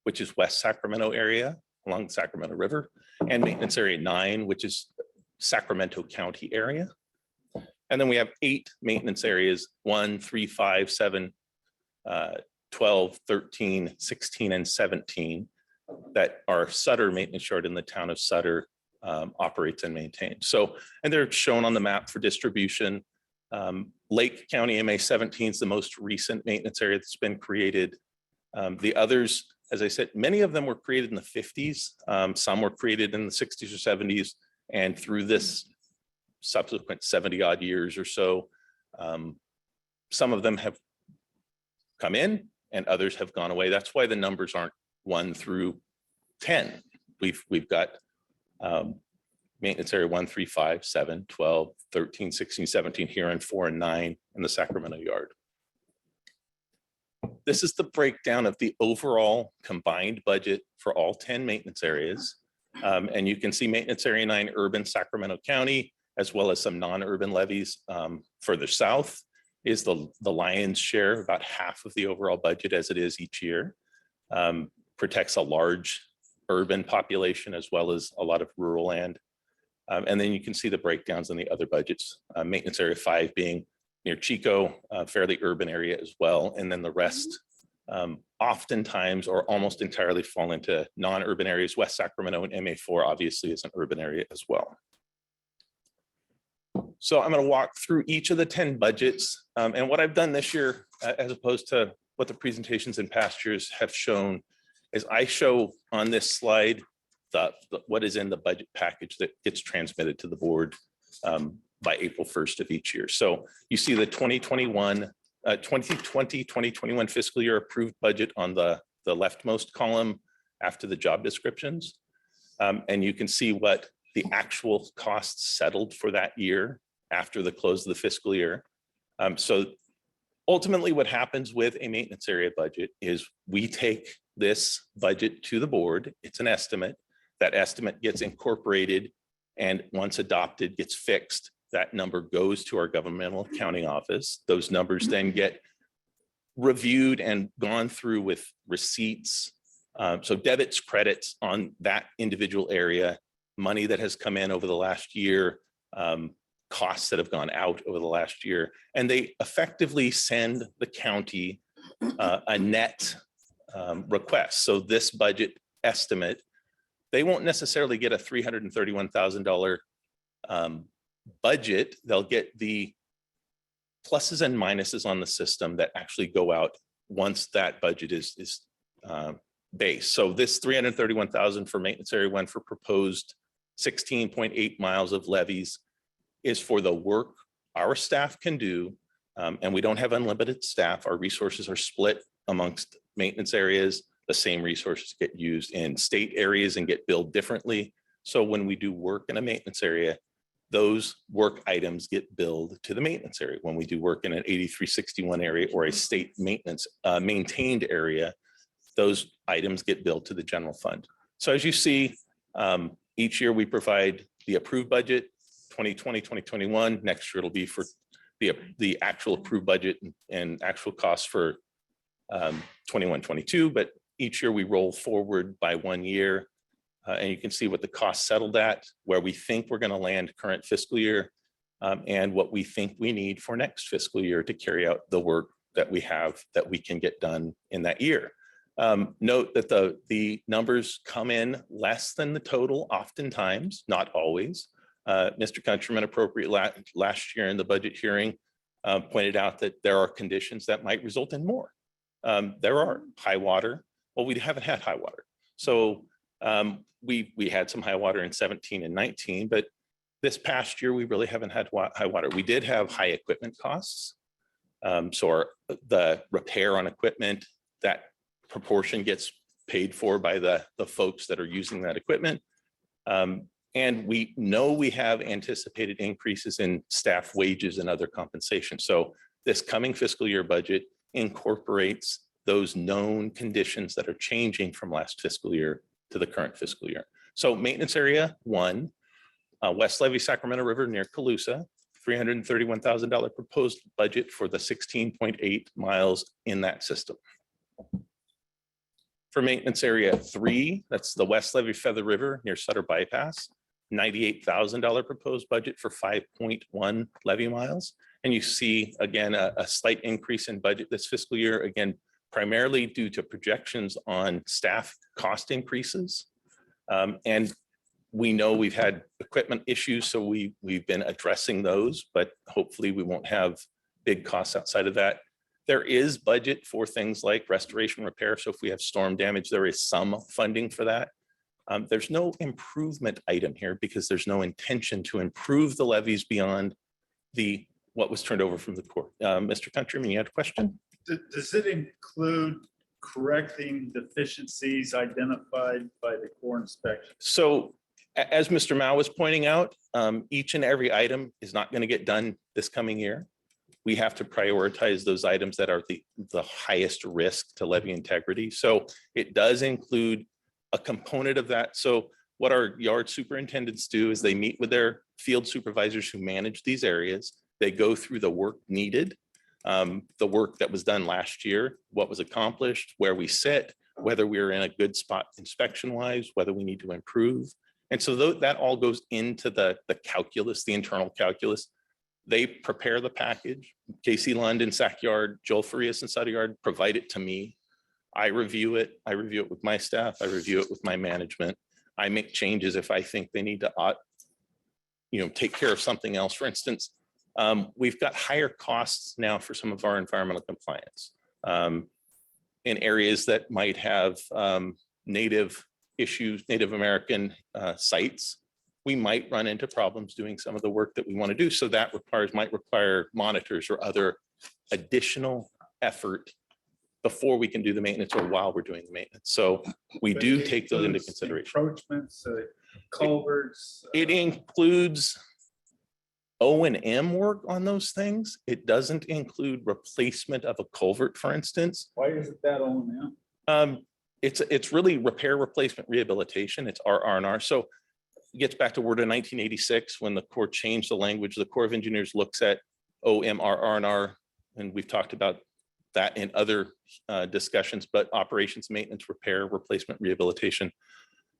which is West Sacramento area along the Sacramento River, and Maintenance Area 9, which is Sacramento County area. And then we have 8 maintenance areas, 1, 3, 5, 7, 12, 13, 16, and 17 that are Sutter Maintenance Yard in the town of Sutter operates and maintains. So, and they're shown on the map for distribution. Lake County MA 17 is the most recent maintenance area that's been created. The others, as I said, many of them were created in the 50s. Some were created in the 60s or 70s, and through this subsequent 70 odd years or so, some of them have come in and others have gone away. That's why the numbers aren't 1 through 10. We've got maintenance area 1, 3, 5, 7, 12, 13, 16, 17 here, and 4 and 9 in the Sacramento yard. This is the breakdown of the overall combined budget for all 10 maintenance areas. And you can see maintenance area 9 urban Sacramento County, as well as some non-urban levies further south is the lion's share, about half of the overall budget as it is each year. Protects a large urban population as well as a lot of rural land. And then you can see the breakdowns in the other budgets, maintenance area 5 being near Chico, fairly urban area as well. And then the rest oftentimes or almost entirely fall into non-urban areas. West Sacramento and MA4 obviously is an urban area as well. So I'm going to walk through each of the 10 budgets. And what I've done this year, as opposed to what the presentations in past years have shown, is I show on this slide what is in the budget package that gets transmitted to the board by April 1st of each year. So you see the 2021 fiscal year approved budget on the leftmost column after the job descriptions. And you can see what the actual costs settled for that year after the close of the fiscal year. So ultimately what happens with a maintenance area budget is we take this budget to the board. It's an estimate. That estimate gets incorporated, and once adopted, gets fixed. That number goes to our governmental accounting office. Those numbers then get reviewed and gone through with receipts. So debits, credits on that individual area, money that has come in over the last year, costs that have gone out over the last year, and they effectively send the county a net request. So this budget estimate, they won't necessarily get a $331,000 budget. They'll get the pluses and minuses on the system that actually go out once that budget is base. So this 331,000 for maintenance area one for proposed 16.8 miles of levees is for the work our staff can do. And we don't have unlimited staff. Our resources are split amongst maintenance areas. The same resources get used in state areas and get billed differently. So when we do work in a maintenance area, those work items get billed to the maintenance area. When we do work in an 8361 area or a state maintenance maintained area, those items get billed to the general fund. So as you see, each year we provide the approved budget, 2020, 2021. Next year it'll be for the actual approved budget and actual costs for 21, 22. But each year we roll forward by 1 year. And you can see what the cost settled at, where we think we're going to land current fiscal year, and what we think we need for next fiscal year to carry out the work that we have that we can get done in that year. Note that the numbers come in less than the total oftentimes, not always. Mr. Countryman appropriate last year in the budget hearing pointed out that there are conditions that might result in more. There are high water. Well, we haven't had high water. So we had some high water in 17 and 19, but this past year, we really haven't had high water. We did have high equipment costs. So the repair on equipment, that proportion gets paid for by the folks that are using that equipment. And we know we have anticipated increases in staff wages and other compensation. So this coming fiscal year budget incorporates those known conditions that are changing from last fiscal year to the current fiscal year. So maintenance area one, West Levee, Sacramento River near Calusa, $331,000 proposed budget for the 16.8 miles in that system. For maintenance area three, that's the West Levee Feather River near Sutter Bypass, $98,000 proposed budget for 5.1 levee miles. And you see, again, a slight increase in budget this fiscal year, again, primarily due to projections on staff cost increases. And we know we've had equipment issues, so we've been addressing those, but hopefully we won't have big costs outside of that. There is budget for things like restoration repair. So if we have storm damage, there is some funding for that. There's no improvement item here because there's no intention to improve the levees beyond what was turned over from the Corps. Mr. Countryman, you had a question? Does it include correcting deficiencies identified by the Corps inspection? So as Mr. Mao was pointing out, each and every item is not going to get done this coming year. We have to prioritize those items that are the highest risk to levee integrity. So it does include a component of that. So what our yard superintendents do is they meet with their field supervisors who manage these areas. They go through the work needed, the work that was done last year, what was accomplished, where we sit, whether we're in a good spot inspection wise, whether we need to improve. And so that all goes into the calculus, the internal calculus. They prepare the package. Casey Lund in Sac Yard, Joel Farias in Sutter Yard provide it to me. I review it. I review it with my staff. I review it with my management. I make changes if I think they need to, take care of something else. For instance, we've got higher costs now for some of our environmental compliance in areas that might have Native issues, Native American sites. We might run into problems doing some of the work that we want to do. So that might require monitors or other additional effort before we can do the maintenance or while we're doing the maintenance. So we do take those into consideration. Encroachments, culverts. It includes O&M work on those things. It doesn't include replacement of a culvert, for instance. Why is it that O&M? It's really repair, replacement, rehabilitation. It's RR&R. So it gets back to word in 1986 when the Corps changed the language. The Corps of Engineers looks at OMRR&R, and we've talked about that in other discussions, but operations, maintenance, repair, replacement, rehabilitation.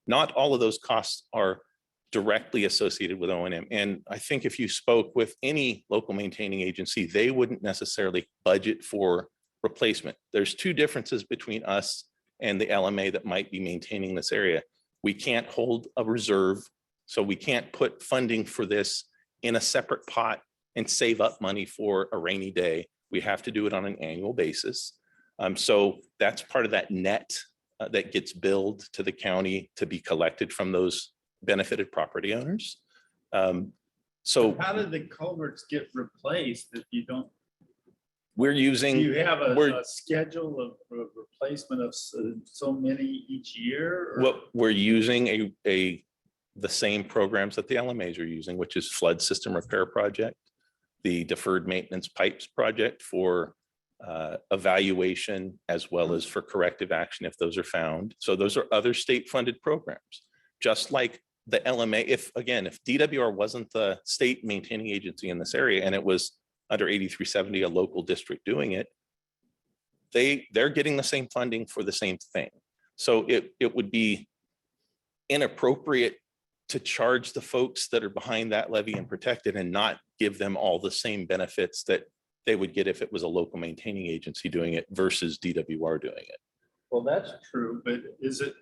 Not all of those costs are directly associated with O&M. And I think if you spoke with any local maintaining agency, they wouldn't necessarily budget for replacement. There's two differences between us and the LMA that might be maintaining this area. We can't hold a reserve, so we can't put funding for this in a separate pot and save up money for a rainy day. We have to do it on an annual basis. So that's part of that net that gets billed to the county to be collected from those benefited property owners. So How do the culverts get replaced if you don't? we're using. Do you have we're- a schedule of replacement of so many each year? or- What we're using the same programs that the LMAs are using, which is flood system repair project, the deferred maintenance pipes project for evaluation, as well as for corrective action if those are found. So those are other state funded programs, just like the LMA. If DWR wasn't the state maintaining agency in this area and it was under 8370, a local district doing it, they're getting the same funding for the same thing. So it would be inappropriate to charge the folks that are behind that levy and protected and not give them all the same benefits that they would get if it was a local maintaining agency doing it versus DWR doing it. Well, that's true, but is it,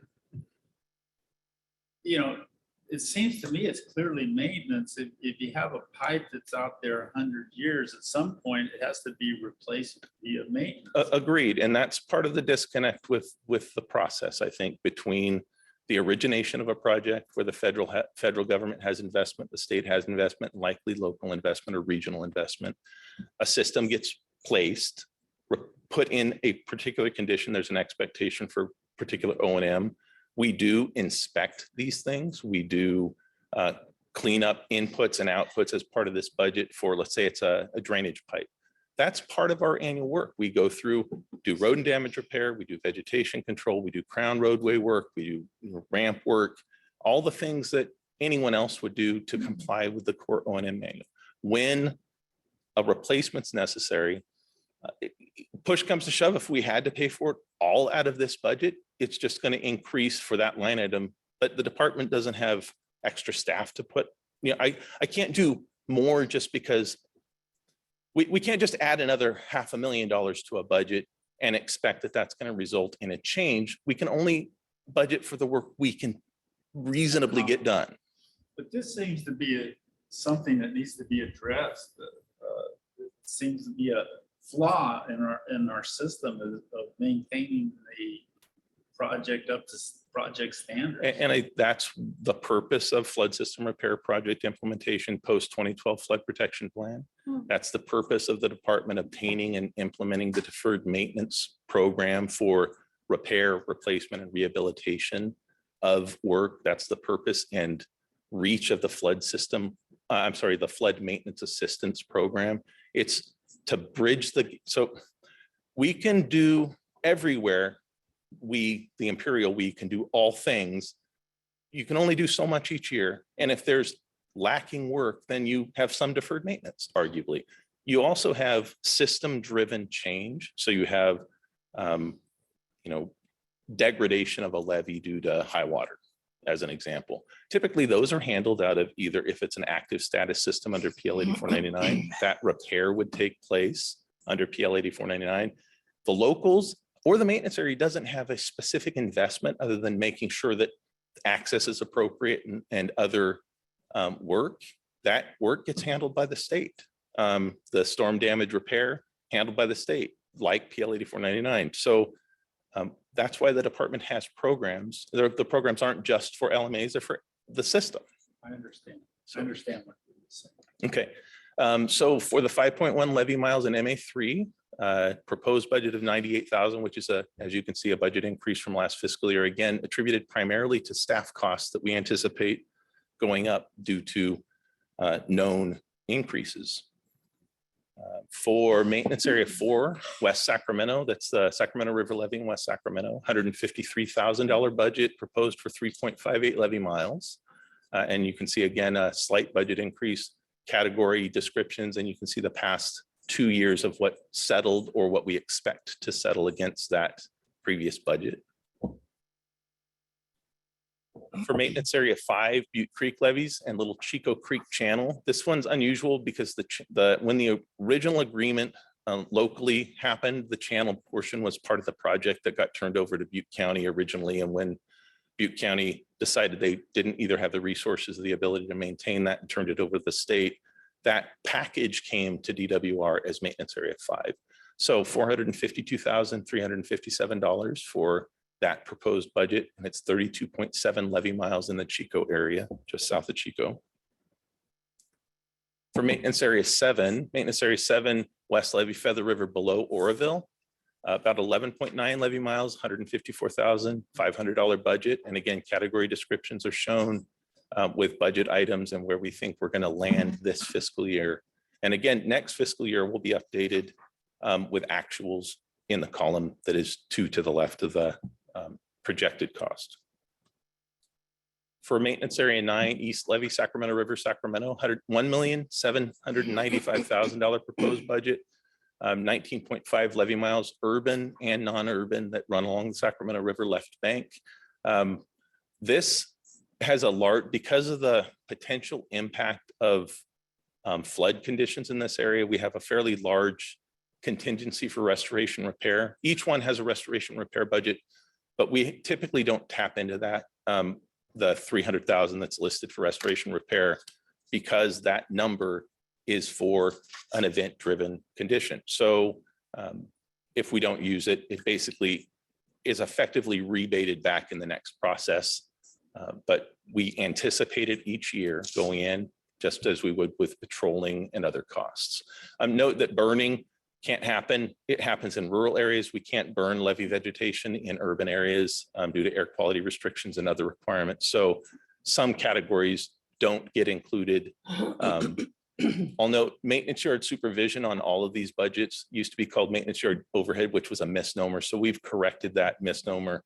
it seems to me it's clearly maintenance. If you have a pipe that's out there 100 years, at some point it has to be replaced via maintenance. Agreed. And that's part of the disconnect with the process, I think, between the origination of a project where the federal government has investment, the state has investment, likely local investment or regional investment. A system gets placed, put in a particular condition. There's an expectation for particular O&M. We do inspect these things. We do clean up inputs and outputs as part of this budget for, let's say it's a drainage pipe. That's part of our annual work. We go through, do road and damage repair, we do vegetation control, we do crown roadway work, we do ramp work, all the things that anyone else would do to comply with the core O&M manual. When a replacement's necessary, push comes to shove, if we had to pay for it all out of this budget, it's just going to increase for that line item, but the department doesn't have extra staff to put, I can't do more just because we can't just add another $500,000 to a budget and expect that that's going to result in a change. We can only budget for the work we can reasonably get done. But this seems to be something that needs to be addressed. It seems to be a flaw in our system of maintaining the project up to project standards. And that's the purpose of flood system repair project implementation post 2012 flood protection plan. That's the purpose of the department obtaining and implementing the deferred maintenance program for repair, replacement, and rehabilitation of work. That's the purpose and reach of the flood system. The flood maintenance assistance program. It's to bridge so we can do everywhere. The Imperial, we can do all things. You can only do so much each year. And if there's lacking work, then you have some deferred maintenance, arguably. You also have system-driven change. So you have, degradation of a levee due to high water, as an example. Typically, those are handled out of either, if it's an active status system under PL 8499, that repair would take place under PL 8499. The locals or the maintenance area doesn't have a specific investment other than making sure that access is appropriate and other work. That work gets handled by the state. The storm damage repair handled by the state, like PL 8499. So that's why the department has programs. The programs aren't just for LMAs, they're for the system. I understand. I understand what you're saying. Okay. So for the 5.1 levy miles in MA3, proposed budget of 98,000, which is as you can see, a budget increase from last fiscal year, again, attributed primarily to staff costs that we anticipate going up due to known increases. For maintenance area 4, West Sacramento, that's the Sacramento River levy in West Sacramento, $153,000 budget proposed for 3.58 levy miles. And you can see again, a slight budget increase, category descriptions, and you can see the past 2 years of what settled or what we expect to settle against that previous budget. For maintenance area 5, Butte Creek levees and Little Chico Creek channel. This one's unusual because when the original agreement locally happened, the channel portion was part of the project that got turned over to Butte County originally. And when Butte County decided they didn't either have the resources or the ability to maintain that and turned it over to the state, that package came to DWR as maintenance area 5. So $452,357 for that proposed budget, and it's 32.7 levy miles in the Chico area, just south of Chico. For maintenance area 7, West Levy Feather River below Oroville, about 11.9 levy miles, $154,500 budget. And again, category descriptions are shown with budget items and where we think we're going to land this fiscal year. And again, next fiscal year will be updated with actuals in the column that is 2 to the left of the projected cost. For maintenance area 9, East Levy, Sacramento River, Sacramento, $1,795,000 proposed budget, 19.5 levy miles, urban and non-urban, that run along the Sacramento River left bank. This has a large, because of the potential impact of flood conditions in this area, we have a fairly large contingency for restoration repair. Each one has a restoration repair budget, but we typically don't tap into that. The 300,000 that's listed for restoration repair, because that number is for an event-driven condition. So if we don't use it, it basically is effectively rebated back in the next process. But we anticipate it each year going in, just as we would with patrolling and other costs. Note that burning can't happen. It happens in rural areas. We can't burn levee vegetation in urban areas due to air quality restrictions and other requirements. So some categories don't get included. I'll note maintenance yard supervision on all of these budgets used to be called maintenance yard overhead, which was a misnomer. So we've corrected that misnomer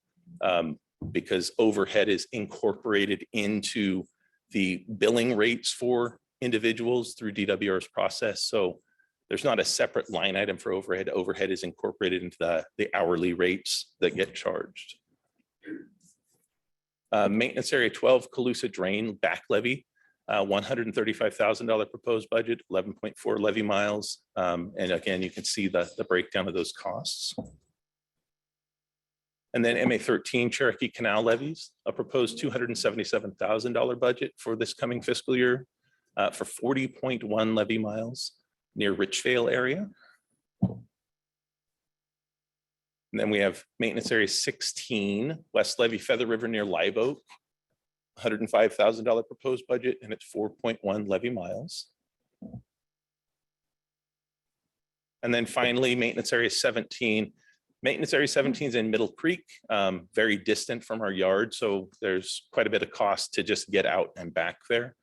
because overhead is incorporated into the billing rates for individuals through DWR's process. So there's not a separate line item for overhead. Overhead is incorporated into the hourly rates that get charged. Maintenance area 12, Calusa Drain back levy, $135,000 proposed budget, 11.4 levy miles. And again, you can see the breakdown of those costs. And then MA 13 Cherokee Canal levies, a proposed $277,000 budget for this coming fiscal year for 40.1 levy miles near Richvale area. And then we have maintenance area 16, West Levy Feather River near Live Oak, $105,000 proposed budget, and it's 4.1 levy miles. And then finally, maintenance area 17. Maintenance area 17 is in Middle Creek, very distant from our yard. So there's quite a bit of cost to just get out and back there.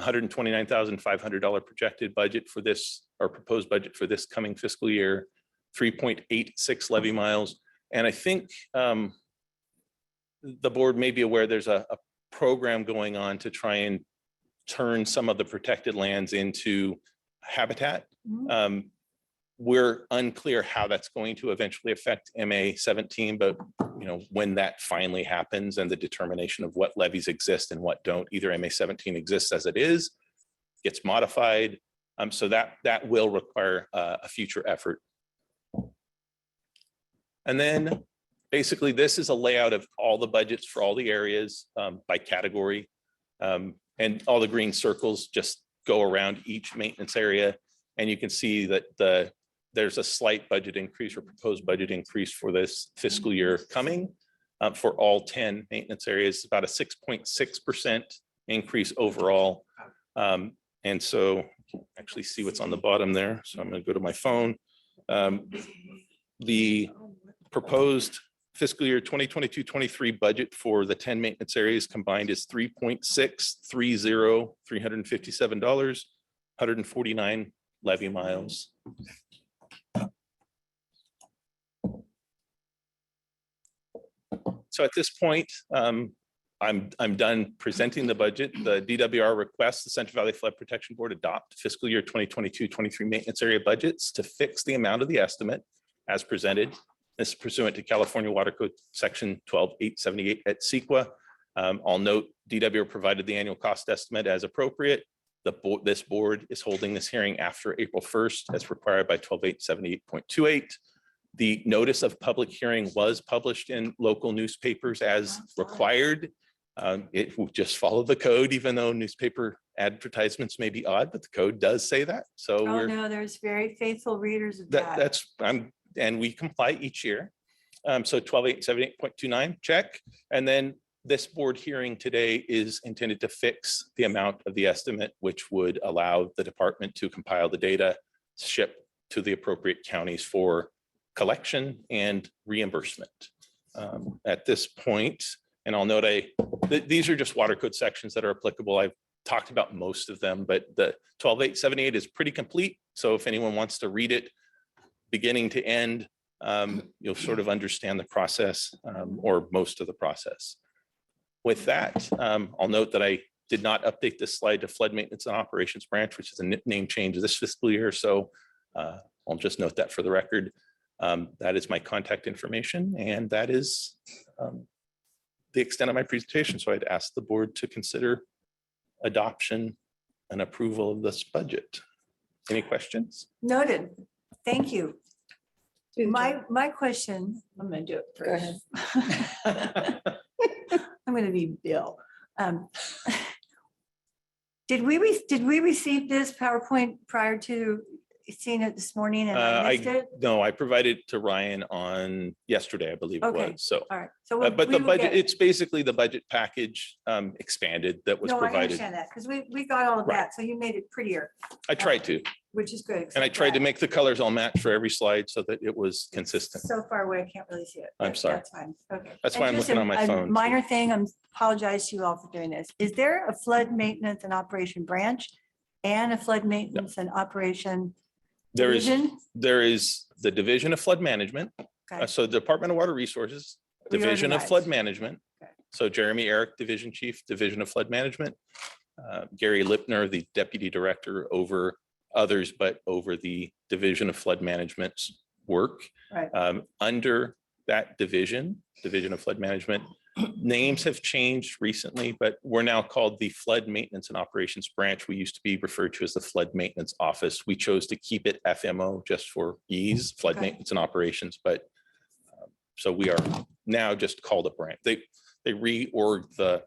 $129,500 projected budget for this, or proposed budget for this coming fiscal year, 3.86 levy miles. And I think the board may be aware there's a program going on to try and turn some of the protected lands into habitat. We're unclear how that's going to eventually affect MA 17, but when that finally happens and the determination of what levies exist and what don't, either MA 17 exists as it is, gets modified. So that will require a future effort. And then basically this is a layout of all the budgets for all the areas by category. And all the green circles just go around each maintenance area. And you can see that there's a slight budget increase or proposed budget increase for this fiscal year coming for all 10 maintenance areas, about a 6.6% increase overall. And so you can actually see what's on the bottom there. So I'm going to go to my phone. The proposed fiscal year 2022-23 budget for the 10 maintenance areas combined is $357, $149 levy miles. So at this point, I'm done presenting the budget. The DWR requests the Central Valley Flood Protection Board adopt fiscal year 2022-23 maintenance area budgets to fix the amount of the estimate as presented. This is pursuant to California Water Code Section 12878 at CEQA. I'll note DWR provided the annual cost estimate as appropriate. This board is holding this hearing after April 1st as required by 12878.28. The notice of public hearing was published in local newspapers as required. It will just follow the code, even though newspaper advertisements may be odd, but the code does say that. So Oh, we're, no, there's very faithful readers of that. and we comply each year. So 12878.29, check. And then this board hearing today is intended to fix the amount of the estimate, which would allow the department to compile the data, ship to the appropriate counties for collection and reimbursement. At this point, and I'll note these are just water code sections that are applicable. I've talked about most of them, but the 12878 is pretty complete. So if anyone wants to read it beginning to end, you'll sort of understand the process or most of the process. With that, I'll note that I did not update this slide to flood maintenance and operations branch, which is a name change this fiscal year. So I'll just note that for the record. That is my contact information, and that is the extent of my presentation. So I'd ask the board to consider adoption and approval of this budget. Any questions? Noted. Thank you. My question, I'm going to do it first. I'm going to need Bill. Did we receive this PowerPoint prior to seeing it this morning and I missed it? No, I provided it to Ryan on yesterday, I believe it Okay. was. So, All right. So but we the will budget, get- it's basically the budget package expanded that was No, I provided. understand that because we got all of Right. that. So you made it prettier, I tried to, which is good. and I except tried to that make the colors all match for every slide so that it was consistent. So far away, I can't really see it. I'm but sorry. That's fine. Okay. That's And why I'm just looking on my a phone, too. Minor thing, I apologize to you all for doing this. Is there a flood maintenance and operation branch and a flood maintenance and operation division? There is the Division of Flood Management. Okay. So Department of Water Resources, Division of Flood Reorganized. Management. Okay. So Jeremy Eric, Division Chief, Division of Flood Management. Gary Lipner, the Deputy Director over others, but over the Division of Flood Management's work. Right. Under that Division of Flood Management, names have changed recently, but we're now called the Flood Maintenance and Operations Branch. We used to be referred to as the Flood Maintenance Office. We chose to keep it FMO just for ease, Flood Okay. Maintenance and Operations, but so we are now just called a branch. They reorg the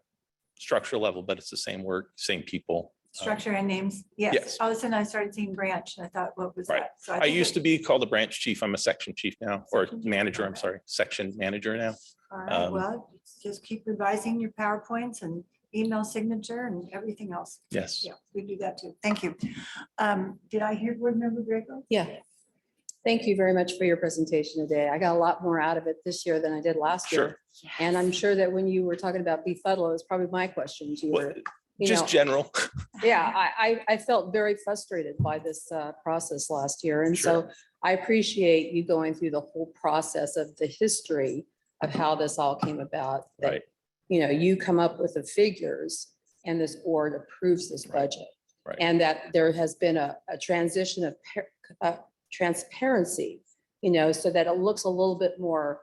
structural level, but it's the same work, same people. Structure and names? Yes. Yes. All of a sudden I started seeing branch and I thought, what was Right. that? So I think used it- to be called a branch chief. I'm a section chief now, or Section chief, manager, I'm okay. sorry, section manager now. All right, Um, well, just keep revising your PowerPoints and email signature and everything else. Yes. Yeah, we do that too. Thank you. Did I hear board member Greco? Yeah. Thank you very much for your presentation today. I got a lot more out of it this year than I did last year. Sure. And I'm sure that when you were talking about befuddle, it was probably my questions. You Well, were, you just know, general. yeah, I felt very frustrated by this process last year. And so I appreciate you going through the whole process of the history of how this all came about. that, Right. You know, you come up with the figures and this board approves this budget. Right. And that there has been a transition of transparency, you know, so that it looks a little bit more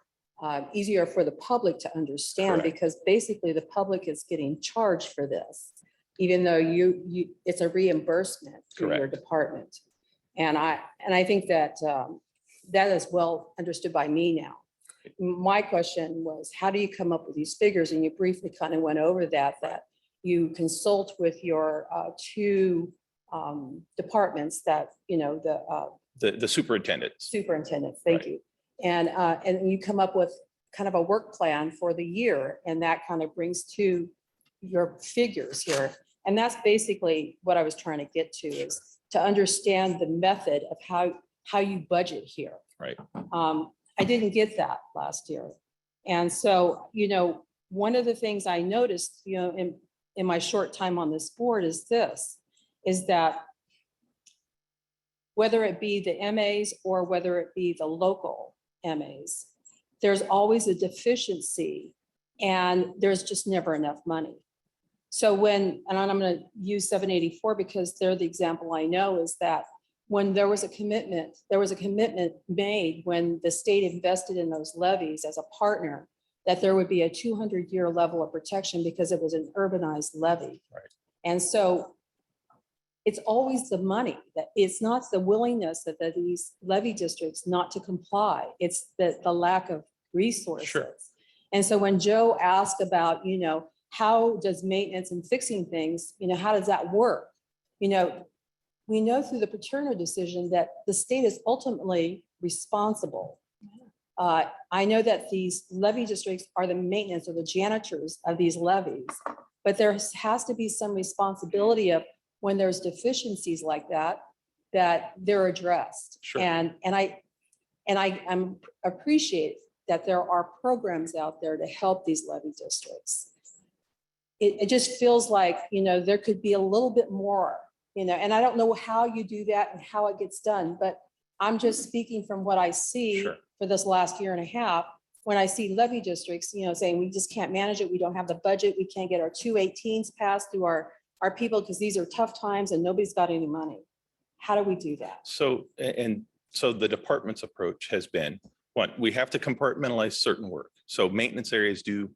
easier for the public to understand, Correct. because basically the public is getting charged for this, even though it's a reimbursement through your Correct. department. And I think that that is well understood by me now. My question was, how do you come up with these figures? And you briefly kind of went over that you consult with your two departments that, you know, The superintendents. superintendents, thank Right. you. And you come up with kind of a work plan for the year, and that kind of brings to your figures here. And that's basically what I was trying to get to, is to understand the method of how you budget here. Right. I didn't get that last year. And so, you know, one of the things I noticed, you know, in my short time on this board is that whether it be the MAs or whether it be the local MAs, there's always a deficiency and there's just never enough money. So and I'm going to use 784 because they're the example I know, is that when there was a commitment made when the state invested in those levees as a partner, that there would be a 200-year level of protection because it was an urbanized levee. Right. And so it's always the money, that it's not the willingness that these levee districts not to comply. It's the lack of resources. Sure. And so when Joe asked about, you know, how does maintenance and fixing things, how does that work? We know through the Paterno decision that the state is ultimately responsible. I know that these levy districts are the maintenance or the janitors of these levies, but there has to be some responsibility of when there's deficiencies like that, that they're addressed. Sure. And I appreciate that there are programs out there to help these levy districts. It just feels like, there could be a little bit more, and I don't know how you do that and how it gets done, but I'm just speaking from what I see Sure. for this last year and a half. When I see levy districts, saying we just can't manage it, we don't have the budget, we can't get our 218s passed through our people because these are tough times and nobody's got any money. How do we do that? So the department's approach has been, one, we have to compartmentalize certain work. So maintenance areas do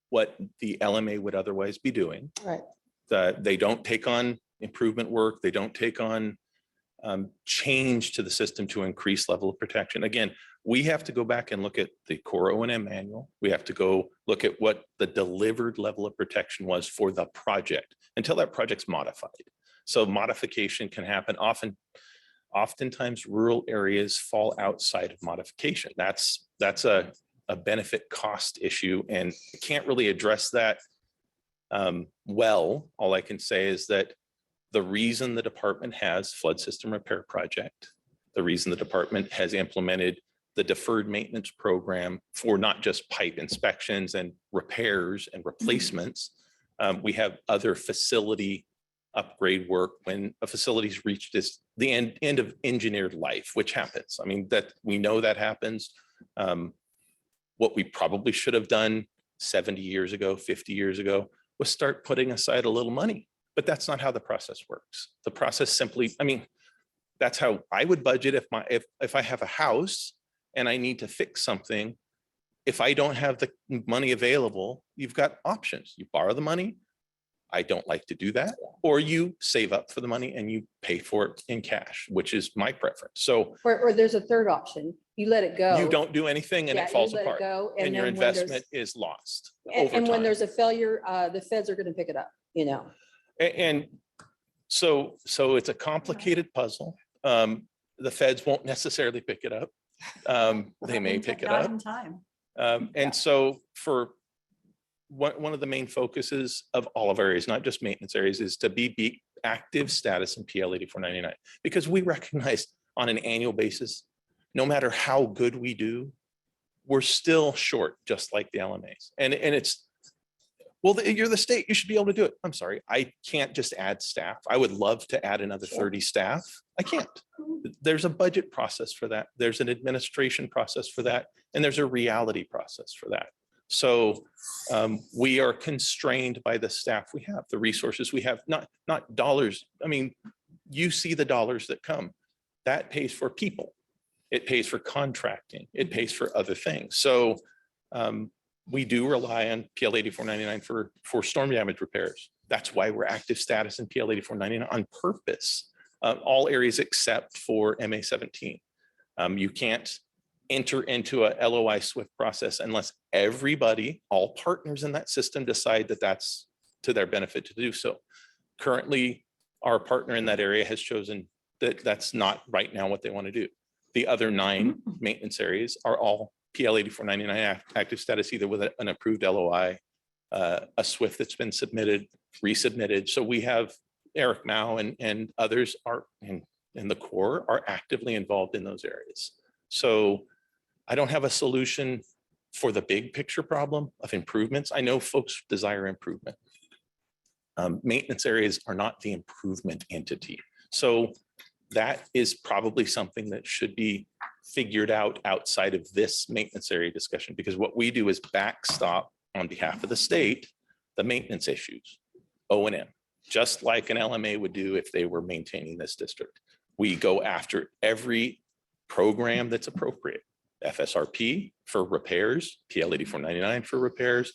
what the LMA would otherwise be doing. Right. They don't take on improvement work. They don't take on change to the system to increase level of protection. Again, we have to go back and look at the core O&M manual. We have to go look at what the delivered level of protection was for the project until that project's modified. So modification can happen oftentimes rural areas fall outside of modification. That's a benefit cost issue, and can't really address that well. All I can say is that the reason the department has flood system repair project, the reason the department has implemented the deferred maintenance program for not just pipe inspections and repairs and replacements. We have other facility upgrade work when a facility's reached the end of engineered life, which happens. I mean, that we know that happens. What we probably should have done 70 years ago, 50 years ago, was start putting aside a little money. But that's not how the process works. The process simply, that's how I would budget if I have a house and I need to fix something. If I don't have the money available, you've got options. You borrow the money. I don't like to do that. Or you save up for the money and you pay for it in cash, which is my preference. So Or there's a third option. You let it go. you don't do anything and Yeah, it you falls let it apart. go, And your then when there's- investment is lost And over when time. there's a failure, the feds are going to pick it up, And so it's a complicated puzzle. The feds won't necessarily pick it up. They may pick it Not up. in time. And so for one of the main focuses of all of our areas, not just maintenance areas, is to be active status in PL 8499. Because we recognize on an annual basis, no matter how good we do, we're still short, just like the LMAs. And it's, well, you're the state, you should be able to do it. I'm sorry, I can't just add staff. I would love to add another 30 staff. I can't. There's a budget process for that. There's an administration process for that. And there's a reality process for that. So we are constrained by the staff we have, the resources we have, not dollars. I mean, you see the dollars that come. That pays for people. It pays for contracting. It pays for other things. So we do rely on PL 8499 for storm damage repairs. That's why we're active status in PL 8499 on purpose. All areas except for MA 17. You can't enter into a LOI SWIFT process unless everybody, all partners in that system decide that that's to their benefit to do so. Currently, our partner in that area has chosen that that's not right now what they want to do. The other 9 maintenance areas are all PL 8499 active status, either with an approved LOI, a SWIFT that's been submitted, resubmitted. So we have Eric Mao and others are in the Corps are actively involved in those areas. So I don't have a solution for the big picture problem of improvements. I know folks desire improvement. Maintenance areas are not the improvement entity. So that is probably something that should be figured out outside of this maintenance area discussion, because what we do is backstop on behalf of the state, the maintenance issues, O&M, just like an LMA would do if they were maintaining this district. We go after every program that's appropriate. FSRP for repairs, PL 8499 for repairs.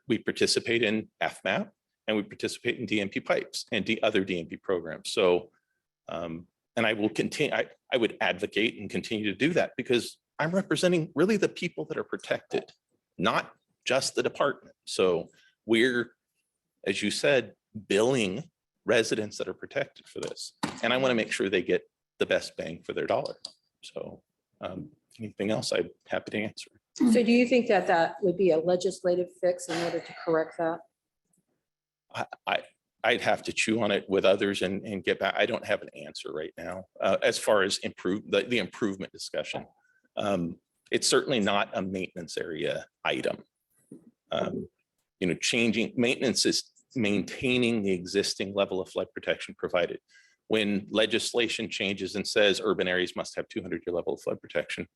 We participate in FMAP and we participate in DMP pipes and other DMP programs. So, and I will continue, I would advocate and continue to do that because I'm representing really the people that are protected, not just the department. So we're, as you said, billing residents that are protected for this. And I want to make sure they get the best bang for their dollar. So anything else, I'm happy to answer. So do you think that that would be a legislative fix in order to correct that? I'd have to chew on it with others and get back. I don't have an answer right now as far as the improvement discussion. It's certainly not a maintenance area item. Changing maintenance is maintaining the existing level of flood protection provided. When legislation changes and says urban areas must have 200-year level of flood protection,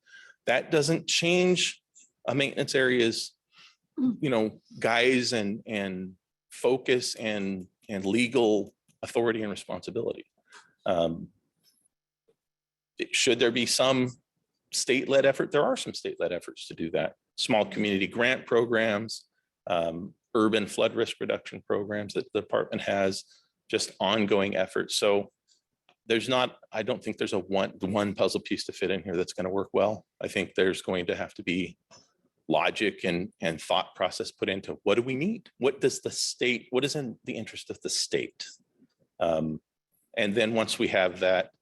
that doesn't change a maintenance area's, guise and focus and legal authority and responsibility. Should there be some state-led effort? There are some state-led efforts to do that. Small community grant programs, urban flood risk reduction programs that the department has, just ongoing efforts. So I don't think there's one puzzle piece to fit in here that's going to work well. I think there's going to have to be logic and thought process put into what do we need? What is in the interest of the state? And then once we have that,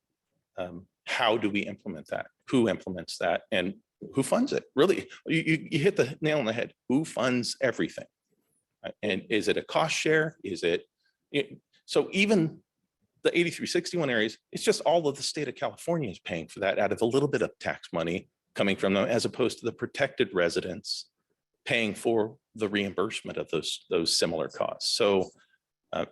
how do we implement that? Who implements that? And who funds it? Really, you hit the nail on the head. Who funds everything? And is it a cost share? So even the 8361 areas, it's just all of the state of California is paying for that out of a little bit of tax money coming from them, as opposed to the protected residents paying for the reimbursement of those similar costs. So,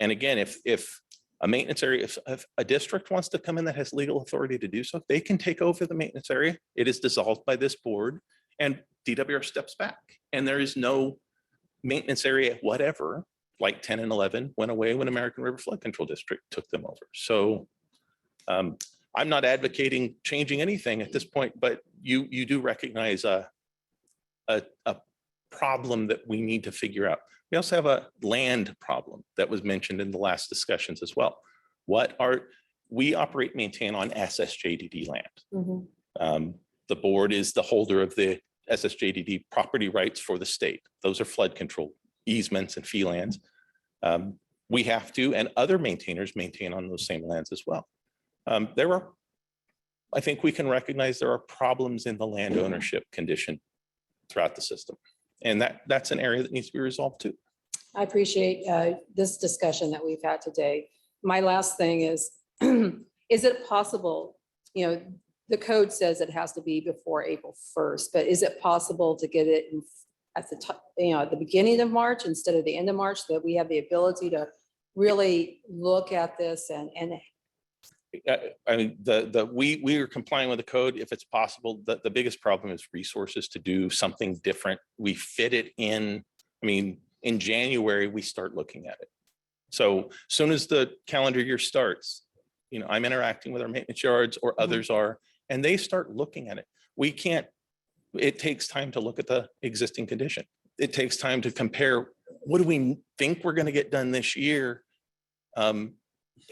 and again, if a maintenance area, if a district wants to come in that has legal authority to do so, they can take over the maintenance area. It is dissolved by this board and DWR steps back. And there is no maintenance area, whatever, like 10 and 11 went away when American River Flood Control District took them over. So I'm not advocating changing anything at this point, but you do recognize a problem that we need to figure out. We also have a land problem that was mentioned in the last discussions as well. We operate, maintain on SSJDD land. The board is the holder of the SSJDD property rights for the state. Those are flood control easements and fee lands. We have to, and other maintainers maintain on those same lands as well. I think we can recognize there are problems in the land ownership condition throughout the system. And that's an area that needs to be resolved too. I appreciate this discussion that we've had today. My last thing is it possible, the code says it has to be before April 1st, but is it possible to get it at the beginning of March instead of the end of March, so that we have the ability to really look at this and I mean, we are complying with the code if it's possible. The biggest problem is resources to do something different. We fit it in. I mean, in January, we start looking at it. So as soon as the calendar year starts, I'm interacting with our maintenance yards or others are, and they start looking at it. We can't, it takes time to look at the existing condition. It takes time to compare, what do we think we're going to get done this year?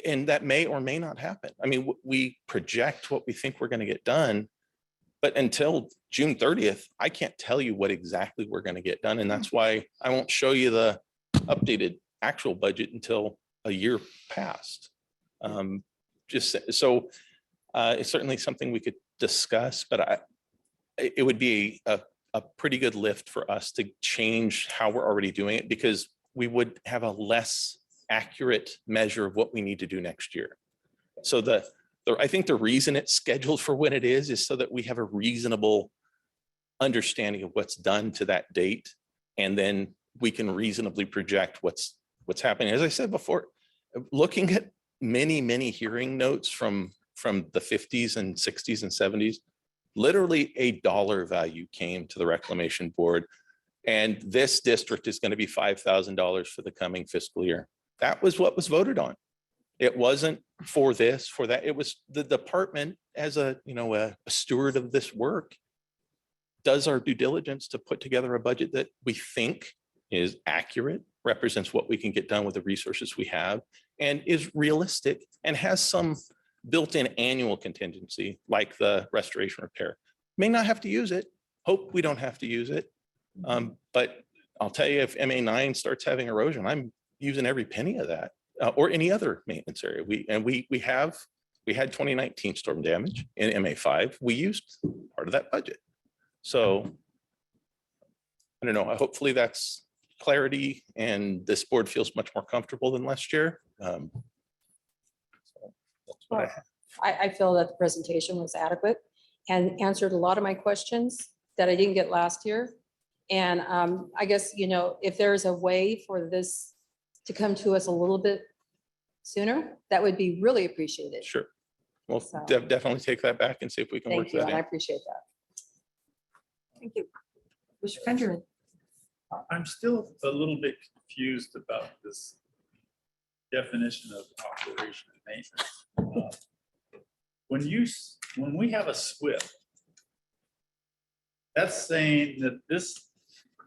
And that may or may not happen. I mean, we project what we think we're going to get done, but until June 30th, I can't tell you what exactly we're going to get done. And that's why I won't show you the updated actual budget until a year past. It's certainly something we could discuss, but it would be a pretty good lift for us to change how we're already doing it, because we would have a less accurate measure of what we need to do next year. So I think the reason it's scheduled for when it is so that we have a reasonable understanding of what's done to that date, and then we can reasonably project what's happening. As I said before, looking at many hearing notes from the 50s and 60s and 70s, literally a dollar value came to the reclamation board, and this district is going to be $5,000 for the coming fiscal year. That was what was voted on. It wasn't for this, for that. It was the department, as a steward of this work, does our due diligence to put together a budget that we think is accurate, represents what we can get done with the resources we have, and is realistic and has some built-in annual contingency, like the restoration repair. May not have to use it. Hope we don't have to use it. But I'll tell you, if MA9 starts having erosion, I'm using every penny of that, or any other maintenance area. We had 2019 storm damage in MA5. We used part of that budget. So I don't know, hopefully that's clarity and this board feels much more comfortable than last year. So that's what I have. I feel that the presentation was adequate and answered a lot of my questions that I didn't get last year. And I guess, you know, if there's a way for this to come to us a little bit sooner, that would be really appreciated. Sure. We'll So- definitely take that back and see if we can work Thank you, that and I in. appreciate that. Thank you. Mr. Countryman. I'm still a little bit confused about this definition of operation and maintenance. When we have a SWIFT, that's saying that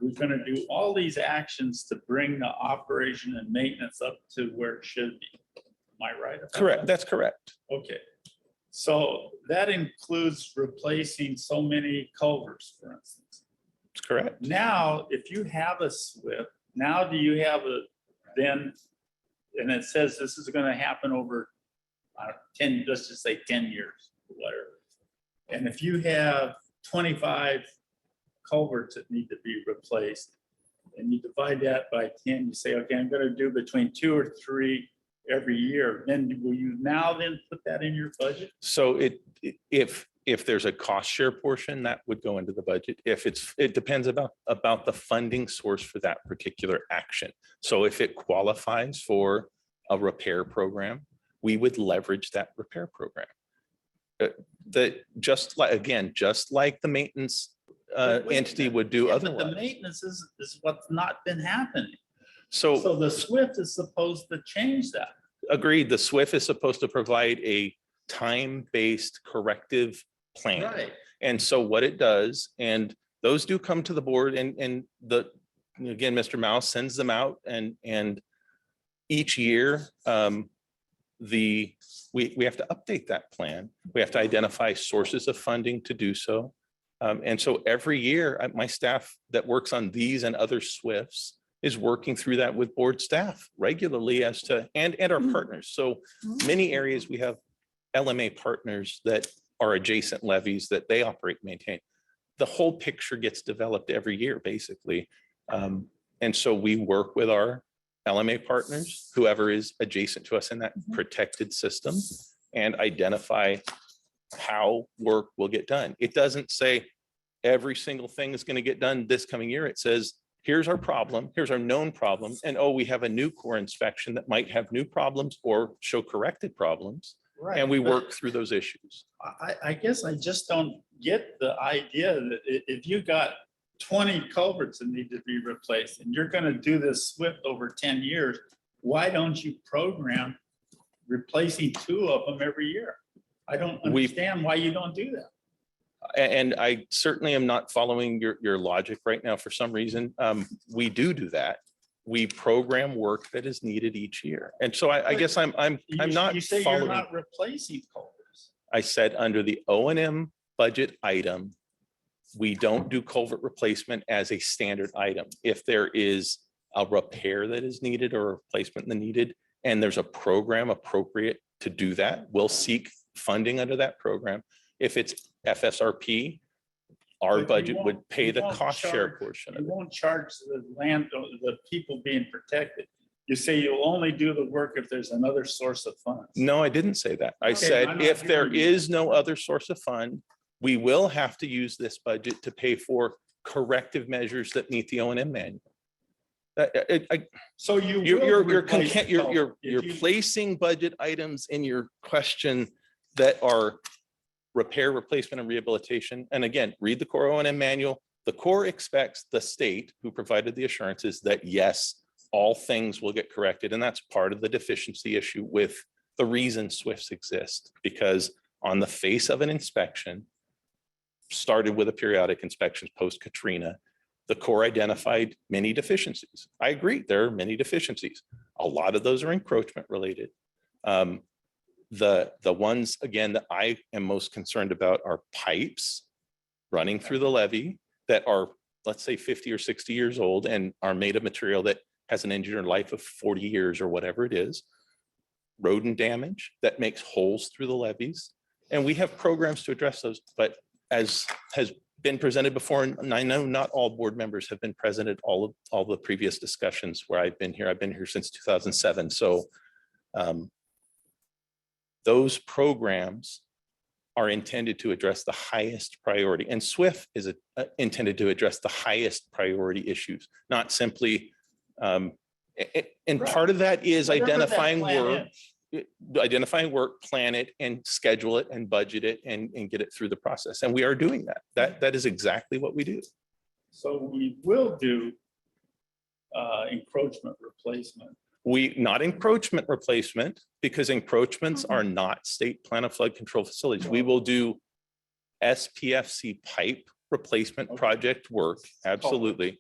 we're gonna do all these actions to bring the operation and maintenance up to where it should be. Am I right? about Correct, that? that's correct. Okay, so that includes replacing so many culverts, for instance. That's correct. Now, if you have a SWIFT, now do you have then, and it says this is gonna happen over 10, let's just say 10 years, whatever. And if you have 25 culverts that need to be replaced, and you divide that by 10, you say, okay, I'm gonna do between 2 or 3 every year, then will you now then put that in your budget? So if there's a cost share portion, that would go into the budget. It depends about the funding source for that particular action. So if it qualifies for a repair program, we would leverage that repair program. That just like the maintenance But wait a entity minute. would do Yeah, but otherwise. the maintenance is what's not been happening. So So the SWIFT is supposed to change that. agreed, the SWIFT is supposed to provide a time-based corrective plan. Right. And so what it does, and those do come to the board and again, Mr. Mouse sends them out and each year, we have to update that plan. We have to identify sources of funding to do so. And so every year, my staff that works on these and other SWIFTs is working through that with board staff regularly and our partners. So many areas we have LMA partners that are adjacent levies that they operate and maintain. The whole picture gets developed every year, basically. And so we work with our LMA partners, whoever is adjacent to us in that protected system, and identify how work will get done. It doesn't say every single thing is going to get done this coming year. It says, here's our problem, here's our known problem, and oh, we have a new core inspection that might have new problems or show corrected problems. Right, And we but- work through those issues. I guess I just don't get the idea that if you got 20 culverts that need to be replaced and you're gonna do this SWIFT over 10 years, why don't you program replacing 2 of them every year? I don't understand why you don't do that. And I certainly am not following your logic right now for some reason. We do that. We program work that is needed each year. And so I guess I'm not You say following. you're not replacing culverts. I said under the O&M budget item, we don't do culvert replacement as a standard item. If there is a repair that is needed or a replacement that needed, and there's a program appropriate to do that, we'll seek funding under that program. If it's FSRP, our But you budget won't- would pay you the won't cost share charge- portion of You it. won't charge the people being protected. You say you'll only do the work if there's another source of funds. No, I didn't say that. I Okay, said, I'm not if there hearing you. is no other source of fund, we will have to use this budget to pay for corrective measures that meet the O&M manual. So you You're, will you're, replace the you're, culvert you're if you- placing budget items in your question that are repair, replacement, and rehabilitation. And again, read the core O&M manual. The core expects the state who provided the assurances that yes, all things will get corrected. And that's part of the deficiency issue with the reason SWIFTs exist, because on the face of an inspection, started with a periodic inspections post Katrina, the Corps identified many deficiencies. I agree, there are many deficiencies. A lot of those are encroachment related. The ones, again, that I am most concerned about are pipes running through the levee that are let's say 50 or 60 years old and are made of material that has an engineered life of 40 years or whatever it is, rodent damage that makes holes through the levees. And we have programs to address those, but as has been presented before, and I know not all board members have been present at all the previous discussions where I've been here. I've been here since 2007. So those programs are intended to address the highest priority, and SWIFT is intended to address the highest priority issues, not simply, and part of that is identifying work, plan it and schedule it and budget it and get it through the process. And we are doing that. That is exactly what we do. So we will do encroachment replacement. Not encroachment replacement, because encroachments are not state plan of flood control facilities. We will do SPFC pipe replacement project work. Absolutely.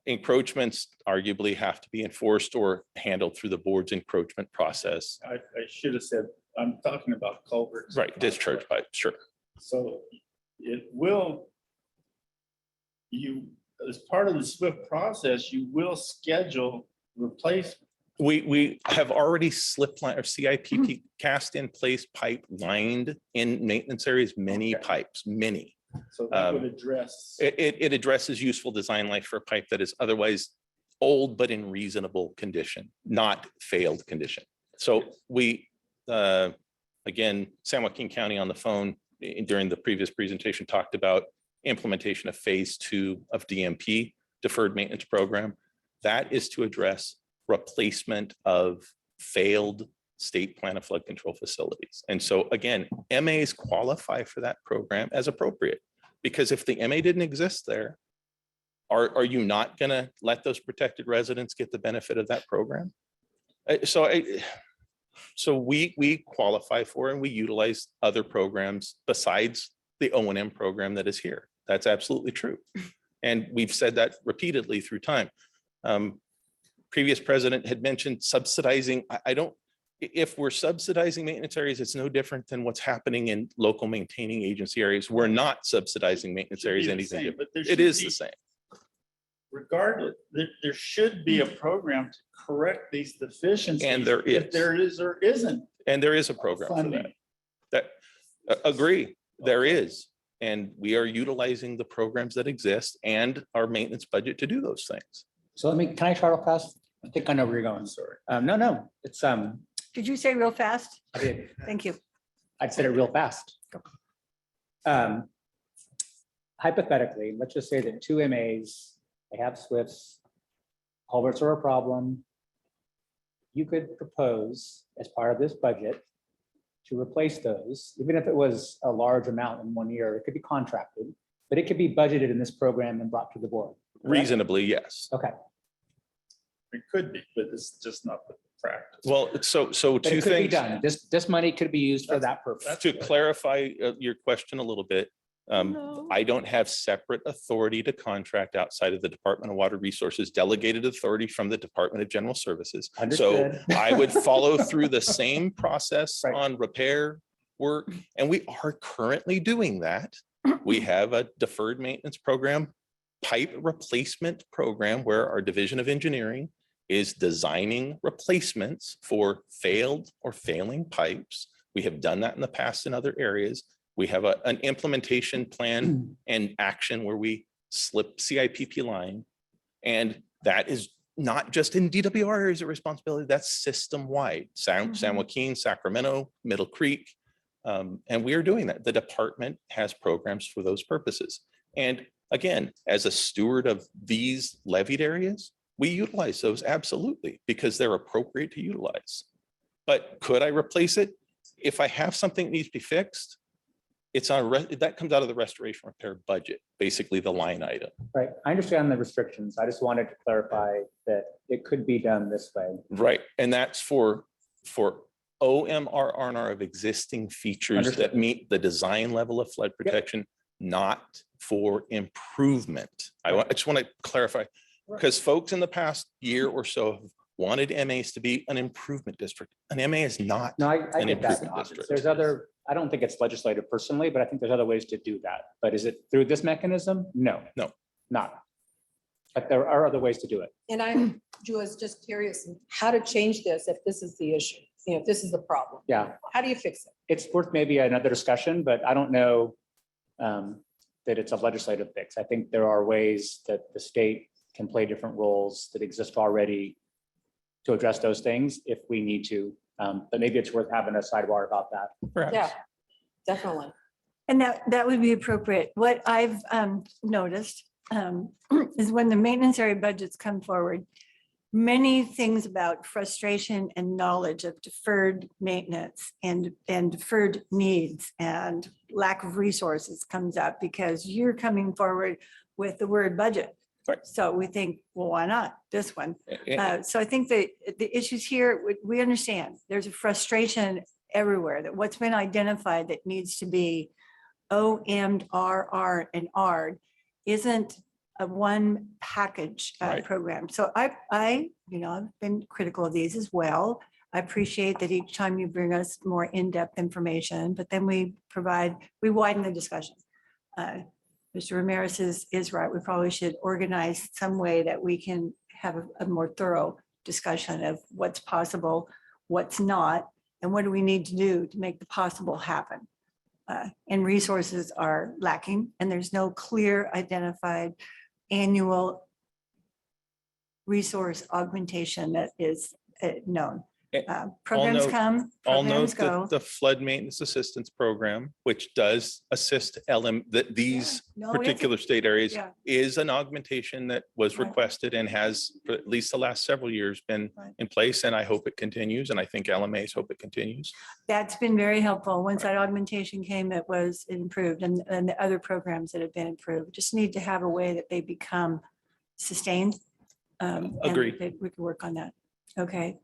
Encroachments arguably have to be enforced or handled through the board's encroachment process. I should have said, I'm talking about culverts. Right, discharge pipe, sure. So it will, as part of the SWIFT process, you will schedule replacement. We have already slip line or CIPP cast in place pipe lined in maintenance areas, many pipes, many. So that would address. It addresses useful design life for a pipe that is otherwise old, but in reasonable condition, not failed condition. So we, again, San Joaquin County on the phone during the previous presentation talked about implementation of phase 2 of DMP, deferred maintenance program. That is to address replacement of failed state plan of flood control facilities. And so again, MAs qualify for that program as appropriate, because if the MA didn't exist there, are you not going to let those protected residents get the benefit of that program? So we qualify for and we utilize other programs besides the O&M program that is here. That's absolutely true. And we've said that repeatedly through time. Previous president had mentioned subsidizing. If we're subsidizing maintenance areas, it's no different than what's happening in local maintaining agency areas. We're not subsidizing maintenance areas anything different. It is the same. Regardless, there should be a program to correct these deficiencies. And there is. If there is or isn't. And there is a program for that. Agree, there is. And we are utilizing the programs that exist and our maintenance budget to do those things. So can I try real fast? I think I know where you're going. Sorry. No, it's, Did you say real fast? I did. Thank you. I'd said it real fast. Hypothetically, let's just say that 2 MAs, they have SWIFTs, culverts are a problem. You could propose as part of this budget to replace those, even if it was a large amount in 1 year, it could be contracted, but it could be budgeted in this program and brought to the board. Correct? Reasonably, yes. Okay. It could be, but it's just not the practice. Well, so But two it could be things. done. This money could be used for that purpose. To clarify your question a little bit, I don't have separate authority to contract outside of the Department of Water Resources, delegated authority from the Department of General Services. Understood. So I would follow through the same process on repair work, and we are currently doing that. We have a deferred maintenance program, pipe replacement program, where our Division of Engineering is designing replacements for failed or failing pipes. We have done that in the past in other areas. We have an implementation plan and action where we slip CIPP line. And that is not just in DWR areas of responsibility, that's system-wide. San Joaquin, Sacramento, Middle Creek. And we are doing that. The department has programs for those purposes. And again, as a steward of these levied areas, we utilize those absolutely because they're appropriate to utilize. But could I replace it? If I have something that needs to be fixed, that comes out of the restoration repair budget, basically the line item. Right. I understand the restrictions. I just wanted to clarify that it could be done this way. Right. And that's for OMRR of existing features that meet the design level of flood protection, not for improvement. I just want to clarify, because folks in the past year or so have wanted MAs to be an improvement district. An MA is not I an get that. improvement district. There's I don't think it's legislative personally, but I think there's other ways to do that. But is it through this mechanism? No. No. Not. But there are other ways to do it. And I was just curious how to change this if this is the issue, if this is the problem. Yeah, How do you fix it? it's worth maybe another discussion, but I don't know that it's a legislative fix. I think there are ways that the state can play different roles that exist already to address those things if we need to. But maybe it's worth having a sidebar about that. Yeah, definitely. And that would be appropriate. What I've noticed is when the maintenance area budgets come forward, many things about frustration and knowledge of deferred maintenance and deferred needs and lack of resources comes up because you're coming forward with the word budget. So we think, well, why not this one? So I think that the issues here, we understand there's a frustration everywhere that what's been identified that needs to be OM'd, RR, and R'd isn't a one package program. So I've been critical of these as well. I appreciate that each time you bring us more in-depth information, but then we widen the discussion. Mr. Ramirez is right. We probably should organize some way that we can have a more thorough discussion of what's possible, what's not, and what do we need to do to make the possible happen. And resources are lacking, and there's no clear identified annual resource augmentation that is known. Programs come, I'll programs note go. that the flood maintenance assistance program, which does assist these No, we have to- particular state areas, Yeah. is an augmentation that was requested and has for at least the last several years been in place. And I hope it continues. And I think LMAs hope it continues. That's been very helpful. Once that augmentation came, it was improved, and the other programs that have been improved just need to have a way that they become sustained. And Agreed. that we can work on that. Okay.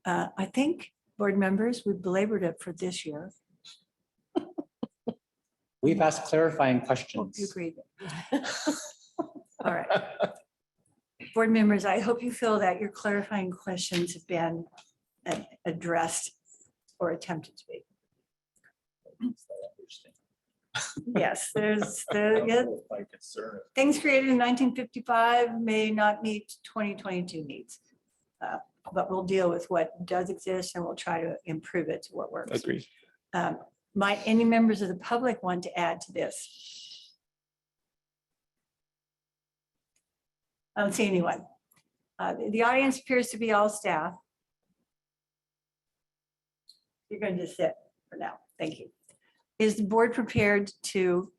I think, board members, we belabored it for this year. We've asked clarifying Hope questions. you agreed. All right. Board members, I hope you feel that your clarifying questions have been addressed or attempted to be. Yes, there's My concern. things created in 1955 may not meet 2022 needs. But we'll deal with what does exist and we'll try to improve it to what works. Agreed. Might any members of the public want to add to this? I don't see anyone. The audience appears to be all staff. You're going to just sit for now. Thank you. Is the board prepared to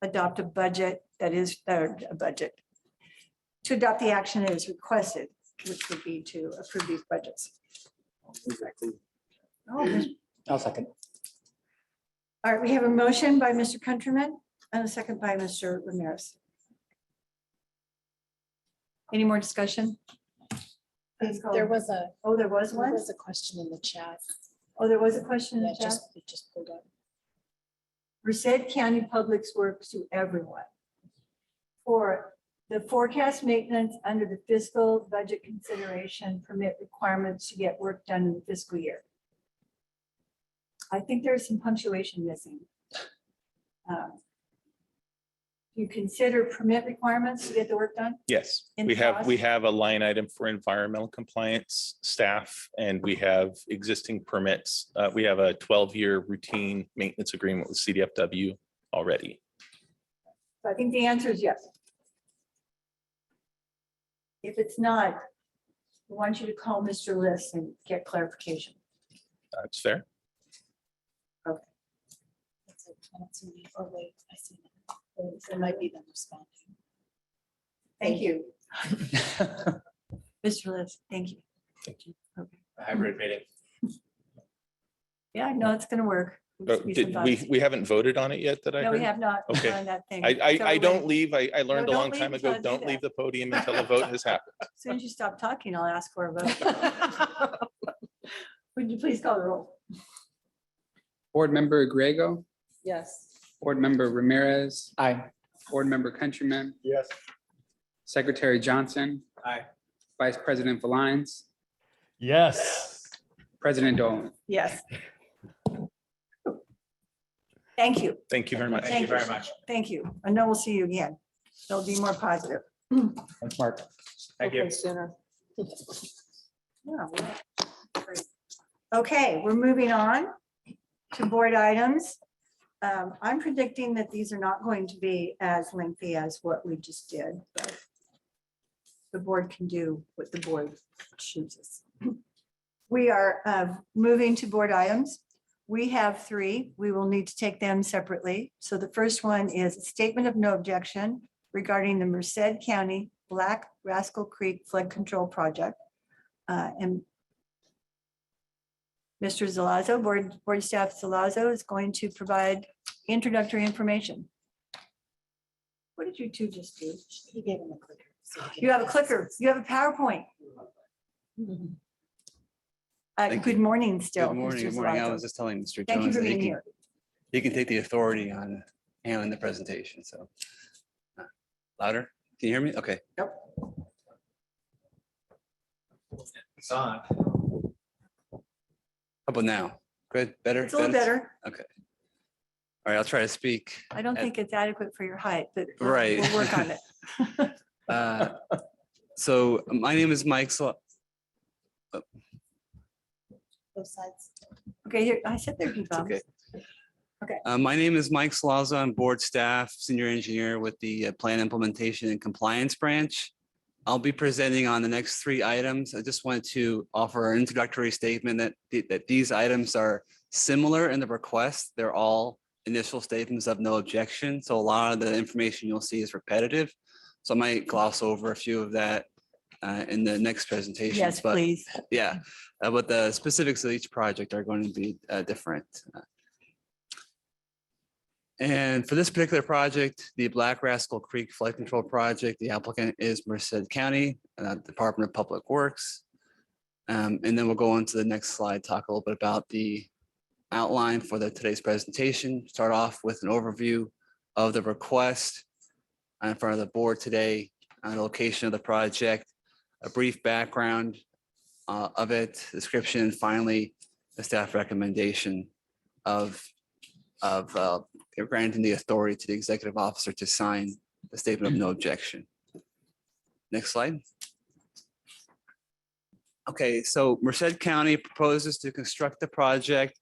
adopt a budget that is a budget? To adopt the action that is requested, which would be to approve these budgets. I'll second. All right, we have a motion by Mr. Countryman and a second by Mr. Ramirez. Any more discussion? Please go. There was a, Oh, there was there one? was a question in the chat. Oh, there was a question in Yeah, the chat? it just pulled up. Merced County Public Works to everyone. For the forecast maintenance under the fiscal budget consideration permit requirements to get work done in the fiscal year. I think there's some punctuation missing. You consider permit requirements to get the work done? Yes, In we cost? have a line item for environmental compliance staff, and we have existing permits. We have a 12-year routine maintenance agreement with CVFPB already. So I think the answer is yes. If it's not, I want you to call Mr. List and get clarification. That's fair. Okay. That's it. I don't see any- oh, wait, I see that. It might be them responding. Thank you. Mr. List, thank you. Thank you. Okay. Hybrid meeting. Yeah, I know it's gonna work. We'll just be some Did thoughts. we haven't voted on it yet that I No, we heard? have not Okay. on that thing. I So don't when- leave. I learned a don't long leave time until I ago, do don't that. leave the podium until a vote has happened. As soon as you stop talking, I'll ask for a vote. Would you please call the roll? Board Member Grego, Yes. Board Member Ramirez, Aye. Board Member Countryman, Yes. Secretary Johnson, Aye. Vice President Valines, Yes. President Dolan. Yes. Thank you. Thank you very much. Thank you very much. Thank you. I know we'll see you again. It'll be more positive. Thanks, Mark. Thank you. Okay, sooner. Yeah. Great. Okay, we're moving on to board items. I'm predicting that these are not going to be as lengthy as what we just did, but the board can do what the board chooses. We are moving to board items. We have three. We will need to take them separately. So the first one is a statement of no objection regarding the Merced County Black Rascal Creek Flood Control Project. And Mr. Zalazo, board staff Zalazo is going to provide introductory information. What did you two just do? He gave him a clicker. You have a clicker. You have a PowerPoint. Good morning still. Good morning, Mr. good morning. I Zalato. was just telling Mr. Thank you Jones for that being here. he can take the authority on handling the presentation, so. Louder? Can you hear me? Okay. Yep. It's on. How about now? Good, better? It's a little better. Okay. All right, I'll try to speak. I don't think it's adequate for your height, but Right. we'll work on it. So my name is Mike. Both sides. Okay, here, I said there'd be bumps. Okay. Okay. My name is Mike Slaza. I'm board staff, senior engineer with the Plan Implementation and Compliance Branch. I'll be presenting on the next three items. I just wanted to offer an introductory statement that these items are similar in the request. They're all initial statements of no objection. So a lot of the information you'll see is repetitive. So I might gloss over a few of that in the next presentation. Yes, please. Yeah, but the specifics of each project are going to be different. And for this particular project, the Black Rascal Creek Flood Control Project, the applicant is Merced County, Department of Public Works. And then we'll go on to the next slide, talk a little bit about the outline for today's presentation. Start off with an overview of the request in front of the board today, the location of the project, a brief background of it, description, and finally, the staff recommendation of granting the authority to the executive officer to sign the statement of no objection. Next slide. Okay, so Merced County proposes to construct the project,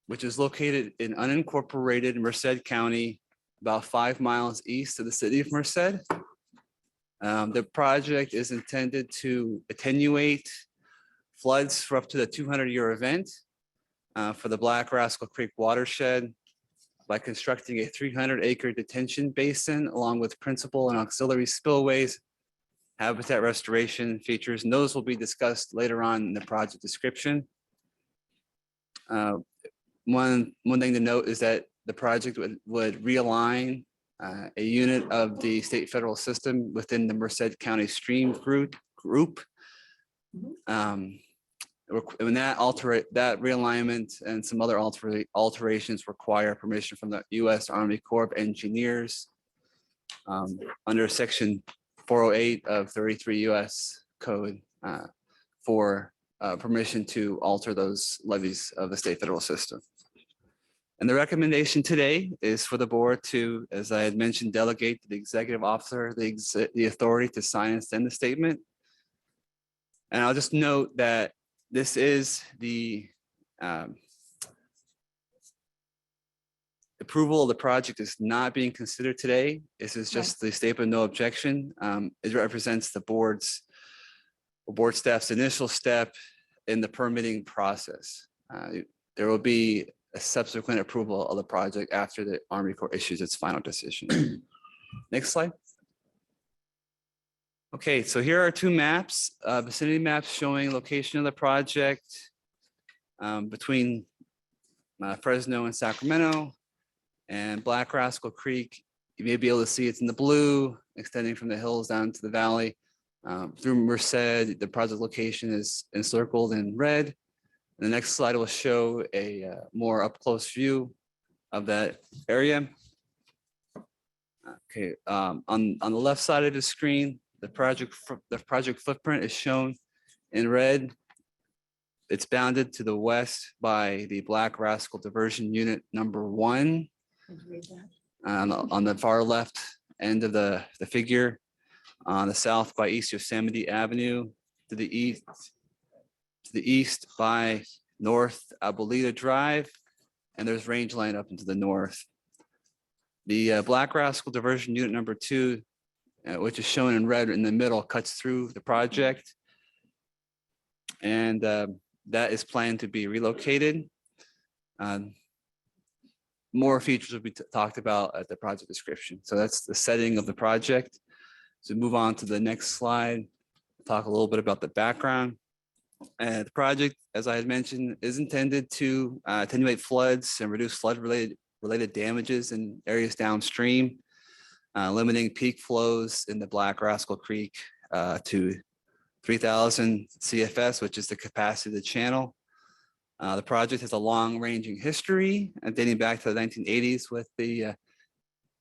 which is located in unincorporated Merced County, about 5 miles east of the city of Merced. The project is intended to attenuate floods for up to the 200-year event for the Black Rascal Creek watershed by constructing a 300-acre detention basin along with principal and auxiliary spillways, habitat restoration features, and those will be discussed later on in the project description. One thing to note is that the project would realign a unit of the state federal system within the Merced County stream group. When that realignment and some other alterations require permission from the U.S. Army Corps of Engineers under Section 408 of 33 U.S. Code for permission to alter those levies of the state federal system. And the recommendation today is for the board to, as I had mentioned, delegate to the executive officer the authority to sign and send the statement. And I'll just note that this is the approval of the project is not being considered today. This is just the statement of no objection. It represents the board staff's initial step in the permitting process. There will be a subsequent approval of the project after the Army Corps issues its final decision. Next slide. Okay, so here are two maps, vicinity maps showing location of the project between Fresno and Sacramento and Black Rascal Creek. You may be able to see it's in the blue, extending from the hills down to the valley. Through Merced, the project location is encircled in red. And the next slide will show a more up-close view of that area. Okay, on the left side of the screen, the project footprint is shown in red. It's bounded to the west by the Black Rascal Diversion Unit #1. On the far left end of the figure. on the south by East Yosemite Avenue, to the east by North Abuelita Drive, and there's range line up into the north. The Black Rascal Diversion Unit number 2, which is shown in red in the middle, cuts through the project. And that is planned to be relocated. More features will be talked about at the project description. So that's the setting of the project. So move on to the next slide, talk a little bit about the background. The project, as I had mentioned, is intended to attenuate floods and reduce flood-related damages in areas downstream, limiting peak flows in the Black Rascal Creek to 3,000 CFS, which is the capacity of the channel. The project has a long-ranging history dating back to the 1980s with the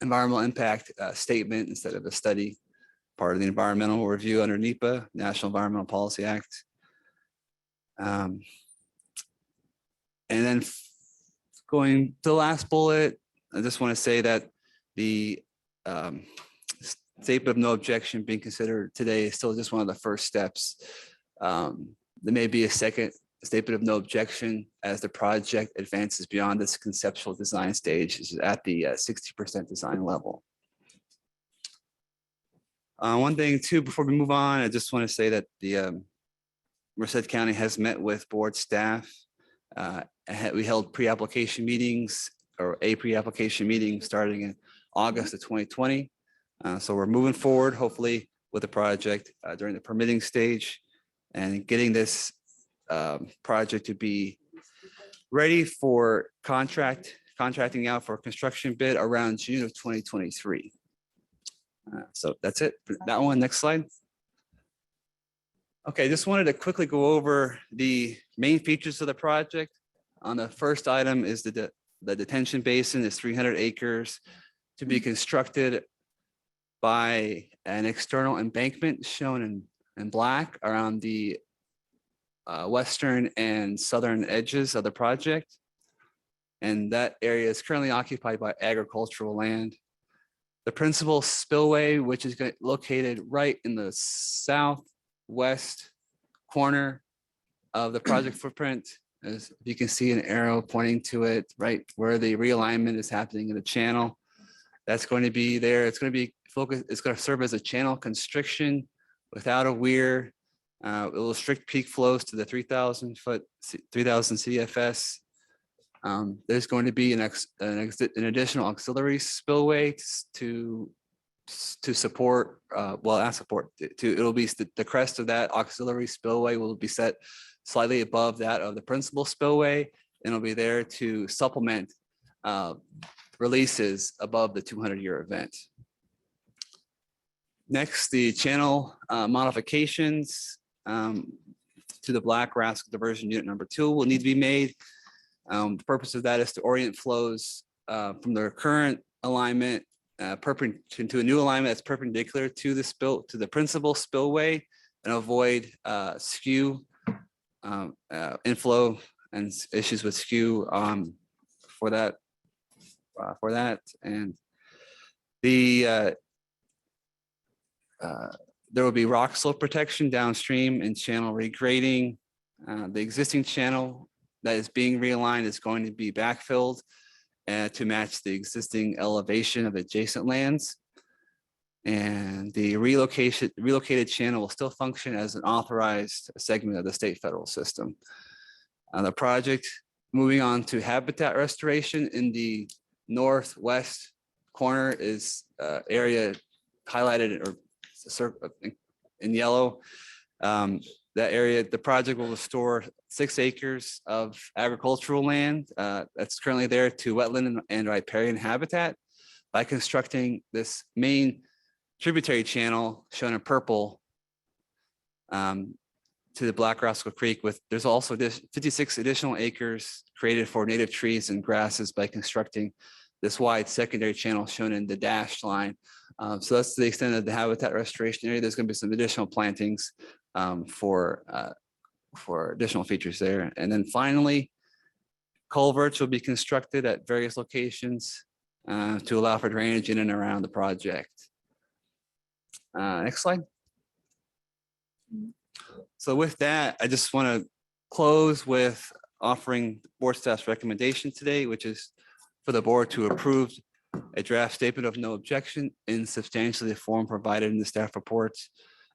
environmental impact statement instead of a study, part of the environmental review under NEPA, National Environmental Policy Act. And then going to the last bullet, I just want to say that the statement of no objection being considered today is still just one of the first steps. There may be a second statement of no objection as the project advances beyond this conceptual design stage, which is at the 60% design level. One thing too, before we move on, I just want to say that the Merced County has met with board staff. We held pre-application meetings or a pre-application meeting starting in August of 2020. So we're moving forward, hopefully, with the project during the permitting stage and getting this project to be ready for contracting out for a construction bid around June of 2023. So that's it for that one. Next slide. Okay, just wanted to quickly go over the main features of the project. On the first item is the detention basin is 300 acres to be constructed by an external embankment shown in black around the western and southern edges of the project. And that area is currently occupied by agricultural land. The principal spillway, which is located right in the southwest corner of the project footprint, as you can see an arrow pointing to it, right where the realignment is happening in the channel. That's going to be there. It's going to be focused. It's going to serve as a channel constriction without a weir. It will restrict peak flows to the 3,000 CFS. There's going to be an additional auxiliary spillway to support, it'll be the crest of that auxiliary spillway will be set slightly above that of the principal spillway, and it'll be there to supplement releases above the 200-year event. Next, the channel modifications to the Black Rascal Diversion Unit number 2 will need to be made. The purpose of that is to orient flows from their current alignment to a new alignment that's perpendicular to the principal spillway and avoid skew inflow and issues with skew for that. And the there will be rock slope protection downstream and channel regrading. The existing channel that is being realigned is going to be backfilled to match the existing elevation of adjacent lands. And the relocated channel will still function as an authorized segment of the state federal system. The project, moving on to habitat restoration in the northwest corner is area highlighted or in yellow. That area, the project will restore 6 acres of agricultural land that's currently there to wetland and riparian habitat by constructing this main tributary channel shown in purple to the Black Rascal Creek. There's also 56 additional acres created for native trees and grasses by constructing this wide secondary channel shown in the dashed line. So that's the extent of the habitat restoration area. There's going to be some additional plantings for additional features there. And then finally, culverts will be constructed at various locations to allow for drainage in and around the project. Next slide. So with that, I just want to close with offering board staff's recommendation today, which is for the board to approve a draft statement of no objection in substantially the form provided in the staff reports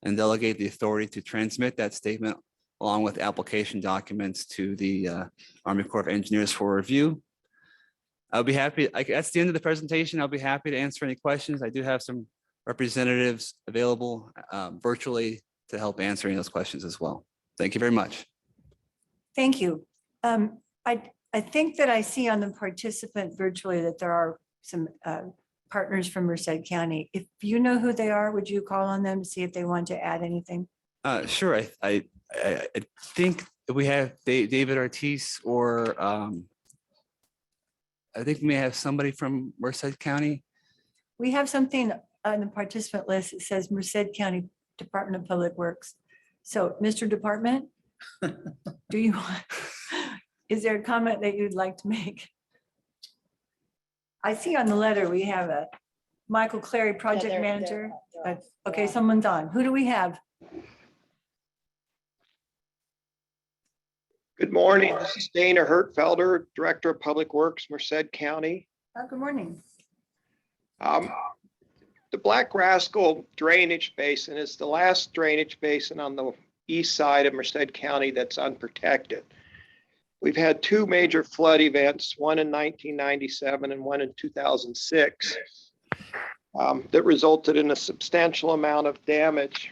and delegate the authority to transmit that statement along with application documents to the Army Corps of Engineers for review. I'll be happy, that's the end of the presentation. I'll be happy to answer any questions. I do have some representatives available virtually to help answer any of those questions as well. Thank you very much. Thank you. I think that I see on the participant virtually that there are some partners from Merced County. If you know who they are, would you call on them to see if they want to add anything? Sure. I think we have David Ortiz or I think we may have somebody from Merced County. We have something on the participant list that says Merced County Department of Public Works. So, Mr. Department, do you want, is there a comment that you'd like to make? I see on the letter we have a Michael Clary, project manager. Okay, someone's on. Who do we have? Good morning. This is Dana Hertfelder, Director of Public Works, Merced County. Good morning. The Black Rascal Drainage Basin is the last drainage basin on the east side of Merced County that's unprotected. We've had two major flood events, one in 1997 and one in 2006, that resulted in a substantial amount of damage.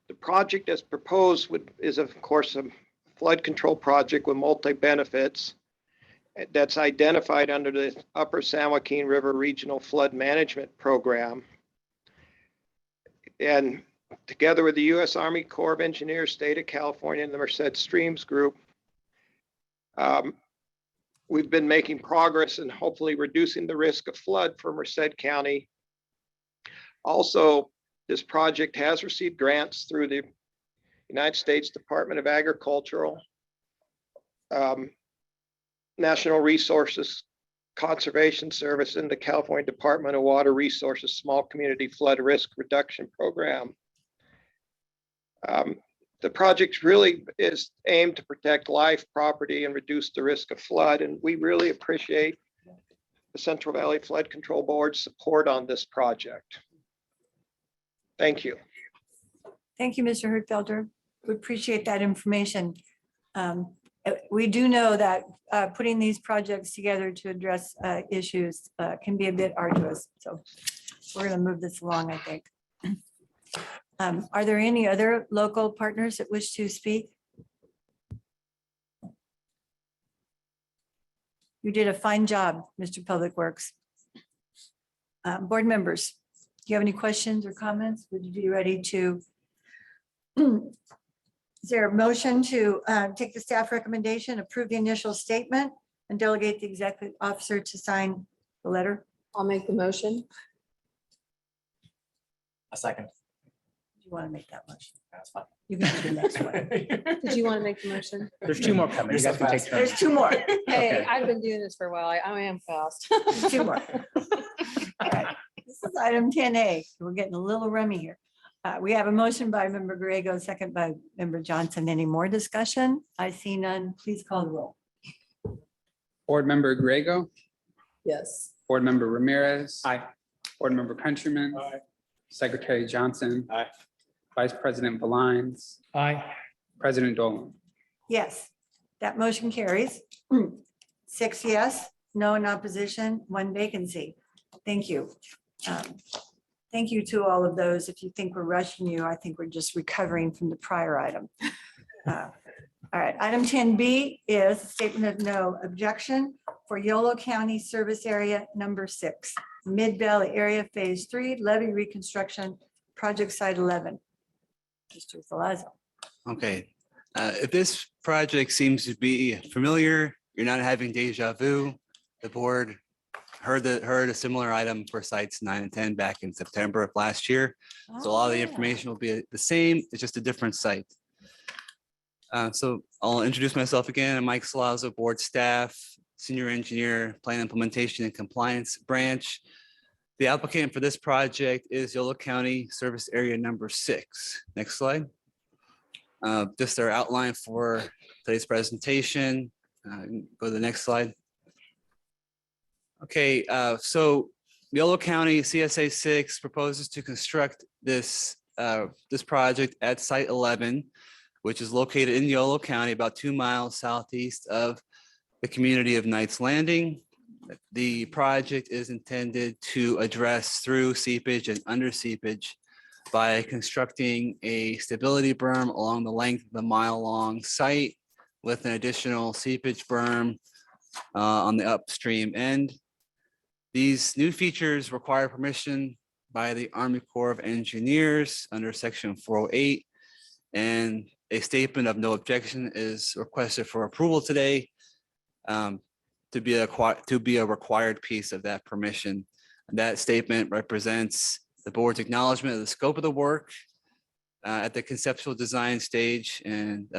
The project as proposed is of course a flood control project with multi-benefits that's identified under the Upper San Joaquin River Regional Flood Management Program. And together with the U.S. Army Corps of Engineers, State of California, and the Merced Streams Group, we've been making progress in hopefully reducing the risk of flood for Merced County. Also, this project has received grants through the United States Department of Agricultural, National Resources Conservation Service, and the California Department of Water Resources Small Community Flood Risk Reduction Program. The project really is aimed to protect life, property, and reduce the risk of flood. And we really appreciate the Central Valley Flood Control Board's support on this project. Thank you. Thank you, Mr. Hertfelder. We appreciate that information. We do know that putting these projects together to address issues can be a bit arduous. So we're going to move this along, I think. Are there any other local partners that wish to speak? You did a fine job, Mr. Public Works. Board members, do you have any questions or comments? Would you be ready to? Is there a motion to take the staff recommendation, approve the initial statement, and delegate the executive officer to sign the letter? I'll make the motion. A second. Do you want to make that motion? That's fine. You can do the next one. Did you want to make the motion? There's two more coming. You guys can take turns. There's two more. Hey, Okay. I've been doing this for a while. I am fast. Two more. All right. This is item 10A. We're getting a little rummy here. We have a motion by member Griego, second by member Johnson. Any more discussion? I see none. Please call the roll. Board Member Griego, Yes. Board Member Ramirez. Aye. Board Member Countryman. Aye. Secretary Johnson. Aye. Vice President Valines. Aye. President Dolan. Yes, that motion carries. 6 yes, no in opposition, 1 vacancy. Thank you. Thank you to all of those. If you think we're rushing you, I think we're just recovering from the prior item. All right, item 10B is a statement of no objection for Yolo County Service Area number 6, Mid Valley Area Phase 3 Levee Reconstruction, Project Site 11. Mr. Salazzo. Okay, if this project seems to be familiar, you're not having deja vu. The board heard a similar item for sites 9 and 10 back in September of last year. So a lot of the information will be the same. It's just a different site. So I'll introduce myself again. I'm Mike Salazzo, board staff, senior engineer, plan implementation and compliance branch. The applicant for this project is Yolo County Service Area number 6. Next slide. Just their outline for today's presentation. Go to the next slide. Okay, so Yolo County CSA 6 proposes to construct this project at Site 11, which is located in Yolo County, about 2 miles southeast of the community of Knights Landing. The project is intended to address through seepage and under seepage by constructing a stability berm along the length of the mile-long site with an additional seepage berm on the upstream end. These new features require permission by the Army Corps of Engineers under Section 408, and a statement of no objection is requested for approval today to be a required piece of that permission. That statement represents the board's acknowledgement of the scope of the work at the conceptual design stage, and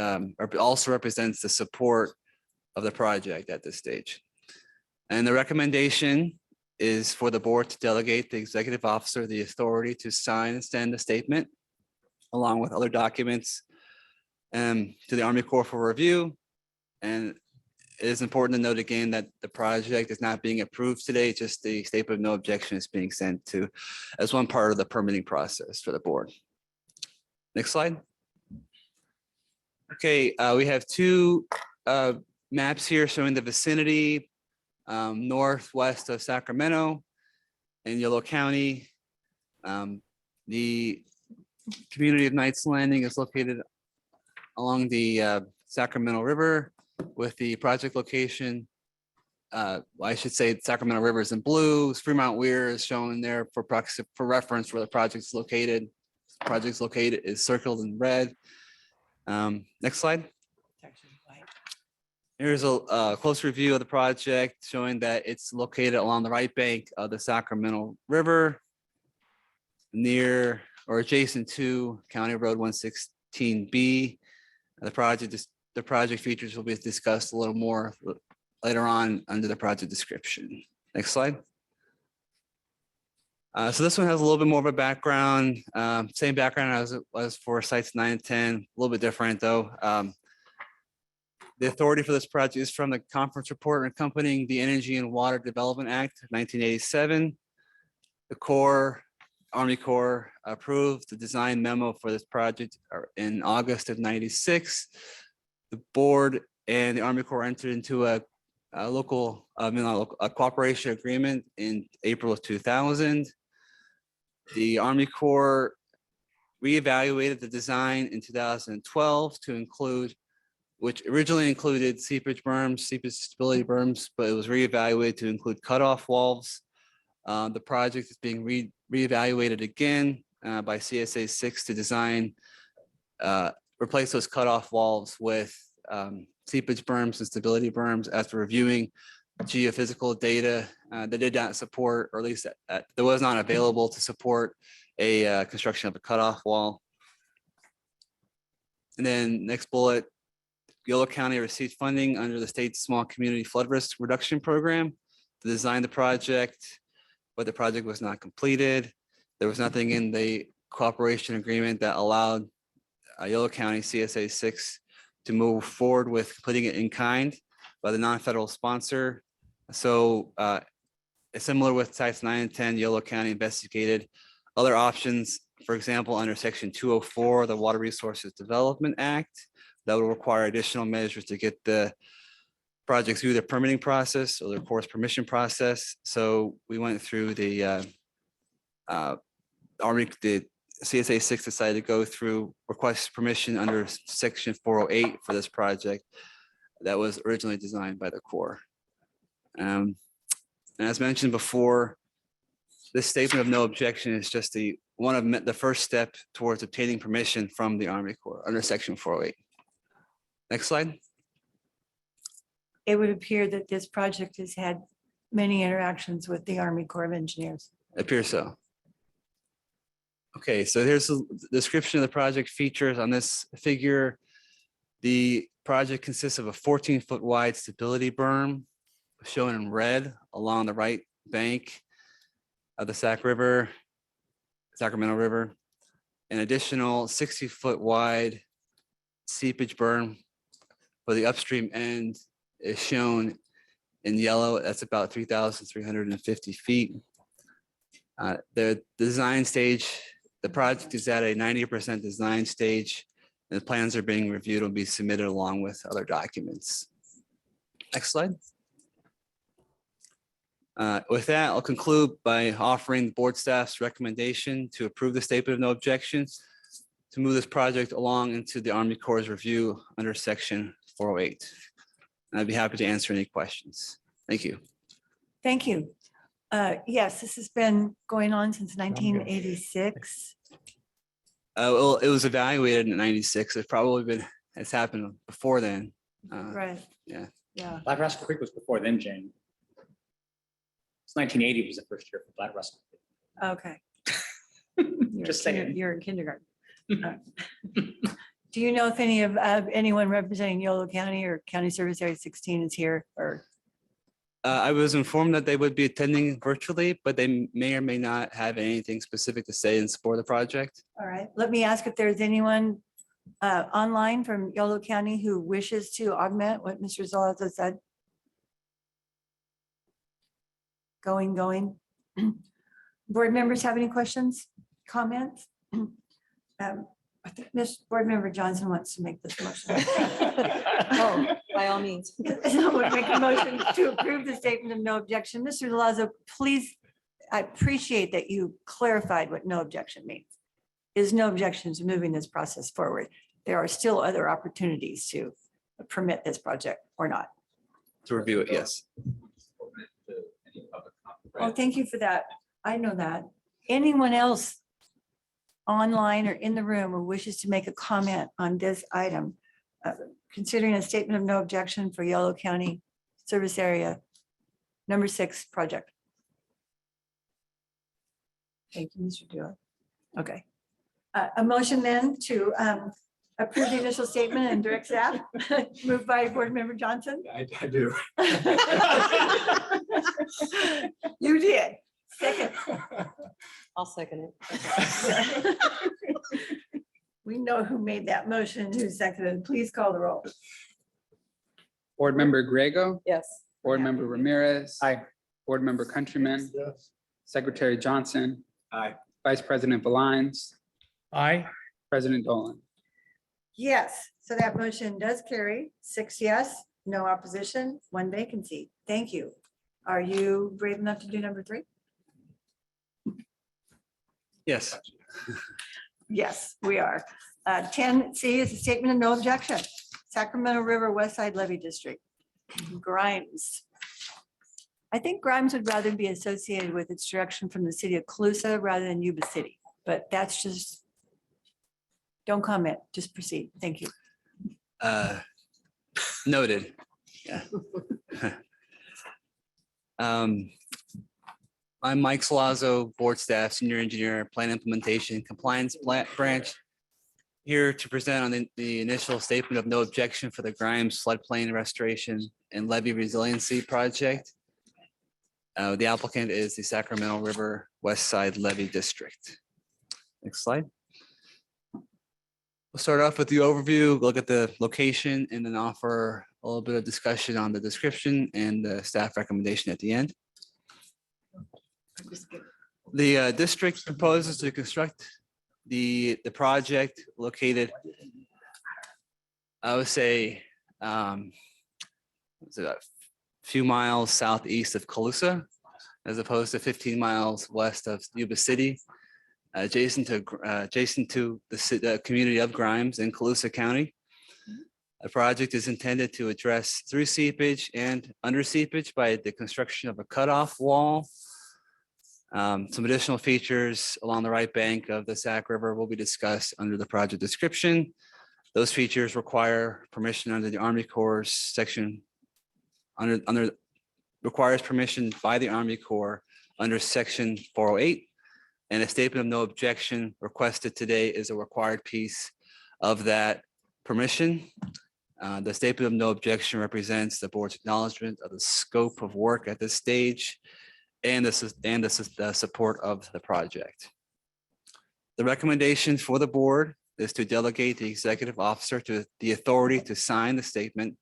also represents the support of the project at this stage. And the recommendation is for the board to delegate the executive officer the authority to sign and send the statement along with other documents to the Army Corps for review. And it is important to note again that the project is not being approved today, just the statement of no objection is being sent to as one part of the permitting process for the board. Next slide. Okay, we have 2 maps here showing the vicinity northwest of Sacramento in Yolo County. The community of Knights Landing is located along the Sacramento River, with the project location. I should say Sacramento River is in blue. Fremont Weir is shown there for reference where the project's located. Project's located is circled in red. Next slide. Here's a close review of the project showing that it's located along the right bank of the Sacramento River, near or adjacent to County Road 116B. The project features will be discussed a little more later on under the project description. Next slide. So this one has a little bit more of a background, same background as it was for sites 9 and 10, a little bit different though. The authority for this project is from the conference report accompanying the Energy and Water Development Act of 1987. The Army Corps approved the design memo for this project in August of 96. The board and the Army Corps entered into a cooperation agreement in April of 2000. The Army Corps reevaluated the design in 2012 to include, which originally included seepage berms, seepage stability berms, but it was reevaluated to include cutoff walls. The project is being reevaluated again by CSA 6 to design, replace those cutoff walls with seepage berms and stability berms after reviewing geophysical data that did not support, or at least that was not available to support a construction of a cutoff wall. And then next bullet, Yolo County received funding under the state's Small Community Flood Risk Reduction Program to design the project, but the project was not completed. There was nothing in the cooperation agreement that allowed Yolo County CSA 6 to move forward with completing it in kind by the non-federal sponsor. So similar with sites 9 and 10, Yolo County investigated other options, for example, under Section 204 of the Water Resources Development Act, that would require additional measures to get the project through the permitting process or the course permission process. So we went through the CSA 6 decided to go through request permission under Section 408 for this project that was originally designed by the Corps. And as mentioned before, this statement of no objection is just the first step towards obtaining permission from the Army Corps under Section 408. Next slide. It would appear that this project has had many interactions with the Army Corps of Engineers. It appears so. Okay, so here's the description of the project features on this figure. The project consists of a 14-foot wide stability berm shown in red along the right bank. of the Sacramento River. An additional 60-foot wide seepage berm for the upstream end is shown in yellow. That's about 3,350 feet. The design stage, the project is at a 90% design stage. And the plans are being reviewed and will be submitted along with other documents. Next slide. With that, I'll conclude by offering the board staff's recommendation to approve the statement of no objections to move this project along into the Army Corps' review under section 408. And I'd be happy to answer any questions. Thank you. Thank you. Yes, this has been going on since 1986. Well, it was evaluated in '96. It's happened before then. Right. Yeah. Yeah. Black Rascal Creek was before then, Jane. It's 1980 was the first year for Black Rascal. Okay. Just saying. You're in kindergarten. Do you know if any of anyone representing Yolo County or County Service Area 16 is here or? I was informed that they would be attending virtually, but they may or may not have anything specific to say in support of the project. All right, let me ask if there's anyone online from Yolo County who wishes to augment what Mr. Zalato said. Going. Board members have any questions, comments? I think Board Member Johnson wants to make this motion. Oh, by all means. Someone make a motion to approve the statement of no objection. Mr. Delazo, please, I appreciate that you clarified what no objection means. Is no objection to moving this process forward. There are still other opportunities to permit this project or not. To review it, yes. Oh, thank you for that. I know that. Anyone else online or in the room who wishes to make a comment on this item, considering a statement of no objection for Yolo County Service Area number 6 project? Thank you, Mr. Dewar. Okay. A motion then to approve the initial statement and direct staff, moved by Board Member Johnson. I do. You did. Second. I'll second it. We know who made that motion, who seconded. Please call the roll. Board Member Grego, Yes. Board Member Ramirez. Aye. Board Member Countryman, Yes. Secretary Johnson, Aye. Vice President Valines, Aye. President Dolan. Yes, so that motion does carry 6 yes, no opposition, 1 vacancy. Thank you. Are you brave enough to do number 3? Yes. Yes, we are. 10C is a statement of no objection. Sacramento River West Side Levy District. Grimes. I think Grimes would rather be associated with its direction from the city of Colusa rather than Yuba City, but that's just, don't comment, just proceed. Thank you. Noted. Yeah. I'm Mike Salazzo, Board Staff, Senior Engineer, Plan Implementation Compliance Branch, here to present on the initial statement of no objection for the Grimes Floodplain Restoration and Levee Resiliency Project. The applicant is the Sacramento River West Side Levee District. Next slide. We'll start off with the overview, look at the location, and then offer a little bit of discussion on the description and the staff recommendation at the end. The district proposes to construct the project located, I would say, it's a few miles southeast of Colusa, as opposed to 15 miles west of Yuba City, adjacent to the community of Grimes in Colusa County. The project is intended to address through seepage and under seepage by the construction of a cutoff wall. Some additional features along the right bank of the Sac River will be discussed under the project description. Those features require permission under the Army Corps section, requires permission by the Army Corps under section 408. And a statement of no objection requested today is a required piece of that permission. The statement of no objection represents the board's acknowledgement of the scope of work at this stage the support of the project. The recommendation for the board is to delegate the executive officer to the authority to sign the statement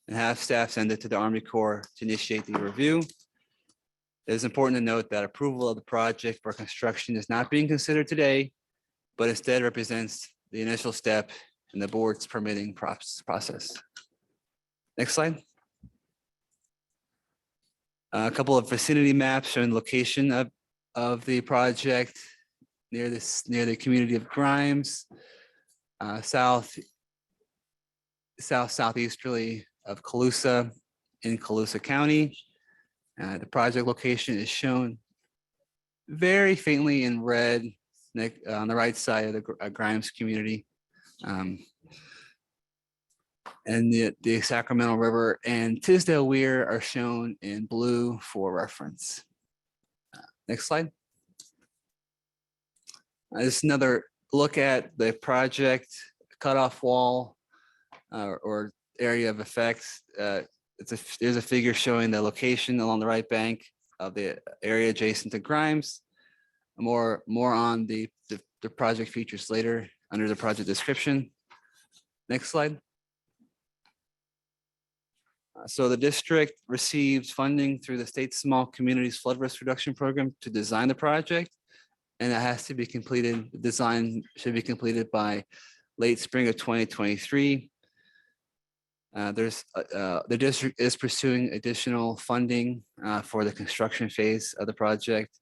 and have staff send it to the Army Corps to initiate the review. It is important to note that approval of the project for construction is not being considered today, but instead represents the initial step in the board's permitting process. Next slide. A couple of vicinity maps showing the location of the project near the community of Grimes, southeasterly of Colusa in Colusa County. The project location is shown very faintly in red on the right side of the Grimes community. And the Sacramento River and Tisdale Weir are shown in blue for reference. Next slide. This is another look at the project cutoff wall or area of effect. There's a figure showing the location along the right bank of the area adjacent to Grimes. More on the project features later under the project description. Next slide. So the district received funding through the state small communities flood risk reduction program to design the project. And it has to be completed, the design should be completed by late spring of 2023. The district is pursuing additional funding for the construction phase of the project.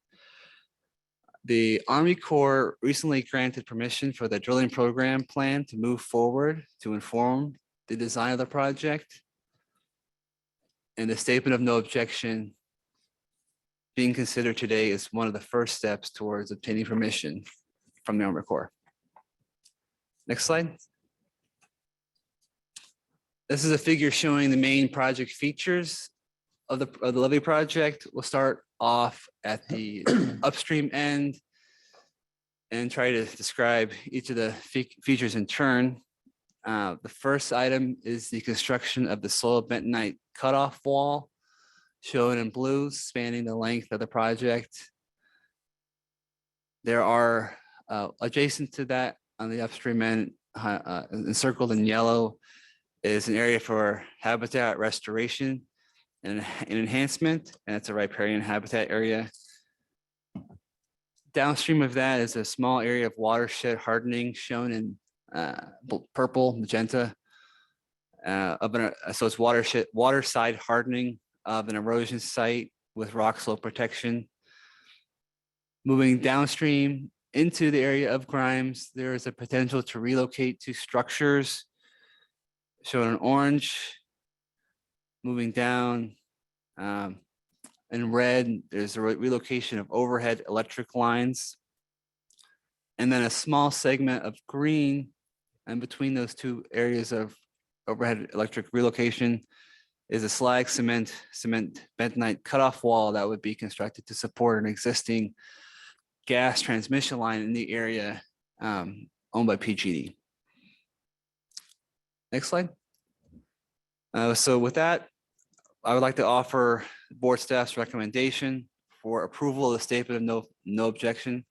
The Army Corps recently granted permission for the drilling program plan to move forward to inform the design of the project. And the statement of no objection being considered today is one of the first steps towards obtaining permission from the Army Corps. Next slide. This is a figure showing the main project features of the levee project. We'll start off at the upstream end and try to describe each of the features in turn. The first item is the construction of the soil bentonite cutoff wall, shown in blue, spanning the length of the project. There are adjacent to that on the upstream end, encircled in yellow, is an area for habitat restoration and enhancement, and it's a riparian habitat area. Downstream of that is a small area of watershed hardening shown in purple, magenta. So it's waterside hardening of an erosion site with rock slope protection. Moving downstream into the area of Grimes, there is a potential to relocate two structures shown in orange. Moving down in red, there's a relocation of overhead electric lines. And then a small segment of green, and between those two areas of overhead electric relocation is a slag cement bentonite cutoff wall that would be constructed to support an existing gas transmission line in the area owned by PG&E. Next slide. So with that, I would like to offer board staff's recommendation for approval of the statement of no objection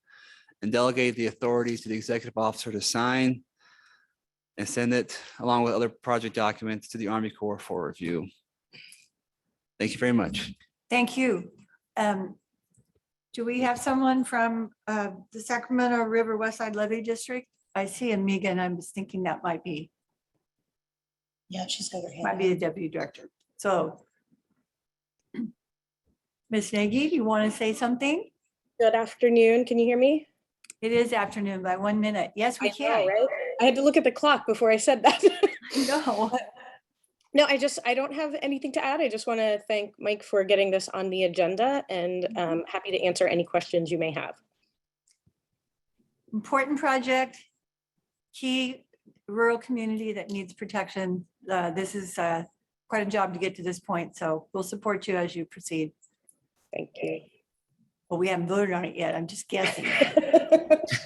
and delegate the authority to the executive officer to sign and send it along with other project documents to the Army Corps for review. Thank you very much. Thank you. Do we have someone from the Sacramento River Westside Levee District? I see a Megan. I was thinking that might be. Yeah, she's got her hand. Might be the deputy director. So Ms. Nagy, do you want to say something? Good afternoon. Can you hear me? It is afternoon by 1 minute. Yes, we can. Right? I had to look at the clock before I said that. No. No, I don't have anything to add. I just want to thank Mike for getting this on the agenda, and happy to answer any questions you may have. Important project, key rural community that needs protection. This is quite a job to get to this point, so we'll support you as you proceed. Thank you. Well, we haven't voted on it yet. I'm just guessing.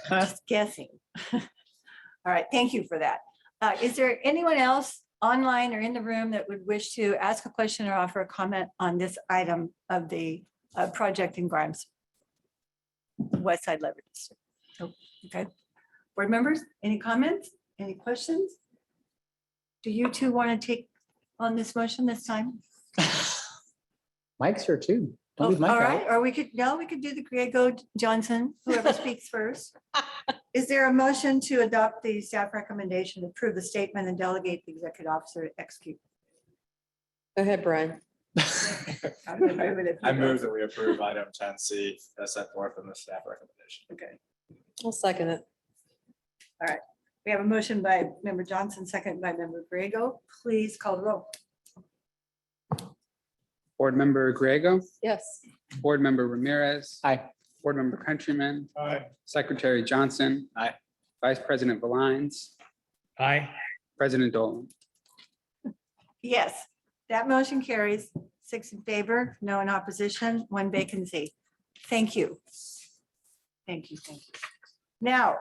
Just guessing. All right, thank you for that. Is there anyone else online or in the room that would wish to ask a question or offer a comment on this item of the project in Grimes. West Side Levy District. Oh, okay. Board members, any comments? Any questions? Do you two want to take on this motion this time? Mike's here too. Don't Oh, leave Mike all right, out. or we could do the Griego Johnson, whoever speaks first. Is there a motion to adopt the staff recommendation to approve the statement and delegate the executive officer to execute? Go ahead, Brian. I'm gonna move it if you I don't. move that we approve item 10C as set forth in the staff recommendation. Okay, I'll second it. all right. We have a motion by member Johnson, second by member Griego. Please call the roll. Board Member Griego, Yes. Board Member Ramirez. Aye. Board Member Countryman, Aye. Secretary Johnson. Aye. Vice President Valines, Aye. President Dolan. Yes, that motion carries 6 in favor, no in opposition, 1 vacancy. Thank you. Thank you, thank you. Now,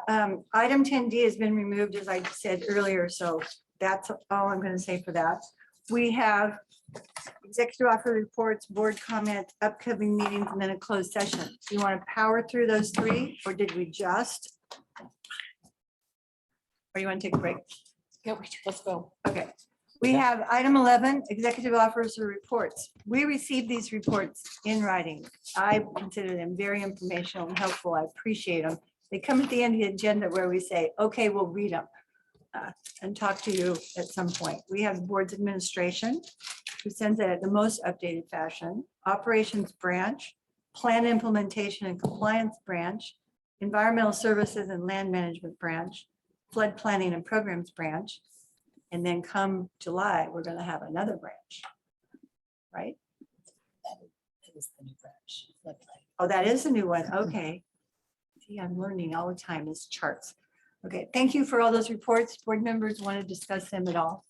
item 10D has been removed, as I said earlier, so that's all I'm going to say for that. We have executive officer reports, board comments, upcoming meetings, and then a closed session. Do you want to power through those 3, or did we just? Or you want to take a break? Yep, let's go. Okay. We have item 11, executive officer reports. We received these reports in writing. I consider them very informational and helpful. I appreciate them. They come at the end of the agenda where we say, okay, we'll read them and talk to you at some point. We have the board's administration, who sends it at the most updated fashion, operations branch, plan implementation and compliance branch, environmental services and land management branch, flood planning and programs branch. And then come July, we're going to have another branch, right? That is the new branch. Oh, that is a new one. Okay. See, I'm learning all the time, these charts. Okay, thank you for all those reports. Board members want to discuss them at all?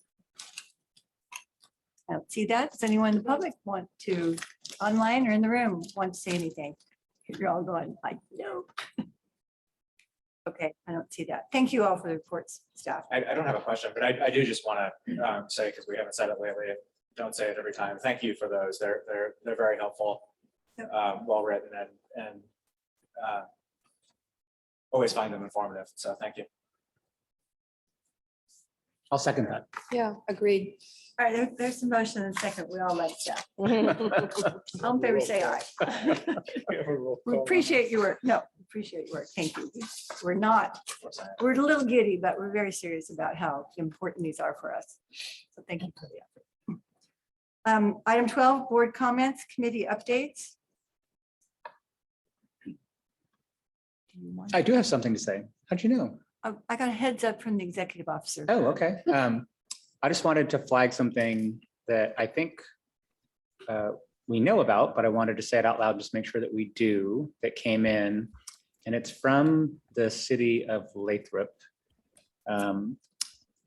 I don't see that. Does anyone in the public want to, online or in the room, want to say anything? You're all going like, no. Okay, I don't see that. Thank you all for the reports, staff. I don't have a question, but I do just want to say, because we haven't said it lately, don't say it every time. Thank you for those. They're very helpful, well written, and always find them informative. So thank you. I'll second that. Yeah, agreed. All right, there's a motion and second. We all like staff. All in favor, say aye. We appreciate your work. No, appreciate your work. Thank you. We're a little giddy, but we're very serious about how important these are for us. So thank you for the effort. Item 12, board comments, committee updates. I do have something to say. How'd you know? I got a heads up from the executive officer. Oh, okay. I just wanted to flag something that I think we know about, but I wanted to say it out loud, just make sure that we do, that came in. And it's from the city of Lathrop. And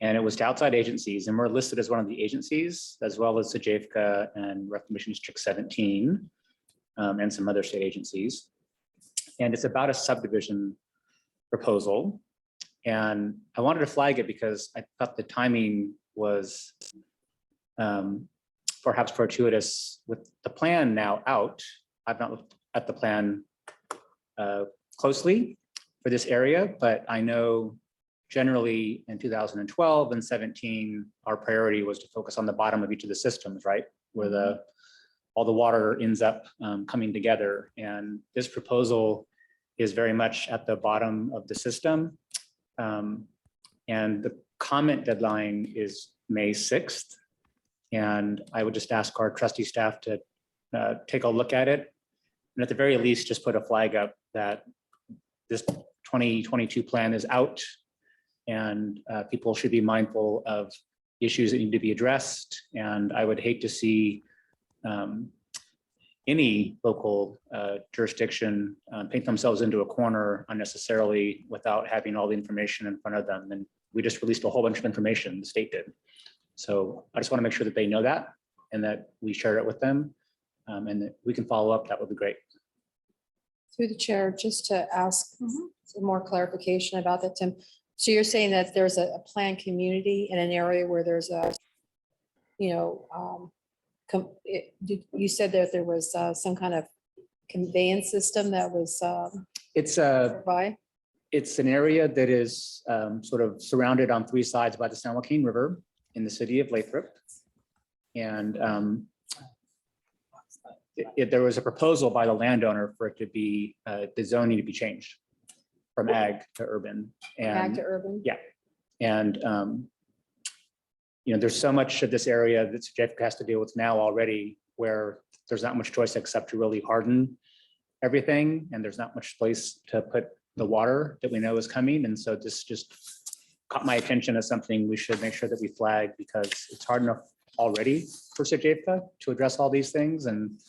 it was to outside agencies, and we're listed as one of the agencies, as well as the JFCA and Reclamation District 17, and some other state agencies. And it's about a subdivision proposal. And I wanted to flag it because I thought the timing was perhaps fortuitous with the plan now out. I've not looked at the plan closely for this area, but I know generally in 2012 and 17, our priority was to focus on the bottom of each of the systems, right? Where all the water ends up coming together. And this proposal is very much at the bottom of the system. And the comment deadline is May 6th. And I would just ask our trustee staff to take a look at it. And at the very least, just put a flag up that this 2022 plan is out, and people should be mindful of issues that need to be addressed. And I would hate to see any local jurisdiction paint themselves into a corner unnecessarily without having all the information in front of them. And we just released a whole bunch of information, the state did. So I just want to make sure that they know that and that we share it with them, and that we can follow up. That would be great. Through the chair, just to ask some more clarification about that, Tim. So you're saying that there's a planned community in an area where there's a, you said that there was some kind of conveyance system that was It's a, by? it's an area that is sort of surrounded on three sides by the San Joaquin River in the city of Lathrop. And there was a proposal by the landowner for it to be, the zoning to be changed from ag to urban. Ag to And urban? yeah, and you know, there's so much of this area that Jeff has to deal with now already where there's not much choice except to really harden everything. And there's not much place to put the water that we know is coming. And so this just caught my attention as something we should make sure that we flag because it's hard enough already for Sejavka to address all these things and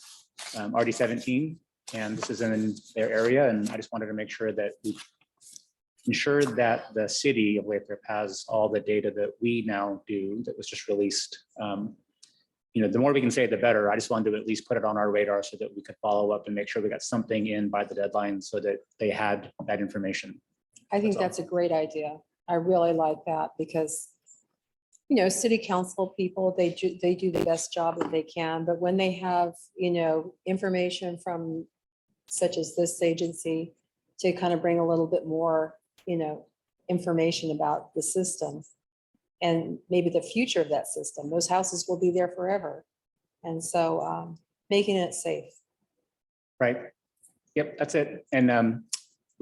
RD 17. And this is in their area. And I just wanted to make sure that we ensure that the city of Lathrop has all the data that we now do that was just released. You know, the more we can say, the better. I just wanted to at least put it on our radar so that we could follow up and make sure we got something in by the deadline so that they had that information. I think that's a great idea. I really like that because, you know, city council people, they do the best job that they can, but when they have, you know, information from such as this agency to kind of bring a little bit more, you know, information about the system and maybe the future of that system, those houses will be there forever. And so making it safe. Right. Yep, that's it. And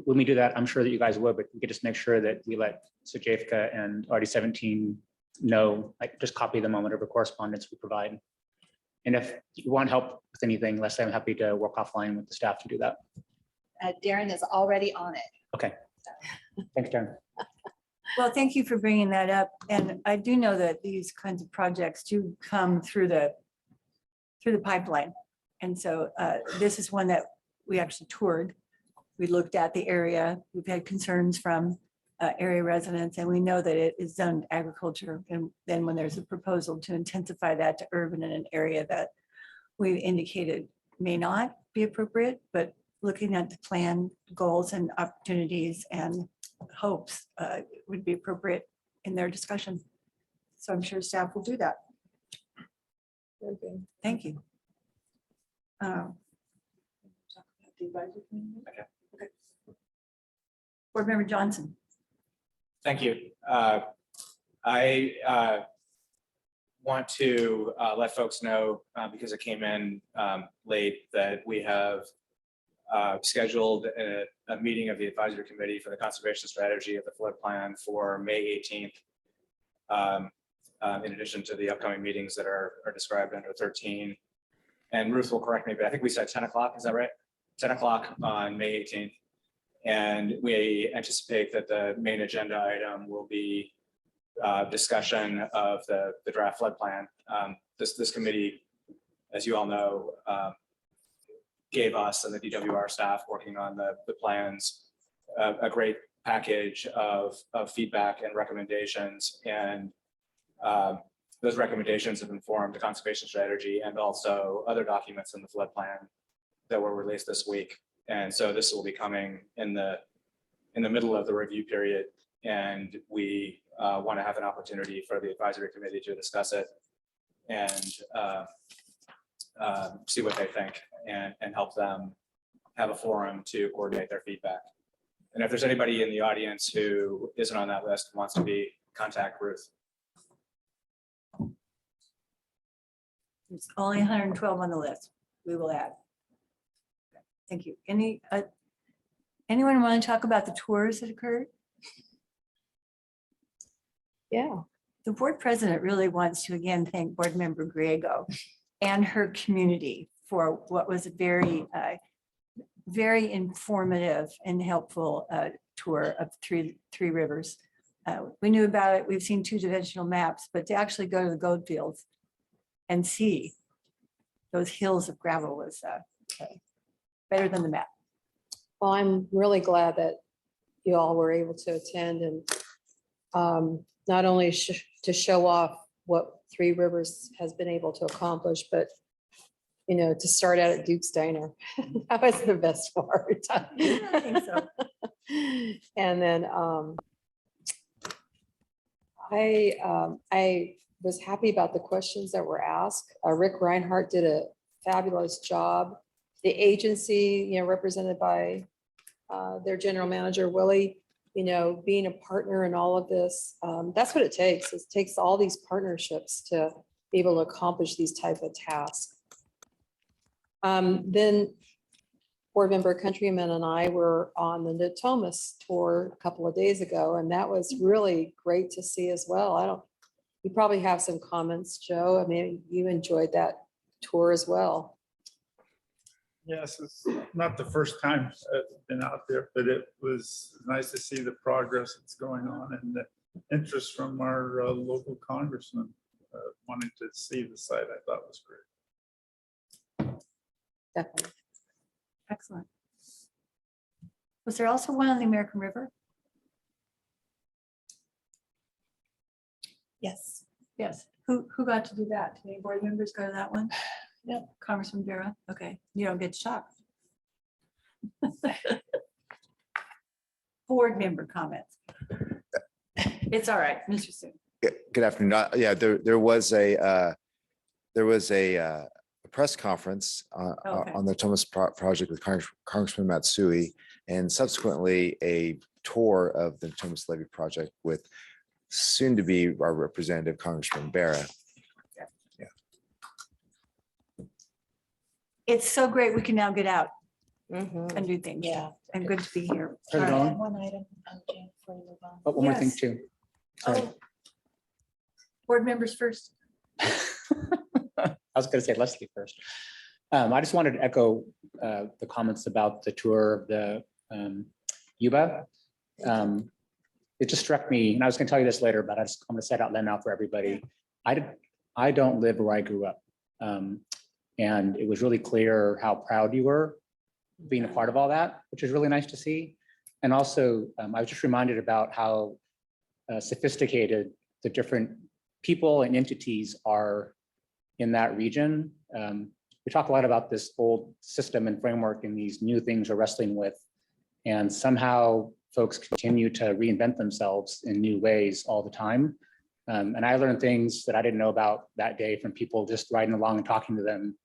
when we do that, I'm sure that you guys would, but we could just make sure that we let Sejavka and RD 17 know, like just copy them on whatever correspondence we provide. And if you want help with anything, Leslie, I'm happy to work offline with the staff to do that. Darren is already on it. Okay. Thanks, Darren. Well, thank you for bringing that up. And I do know that these kinds of projects do come through the pipeline. And so this is one that we actually toured. We looked at the area. We've had concerns from area residents, and we know that it is zoned agriculture. And then when there's a proposal to intensify that to urban in an area that we've indicated may not be appropriate, but looking at the plan, goals and opportunities and hopes would be appropriate in their discussion. So I'm sure staff will do that. Very good. Thank you. Board Member Johnson. Thank you. I want to let folks know, because it came in late, that we have scheduled a meeting of the advisory committee for the conservation strategy of the flood plan for May 18th. In addition to the upcoming meetings that are described under 13. And Ruth will correct me, but I think we said 10 o'clock, is that right? 10 o'clock on May 18th. And we anticipate that the main agenda item will be discussion of the draft flood plan. This committee, as you all know, gave us and the DWR staff working on the plans a great package of feedback and recommendations. And those recommendations have informed the conservation strategy and also other documents in the flood plan that were released this week. And so this will be coming in the middle of the review period. And we want to have an opportunity for the advisory committee to discuss it and see what they think and help them have a forum to coordinate their feedback. And if there's anybody in the audience who isn't on that list, wants to be, contact Ruth. There's only 112 on the list. We will add. Thank you. Anyone want to talk about the tours that occurred? Yeah. The board president really wants to again thank Board Member Griego and her community for what was a very, very informative and helpful tour of Three Rivers. We knew about it. We've seen two-dimensional maps, but to actually go to the gold fields and see those hills of gravel was better than the map. Well, I'm really glad that you all were able to attend and not only to show off what Three Rivers has been able to accomplish, but you know, to start out at Duke's Diner. That was the best part. I think so. And then I was happy about the questions that were asked. Rick Reinhardt did a fabulous job the agency, represented by their general manager, Willie, being a partner in all of this. That's what it takes. It takes all these partnerships to be able to accomplish these type of tasks. Then Board Member Countryman and I were on the Natomas tour a couple of days ago, and that was really great to see as well. You probably have some comments, Joe. I mean, you enjoyed that tour as well. Yes, it's not the first time I've been out there, but it was nice to see the progress that's going on and the interest from our local congressman wanting to see the site. I thought was great. Definitely. Excellent. Was there also one on the American River? Yes. Yes. Who got to do that? Did any board members go to that one? Yep. Congressman Vera. Okay. You don't get shocked. Board member comments. It's all right, Mr. Sue. Good afternoon. Yeah, there was a press conference Okay. on the Thomas project with Congressman Matsui, and subsequently a tour of the Thomas Levy project with soon to be our representative Congressman Barra. Yeah. It's so great we can now get out Mm-hmm. and do things. Yeah. And good to be here. President All right. Owen? One item, Jane, before we move on. Oh, one more thing Yes. too. Sorry. Oh. Board members first. I was going to say Leslie first. I just wanted to echo the comments about the tour of the Yuba. It just struck me, and I was going to tell you this later, but I'm going to say it out loud now for everybody. I don't live where I grew up. And it was really clear how proud you were being a part of all that, which is really nice to see. And also, I was just reminded about how sophisticated the different people and entities are in that region. We talk a lot about this old system and framework and these new things we're wrestling with. And somehow folks continue to reinvent themselves in new ways all the time. And I learned things that I didn't know about that day from people just riding along and talking to them,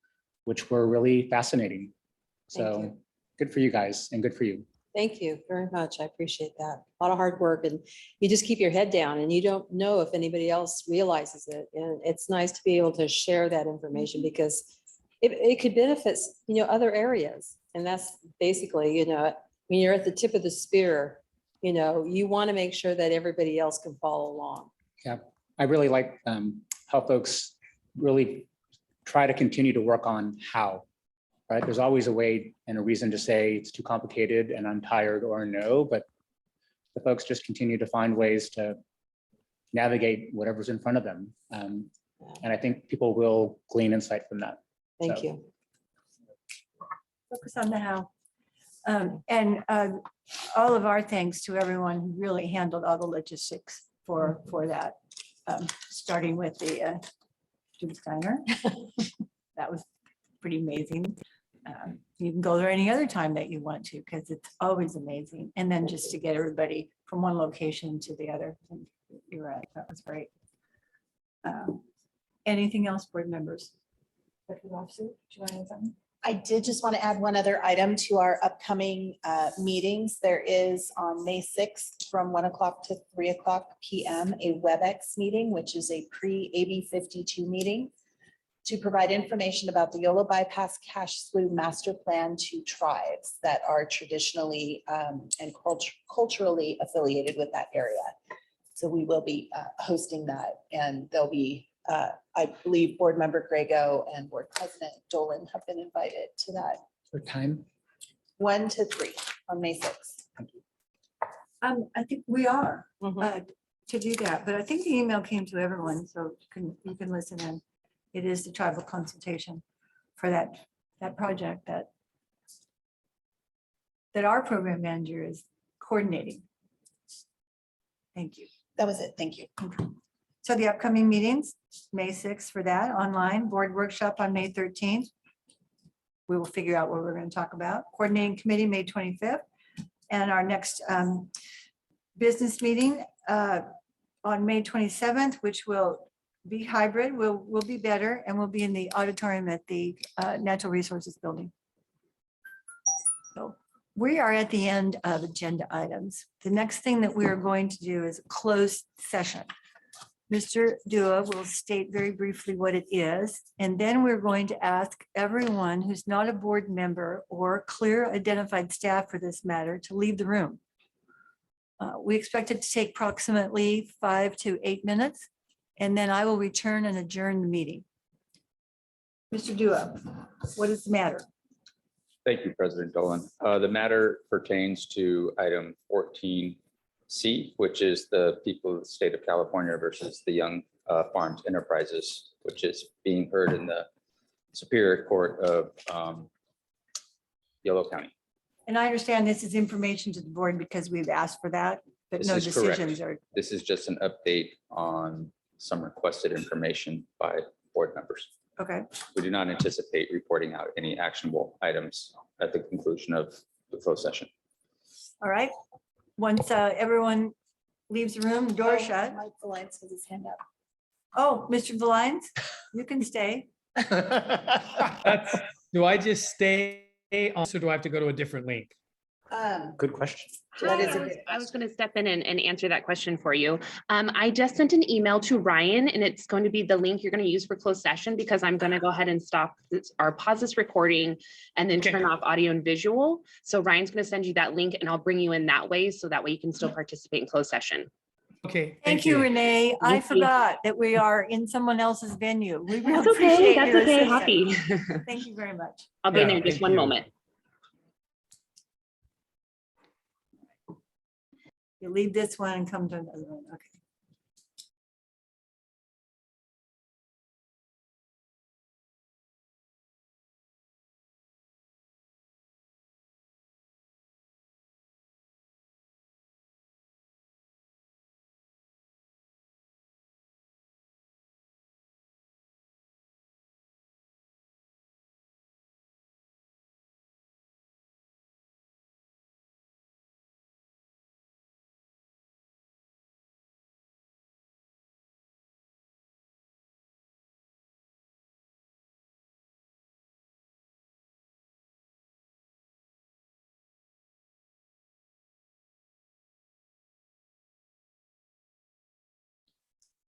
which were really fascinating. Thank So you. good for you guys and good for you. Thank you very much. I appreciate that. A lot of hard work, and you just keep your head down and you don't know if anybody else realizes it. And it's nice to be able to share that information because it could benefit, other areas. And that's basically, when you're at the tip of the spear, you want to make sure that everybody else can follow along. Yeah, I really like how folks really try to continue to work on how, right? There's always a way and a reason to say it's too complicated and I'm tired or no, but the folks just continue to find ways to navigate whatever's in front of them. And I think people will glean insight from that. Thank So, you. Focus on the how. And all of our thanks to everyone who really handled all the logistics for that, starting with the Jim Steiner. That was pretty amazing. You can go there any other time that you want to, because it's always amazing. And then just to get everybody from one location to the other. And you're right, that was great. Anything else, board members? Executive Officer, do you want to add something? I did just want to add one other item to our upcoming meetings. There is on May 6th from 1 o'clock to 3 o'clock PM, a WebEx meeting, which is a pre-AB 52 meeting to provide information about the Yolo Bypass Cash Slough Master Plan to tribes that are traditionally and culturally affiliated with that area. So we will be hosting that, and there'll be I believe Board Member Grego and Board President Dolan have been invited to that. what time? 1 to 3 on May 6th. I think we are to do that, but I think the email came to everyone, so you can listen in. It is the tribal consultation for that project that our program manager is coordinating. Thank you. That was it. Thank you. So the upcoming meetings, May 6th for that, online, board workshop on May 13th. We will figure out what we're going to talk about. Coordinating committee, May 25th. And our next business meeting on May 27th, which will be hybrid, will be better, and we'll be in the auditorium at the Natural Resources Building. We are at the end of agenda items. The next thing that we are going to do is a closed session. Mr. Dua will state very briefly what it is, and then we're going to ask everyone who's not a board member or clear identified staff for this matter to leave the room. We expect it to take approximately 5 to 8 minutes, and then I will return and adjourn the meeting. Mr. Dua, what is the matter? Thank you, President Dolan. The matter pertains to item 14C, which is the people of the state of California versus the Young Farms Enterprises, which is being heard in the Superior Court of Yolo County. And I understand this is information to the board because we've asked for that, but This no is correct. decisions are. This is just an update on some requested information by board members. Okay. We do not anticipate reporting out any actionable items at the conclusion of the closed session. All right. Once everyone leaves the room, the door is shut. Mike Valines has his hand up. Oh, Mr. Valines, you can stay. Do I just stay on, or do I have to go to a different link? Good question. I was going to step in and answer that question for you. I just sent an email to Ryan, and it's going to be the link you're going to use for closed session, because I'm going to go ahead and stop this, or pause this recording and then turn off audio and visual. So Ryan's going to send you that link, and I'll bring you in that way, so that way you can still participate in closed session. Okay. Thank you, Renee. I Thank you. forgot that we are in someone else's venue. We really That's okay. appreciate That's your okay. assistance. Happy. Thank you very much. I'll be in there in just one moment. You leave this one and come to another one. Okay.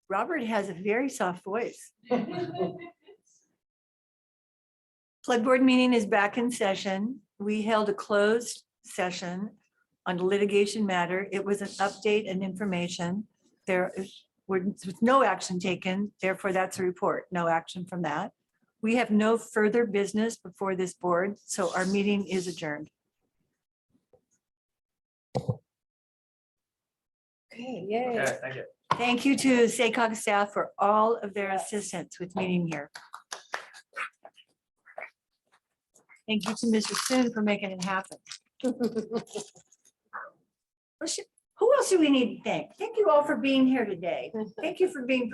Robert has a very soft voice. Flood board meeting is back in session. We held a closed session on a litigation matter. It was an update and information. There was no action taken, therefore that's a report, no action from that. We have no further business before this board, so our meeting is adjourned. Okay, yay. Okay, thank you. Thank you to SACOG staff for all of their assistance with meeting here. Thank you to Mr. Soon for making it happen. Who else do we need to thank? Thank you all for being here today. Thank you for being